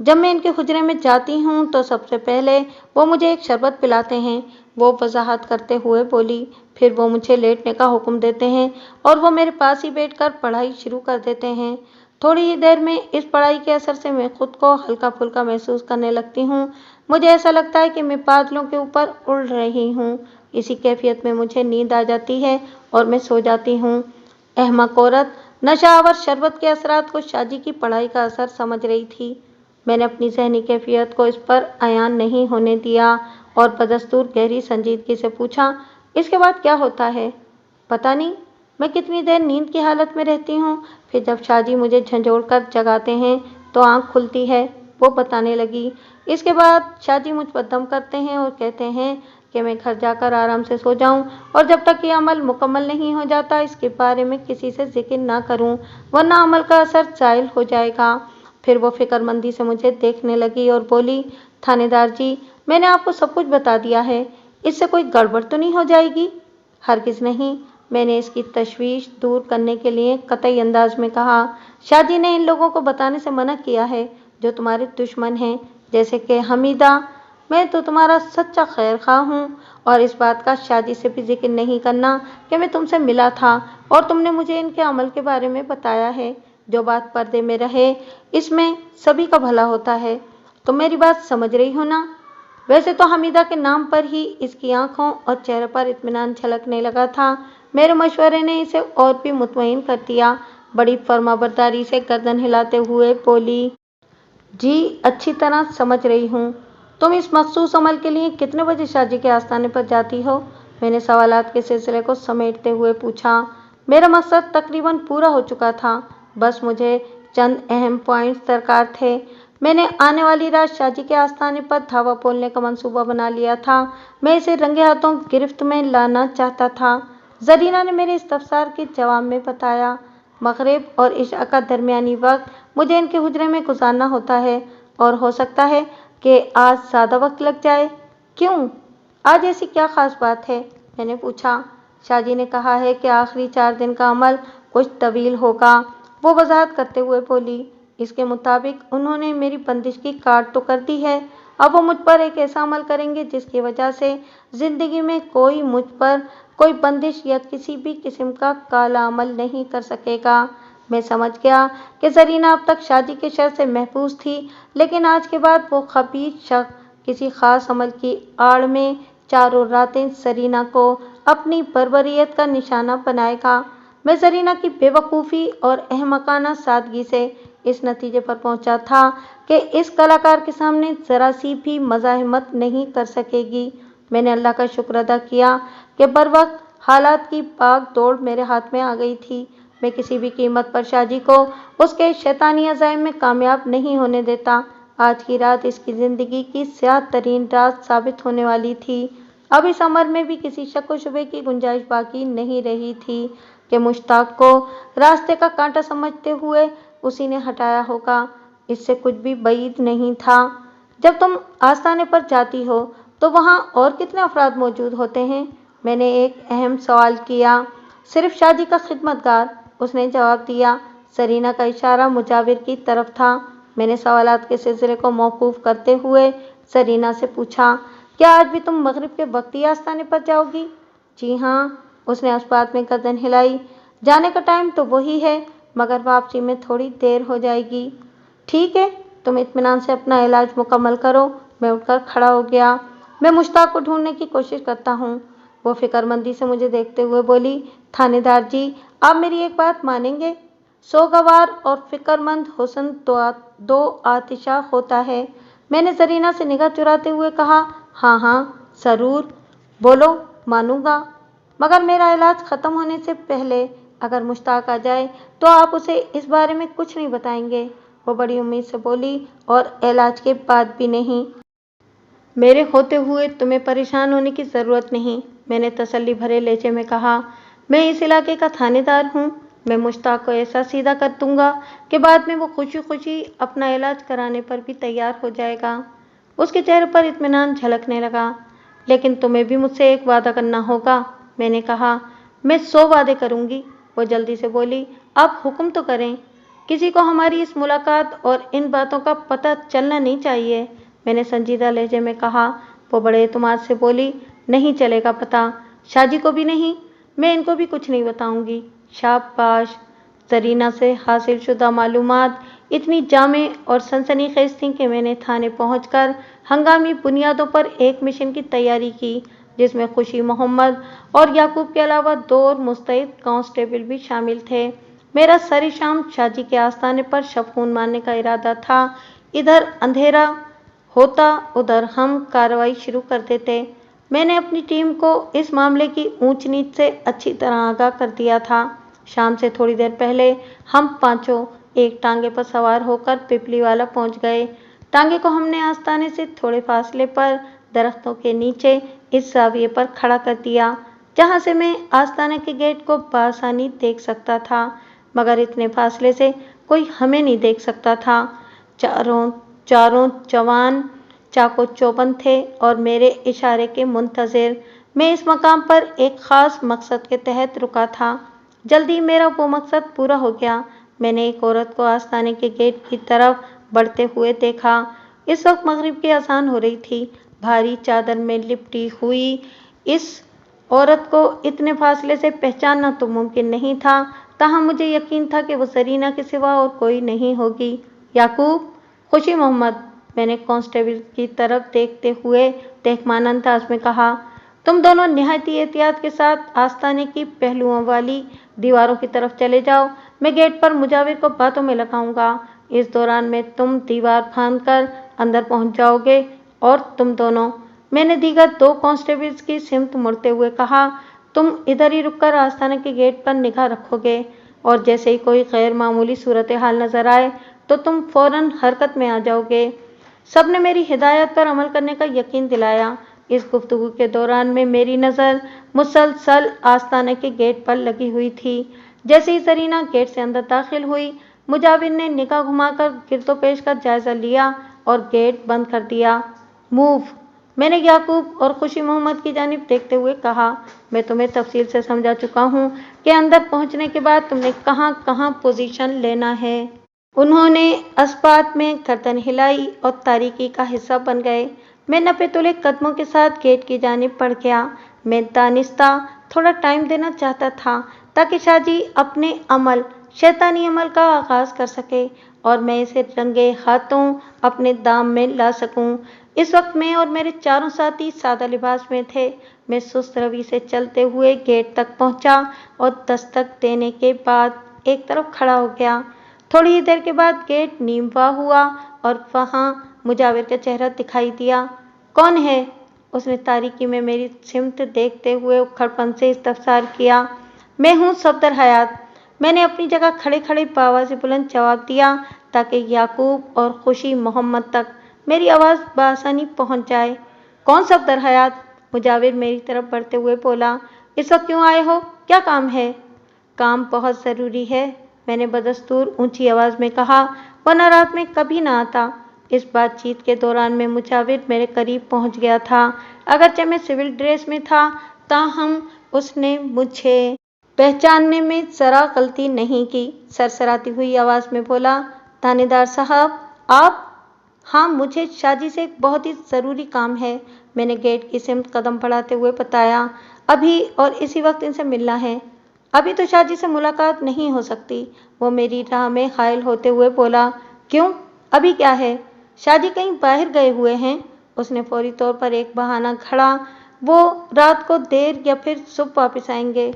जब मैं इनके हुजरे में जाती हूँ तो सबसे पहले वो मुझे एक शरबत पिलाते हैं, वो वजाहत करते हुए बोली। फिर वो मुझे लेटने का हुक्म देते हैं और वो मेरे पास ही बैठकर पढ़ाई शुरू कर देते हैं। थोड़ी ही देर में इस पढ़ाई के असर से मैं खुद को हल्का फुल्का महसूस करने लगती हूँ। मुझे ऐसा लगता है कि मैं बादलों के ऊपर उड़ रही हूँ। इसी कैफियत में मुझे नींद आ जाती है और मैं सो जाती हूँ। अहमक औरत नशा आवर शरबत के असरात को शाहजी की पढ़ाई का असर समझ रही थी। मैंने अपनी ज़हनी कैफियत को इस पर अयान नहीं होने दिया और बदस्तूर गहरी संजीदगी से पूछा, इसके बाद क्या होता है? पता नहीं, मैं कितनी देर नींद की हालत में रहती हूँ, फिर जब शाहजी मुझे झंझोड़ कर जगाते हैं तो आँख खुलती है। वो बताने लगी। इसके बाद शाहजी मुझ पर दम करते हैं और कहते हैं कि मैं घर जाकर आराम से सो जाऊं और जब तक ये अमल मुकम्मल नहीं हो जाता इसके बारे में किसी से जिक्र ना करूं, वरना अमल का असर ज़ाइल हो जाएगा। फिर वो फिक्रमंदी से मुझे देखने लगी और बोली, थानेदार जी, मैंने आपको सब कुछ बता दिया है, इससे कोई गड़बड़ तो नहीं हो जाएगी? हरगिज़ नहीं, मैंने इसकी तशवीश दूर करने के लिए कतई अंदाज में कहा। शाहजी ने इन लोगों को बताने से मना किया है जो तुम्हारे दुश्मन हैं, जैसे कि हमीदा। मैं तो तुम्हारा सच्चा खैर खा हूँ और इस बात का शाहजी से भी जिक्र नहीं करना कि मैं तुमसे मिला था और तुमने मुझे इनके अमल के बारे में बताया है। जो बात पर्दे में रहे इसमें सभी का भला होता है। तुम मेरी बात समझ रही हो ना? वैसे तो हमीदा के नाम पर ही इसकी आंखों और चेहरे पर इत्मीनान झलकने लगा था। मेरे मशवरे ने इसे और भी मुतमईन कर दिया। बड़ी फर्माबरदारी से गर्दन हिलाते हुए बोली, जी अच्छी तरह समझ रही हूँ। तुम इस मखसूस अमल के लिए कितने बजे शाहजी के आस्थाने पर जाती हो? मैंने सवालात के सिलसिले को समेटते हुए पूछा। मेरा मकसद तकरीबन पूरा हो चुका था, बस मुझे चंद अहम पॉइंट्स दरकार थे। मैंने आने वाली रात शाहजी के आस्थाने पर धावा बोलने का मंसूबा बना लिया था। मैं इसे रंगे हाथों गिरफ्त में लाना चाहता था। जरीना ने मेरे इस्तफसार के जवाब में बताया, मगरिब और इशा का दरमियानी वक्त मुझे इनके हुजरे में गुजारना होता है और हो सकता है कि आज ज़्यादा वक्त लग जाए। क्यों? आज ऐसी क्या ख़ास बात है? मैंने पूछा। शाहजी ने कहा है कि आखिरी 4 दिन का अमल कुछ तवील होगा। वो वजाहत करते हुए बोली, इसके मुताबिक उन्होंने मेरी बंदिश की काट तो कर दी है, अब वो मुझ पर एक ऐसा अमल करेंगे जिसकी वजह से ज़िंदगी में कोई मुझ पर कोई बंदिश या किसी भी किस्म का काला अमल नहीं कर सकेगा। मैं समझ गया कि जरीना अब तक शादी के शर से महफूज थी, लेकिन आज के बाद वो खबीथ शख्स किसी खास अमल की आड़ में चारों रातें जरीना को अपनी बर्बरियत का निशाना बनाएगा। मैं जरीना की बेवकूफ़ी और अहमकाना सादगी से इस नतीजे पर पहुंचा था कि इस कलाकार के सामने ज़रा सी भी मज़ाहमत नहीं कर सकेगी। मैंने अल्लाह का शुक्र अदा किया कि बर वक्त हालात की भाग दौड़ मेरे हाथ में आ गई थी। मैं किसी भी कीमत पर शाहजी को उसके शैतानी अज़ाइम में कामयाब नहीं होने देता। आज की रात इसकी ज़िंदगी की स्याह तरीन रात साबित होने वाली थी। अब इस अमर में भी किसी शक व शुबे की गुंजाइश बाकी नहीं रही थी कि मुश्ताक को रास्ते का कांटा समझते हुए उसी ने हटाया होगा। इससे कुछ भी बईद नहीं था। जब तुम आस्थाने पर जाती हो तो वहाँ और कितने अफराद मौजूद होते हैं? मैंने एक अहम सवाल किया। सिर्फ शाहजी का खिदमतगार, उसने जवाब दिया। जरीना का इशारा मुजाविर की तरफ था। मैंने सवालात के सिलसिले को मौकूफ़ करते हुए जरीना से पूछा, क्या आज भी तुम मगरिब के वक्त ही आस्थाने पर जाओगी? जी हाँ, उसने उस बात में गर्दन हिलाई। जाने का टाइम तो वही है, मगर वापसी में थोड़ी देर हो जाएगी। ठीक है, तुम इत्मीनान से अपना इलाज मुकम्मल करो। मैं उठकर खड़ा हो गया। मैं मुश्ताक को ढूंढने की कोशिश करता हूँ। वो फिक्रमंदी से मुझे देखते हुए बोली, थानेदार जी, आप मेरी एक बात मानेंगे? सोगवार और फिक्रमंद हुस्न दो आतिशा होता है। मैंने जरीना से निगाह चुराते हुए कहा, हाँ हाँ ज़रूर, बोलो, मानूंगा, मगर मेरा इलाज ख़त्म होने से पहले अगर मुश्ताक आ जाए तो आप उसे इस बारे में कुछ नहीं बताएंगे? वो बड़ी उम्मीद से बोली, और इलाज के बाद भी नहीं? मेरे होते हुए तुम्हें परेशान होने की ज़रूरत नहीं, मैंने तसल्ली भरे लहजे में कहा। मैं इस इलाके का थानेदार हूँ। मैं मुश्ताक को ऐसा सीधा कर दूंगा कि बाद में वो खुशी खुशी अपना इलाज कराने पर भी तैयार हो जाएगा। उसके चेहरे पर इत्मीनान झलकने लगा। लेकिन तुम्हें भी मुझसे एक वादा करना होगा, मैंने कहा। मैं 100 वादे करूँगी, वो जल्दी से बोली। आप हुक्म तो करें। किसी को हमारी इस मुलाकात और इन बातों का पता चलना नहीं चाहिए, मैंने संजीदा लहजे में कहा। वो बड़े एतमाद से बोली, नहीं चलेगा पता, शाहजी को भी नहीं, मैं इनको भी कुछ नहीं बताऊंगी। शाबाश। जरीना से हासिल शुदा मालूमात इतनी जामे और सनसनीखेज थीं कि मैंने थाने पहुंचकर हंगामी बुनियादों पर एक मिशन की तैयारी की, जिसमें खुशी मोहम्मद और याकूब के अलावा 2 और मुस्तैद कांस्टेबल भी शामिल थे। मेरा सारी शाम शाहजी के आस्थाने पर शबखून मारने का इरादा था। इधर अंधेरा होता उधर हम कार्रवाई शुरू कर देते। मैंने अपनी टीम को इस मामले की ऊंच नीच से अच्छी तरह आगाह कर दिया था। शाम से थोड़ी देर पहले हम पांचों एक टांगे पर सवार होकर पिपलीवाला पहुंच गए। टांगे को हमने आस्ताने से थोड़े फासले पर दरख्तों के नीचे इस जाविये पर खड़ा कर दिया, जहां से मैं आस्ताने के गेट को बआसानी देख सकता था, मगर इतने फासले से कोई हमें नहीं देख सकता था। चारों चारों जवान चाको चौबंद थे और मेरे इशारे के मुंतजिर। मैं इस मकाम पर एक खास मकसद के तहत रुका था। जल्दी मेरा वो मकसद पूरा हो गया। मैंने एक औरत को आस्ताने के गेट की तरफ बढ़ते हुए देखा। इस वक्त मगरिब की अजान हो रही थी। भारी चादर में लिपटी हुई इस औरत को इतने फासले से पहचानना तो मुमकिन नहीं था, ताहम मुझे यकीन था कि वो जरीना के सिवा और कोई नहीं होगी। याकूब, खुशी मोहम्मद, मैंने कांस्टेबल की तरफ देखते हुए तहकमान अंदाज में कहा। तुम दोनों निहायती एहतियात के साथ आस्ताने की पहलुओं वाली दीवारों की तरफ चले जाओ। मैं गेट पर मुजाविर को बातों में लगाऊंगा। इस दौरान में तुम दीवार फांद कर अंदर पहुंच जाओगे और तुम दोनों, मैंने दीगर दो कांस्टेबल्स की सिमत मुड़ते हुए कहा, तुम इधर ही रुककर आस्ताने के गेट पर निगाह रखोगे और जैसे ही कोई गैर मामूली सूरत हाल नजर आए तो तुम फौरन हरकत में आ जाओगे। सबने मेरी हिदायत पर अमल करने का यकीन दिलाया। इस गुफ्तगू के दौरान में मेरी नज़र मुसलसल आस्ताने के गेट पर लगी हुई थी। जैसे ही जरीना गेट से अंदर दाखिल हुई, मुजाविर ने निगाह घुमाकर गिरदोपेश का जायजा लिया और गेट बंद कर दिया। मूव, मैंने याकूब और खुशी मोहम्मद की जानिब देखते हुए कहा। मैं तुम्हें तफसील से समझा चुका हूँ कि अंदर पहुँचने के बाद तुमने कहाँ कहाँ पोजीशन लेना है। उन्होंने अस्पात में गर्दन हिलाई और तारीकी का हिस्सा बन गए। मैं नपे तुले कदमों के साथ गेट की जानिब बढ़ गया। मैं दानिस्ता थोड़ा टाइम देना चाहता था ताकि शाजी अपने शैतानी अमल का आगाज कर सके और मैं इसे रंगे हाथों अपने दाम में ला सकूं। इस वक्त मैं और मेरे चारों साथी सादा लिबास में थे। मैं सुस्त रवि से चलते हुए गेट तक पहुंचा और दस्तक देने के बाद एक तरफ खड़ा हो गया। थोड़ी ही देर के बाद गेट नीमवा हुआ और वहां मुजाविर का चेहरा दिखाई दिया। कौन है? उसने तारीकी में मेरी सिमत देखते हुए उखड़पन से इस्तफसार किया। मैं हूँ सफदर हयात, मैंने अपनी जगह खड़े खड़े बावाज़ बुलंद जवाब दिया ताकि याकूब और खुशी मोहम्मद तक मेरी आवाज़ बआसानी पहुंच जाए। कौन सफदर हयात? मुजाविर मेरी तरफ बढ़ते हुए बोला। इस वक्त क्यों आए हो? क्या काम है? काम बहुत ज़रूरी है, मैंने बदस्तूर ऊंची आवाज़ में कहा, वरना रात में कभी ना आता। इस बातचीत के दौरान में मुजाविर मेरे करीब पहुंच गया था। अगरचे मैं सिविल ड्रेस में था, ताहम उसने मुझे पहचानने में ज़रा गलती नहीं की। सरसराती हुई आवाज़ में बोला, थानेदार साहब, आप? हाँ, मुझे शाजी से एक बहुत ही ज़रूरी काम है, मैंने गेट की सिमत कदम बढ़ाते हुए बताया। अभी और इसी वक्त इनसे मिलना है। अभी तो शाजी से मुलाकात नहीं हो सकती, वो मेरी राह में हायल होते हुए बोला। क्यों, अभी क्या है? शाजी कहीं बाहर गए हुए हैं, उसने फौरी तौर पर एक बहाना घड़ा। वो रात को देर या फिर सुबह वापस आएंगे।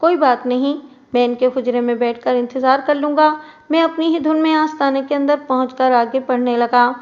कोई बात नहीं, मैं इनके हुजरे में बैठकर इंतजार कर लूंगा। मैं अपनी ही धुन में आस्ताने के अंदर पहुंचकर आगे बढ़ने लगा।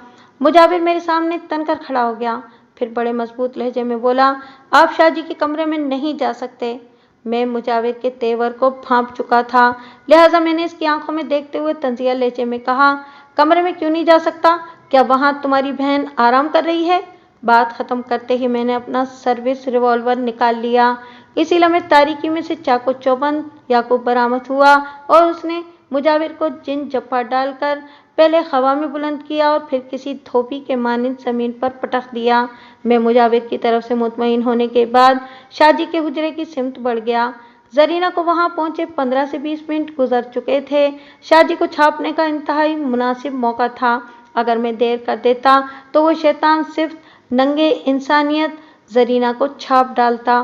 मुजाविर मेरे सामने तनकर खड़ा हो गया, फिर बड़े मजबूत लहजे में बोला, आप शाजी के कमरे में नहीं जा सकते। मैं मुजाविर के तेवर को भांप चुका था, लिहाजा मैंने इसकी आंखों में देखते हुए तंजिया लहजे में कहा, कमरे में क्यों नहीं जा सकता? क्या वहां तुम्हारी बहन आराम कर रही है? बात खत्म करते ही मैंने अपना सर्विस रिवॉल्वर निकाल लिया। इसी लम्हे तारीकी में से चाको चौबंद याकूब बरामद हुआ और उसने मुजाविर को जिन जप्पा डालकर पहले हवा में बुलंद किया और फिर किसी धोबी के मानिंद जमीन पर पटक दिया। मैं मुजाविर की तरफ से मुतमईन होने के बाद शाजी के हुजरे की सिमत बढ़ गया। जरीना को वहां पहुंचे 15 से 20 मिनट गुजर चुके थे। शाजी को छापने का इंतहाई मुनासिब मौका था। अगर मैं देर कर देता तो वो शैतान सिर्फ नंगे इंसानियत जरीना को छाप डालता।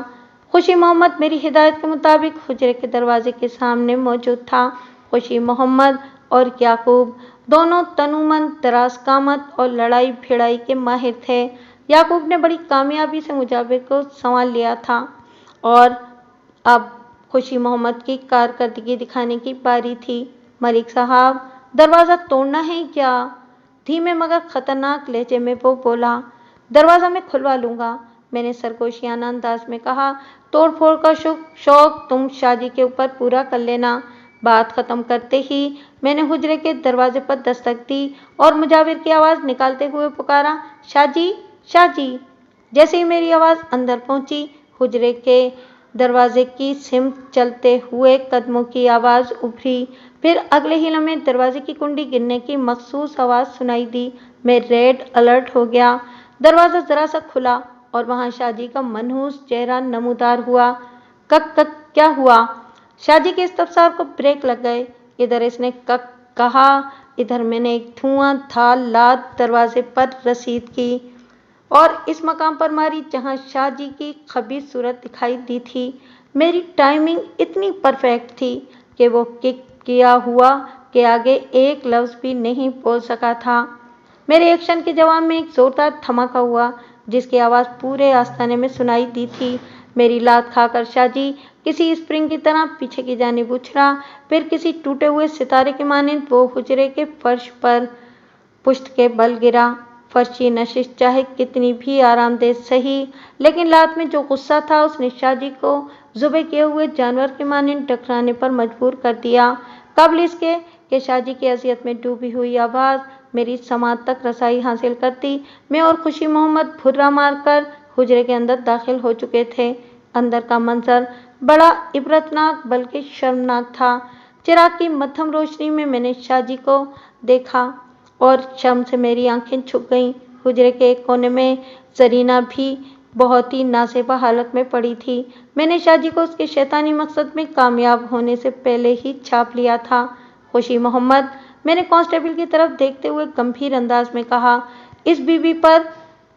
खुशी मोहम्मद मेरी हिदायत के मुताबिक हुजरे के दरवाजे के सामने मौजूद था। खुशी मोहम्मद और याकूब दोनों तनुमंद, दराज कामत और लड़ाई भिड़ाई के माहिर थे। याकूब ने बड़ी कामयाबी से मुजाविर को संभाल लिया था और अब खुशी मोहम्मद की कारकर्दगी दिखाने की बारी थी। मलिक साहब, दरवाज़ा तोड़ना है क्या? धीमे मगर खतरनाक लहजे में वो बोला। दरवाज़ा मैं खुलवा लूँगा, मैंने सरगोशियाना अंदाज में कहा। तोड़ फोड़ का शौक तुम शादी के ऊपर पूरा कर लेना। बात खत्म करते ही मैंने हुजरे के दरवाजे पर दस्तक दी और मुजाविर की आवाज़ निकालते हुए पुकारा, शाजी, शाजी। जैसे ही मेरी आवाज़ अंदर पहुंची, हुजरे के दरवाजे की सिमत चलते हुए कदमों की आवाज़ उभरी। फिर अगले ही लम्हे दरवाजे की कुंडी गिरने की मखसूस आवाज़ सुनाई दी। मैं रेड अलर्ट हो गया। दरवाज़ा जरा सा खुला और वहाँ शाजी का मनहूस चेहरा नमूदार हुआ। कक कक, क्या हुआ? शाजी के इस्तफसार को ब्रेक लग गए। इधर इसने कक कहा, इधर मैंने एक धुआंधार लात दरवाजे पर रसीद की और इस मकाम पर मारी जहां शाहजी की खबीस सूरत दिखाई दी थी। मेरी टाइमिंग इतनी परफेक्ट थी कि वो किक किया हुआ के आगे एक लफ्ज़ भी नहीं बोल सका था। मेरे एक्शन के जवाब में एक जोरदार धमाका हुआ जिसकी आवाज़ पूरे आस्ताने में सुनाई दी थी। मेरी लात खाकर शाहजी किसी स्प्रिंग की तरह पीछे की जानिब उछला, फिर किसी टूटे हुए सितारे के मानिंद वो हुजरे के फर्श पर पुश्त के बल गिरा। फर्शी नशिश चाहे कितनी भी आरामदेह सही, लेकिन लात में जो गुस्सा था उसने शाहजी को ज़ुबे किए हुए जानवर के मानिंद टकराने पर मजबूर कर दिया। काबिल इसके कि शाहजी की अज़ियत में डूबी हुई आवाज़ मेरी समात तक रसाई हासिल करती, मैं और खुशी मोहम्मद भुर्रा मारकर हुजरे के अंदर दाखिल हो चुके थे। अंदर का मंजर बड़ा इबरतनाक बल्कि शर्मनाक था। चिराग की मध्यम रोशनी में मैंने शाहजी को देखा और शर्म से मेरी आंखें झुक गईं। हुजरे के एक कोने में जरीना भी बहुत ही नासेबा हालत में पड़ी थी। मैंने शाहजी को उसके शैतानी मकसद में कामयाब होने से पहले ही छाप लिया था। खुशी मोहम्मद, मैंने कांस्टेबल की तरफ देखते हुए गंभीर अंदाज में कहा, इस बीबी पर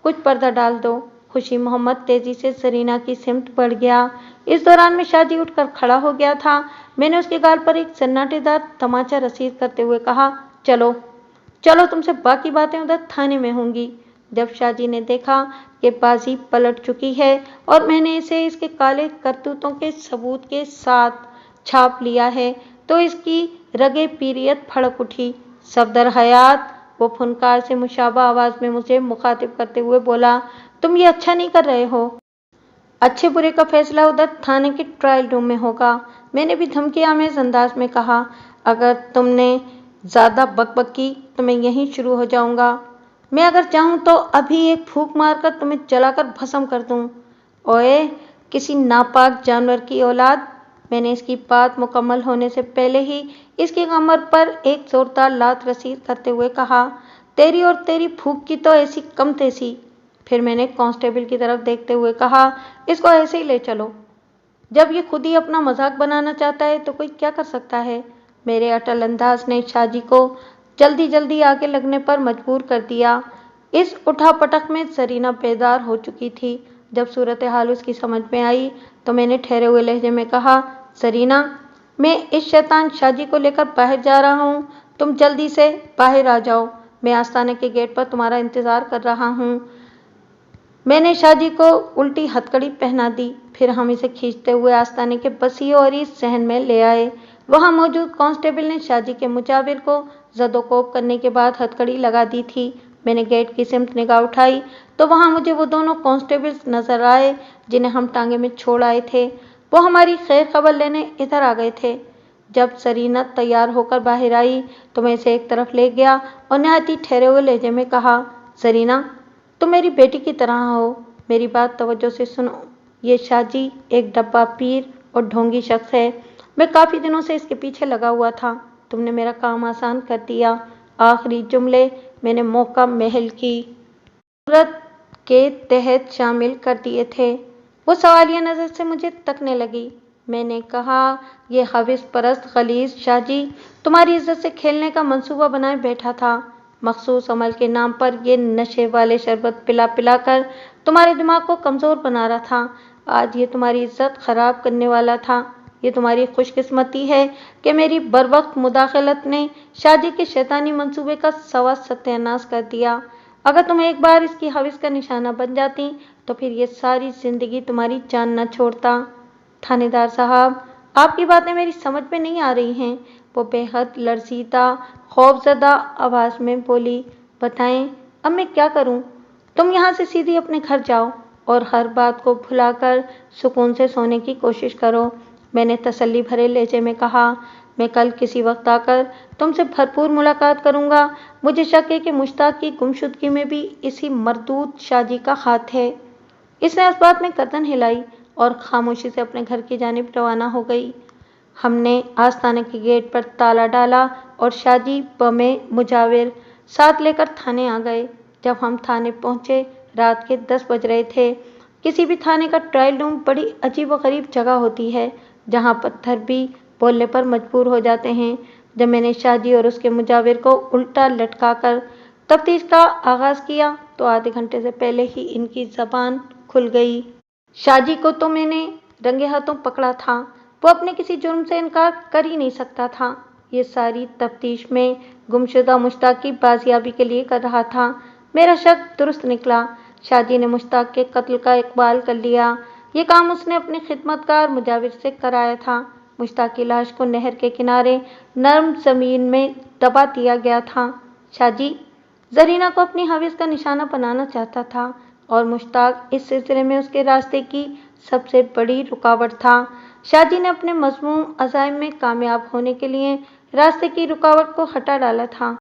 कुछ पर्दा डाल दो। खुशी मोहम्मद तेजी से जरीना की सिमत बढ़ गया। इस दौरान में शाहजी उठकर खड़ा हो गया था। मैंने उसके गाल पर एक सन्नाटेदार तमाचा रसीद करते हुए कहा, चलो चलो, तुमसे बाकी बातें उधर थाने में होंगी। जब शाहजी ने देखा कि बाजी पलट चुकी है और मैंने इसे इसके काले करतूतों के सबूत के साथ छाप लिया है, तो इसकी रगे पीरियत फड़क उठी। सफदर हयात, वो फुनकार से मुशाबा आवाज़ में मुझे मुखातिब करते हुए बोला, तुम ये अच्छा नहीं कर रहे हो। अच्छे बुरे का फैसला उधर थाने के ट्रायल रूम में होगा। मैंने भी धमकी आमेज अंदाज में कहा, अगर तुमने ज़्यादा बकबक की तो मैं यहीं शुरू हो जाऊंगा। मैं अगर चाहूँ तो अभी एक फूंक मारकर तुम्हें जलाकर भस्म कर दूं। ओए किसी नापाक जानवर की औलाद! मैंने इसकी बात मुकम्मल होने से पहले ही इसकी कमर पर एक जोरदार लात रसीद करते हुए कहा, तेरी और तेरी फूंक की तो ऐसी कम तैसी। फिर मैंने कांस्टेबल की तरफ देखते हुए कहा, इसको ऐसे ही ले चलो। जब ये खुद ही अपना मजाक बनाना चाहता है तो कोई क्या कर सकता है। मेरे अटल अंदाज ने शाहजी को जल्दी जल्दी आगे लगने पर मजबूर कर दिया। इस उठापटक में जरीना बेदार हो चुकी थी। जब सूरत हाल उसकी समझ में आई तो मैंने ठहरे हुए लहजे में कहा, जरीना, मैं इस शैतान शाहजी को लेकर बाहर जा रहा हूँ, तुम जल्दी से बाहर आ जाओ। मैं आस्ताने के गेट पर तुम्हारा इंतज़ार कर रहा हूँ। मैंने शाहजी को उल्टी हथकड़ी पहना दी। फिर हम इसे खींचते हुए आस्ताने के बसियों और इस सहन में ले आए। वहां मौजूद कांस्टेबल ने शाहजी के मुजाविर को जदोकोब करने के बाद हथकड़ी लगा दी थी। मैंने गेट की सिमत निगाह उठाई तो वहां मुझे वो दोनों कांस्टेबल्स नजर आए जिन्हें हम टांगे में छोड़ आए थे। वो हमारी खैर खबर लेने इधर आ गए थे। जब सरीना तैयार होकर बाहर आई तो मैं इसे एक तरफ ले गया और नहायत ही ठहरे हुए लहजे में कहा, सरीना, तुम मेरी बेटी की तरह हो, मेरी बात तवज्जो से सुनो। ये शाहजी एक डब्बा पीर और ढोंगी शख्स है। मैं काफ़ी दिनों से इसके पीछे लगा हुआ था। तुमने मेरा काम आसान कर दिया। आखिरी जुमले मैंने मौका महल की सूरत के तहत शामिल कर दिए थे। वो सवालिया नज़र से मुझे तकने लगी। मैंने कहा, ये हविस परस्त गलीज शाहजी तुम्हारी इज्जत से खेलने का मंसूबा बनाए बैठा था। मखसूस अमल के नाम पर ये नशे वाले शरबत पिला पिला कर तुम्हारे दिमाग को कमज़ोर बना रहा था। आज ये तुम्हारी इज्जत ख़राब करने वाला था। ये तुम्हारी खुशकिस्मती है कि मेरी बरवक्त मुदाखलत ने शाहजी के शैतानी मंसूबे का सवा सत्यानाश कर दिया। अगर तुम एक बार इसकी हविस का निशाना बन जाती तो फिर ये सारी ज़िंदगी तुम्हारी जान न छोड़ता। थानेदार साहब, आपकी बातें मेरी समझ में नहीं आ रही हैं। वो बेहद लरज़ीदा खौफज़दा आवाज़ में बोली, बताएं अब मैं क्या करूं। तुम यहाँ से सीधी अपने घर जाओ। اور ہر بات کو بھلا کر سکون سے سونے کی کوشش کرو۔ میں نے تسلی بھرے لہجے میں کہا، میں کل کسی وقت آ کر تم سے بھرپور ملاقات کروں گا۔ مجھے شک ہے کہ مشتاق کی گمشدگی میں بھی اسی مردود شاہ جی کا ہاتھ ہے۔ اس نے اس بات میں گردن ہلائی اور خاموشی سے اپنے گھر کی جانب روانہ ہو گئی۔ ہم نے آستانے کے گیٹ پر تالا ڈالا اور شاہ جی میں مجاور ساتھ لے کر تھانے آ گئے۔ جب ہم تھانے پہنچے رات کے 10 بج رہے تھے۔ کسی بھی تھانے کا ٹرائل روم بڑی عجیب و غریب جگہ ہوتی ہے جہاں پتھر بھی بولنے پر مجبور ہو جاتے ہیں۔ جب میں نے شاہ جی اور اس کے مجاور کو الٹا لٹکا کر تفتیش کا آغاز کیا تو آدھے گھنٹے سے پہلے ہی ان کی زبان کھل گئی۔ شاہ جی کو تو میں نے رنگے ہاتھوں پکڑا تھا، وہ اپنے کسی جرم سے انکار کر ہی نہیں سکتا تھا۔ یہ ساری تفتیش میں گمشدہ مشتاق کی بازیابی کے لیے کر رہا تھا۔ میرا شک درست نکلا۔ شاہ جی نے مشتاق کے قتل کا اقبال کر لیا۔ یہ کام اس نے اپنے خدمتگار مجاور سے کرایا تھا۔ مشتاق کی لاش کو نہر کے کنارے نرم زمین میں دبا دیا گیا تھا۔ شاہ جی زرینہ کو اپنی ہوس کا نشانہ بنانا چاہتا تھا اور مشتاق اس سلسلے میں اس کے راستے کی سب سے بڑی رکاوٹ تھا۔ شاہ جی نے اپنے مذموم عزائم میں کامیاب ہونے کے لیے راستے کی رکاوٹ کو ہٹا ڈالا تھا۔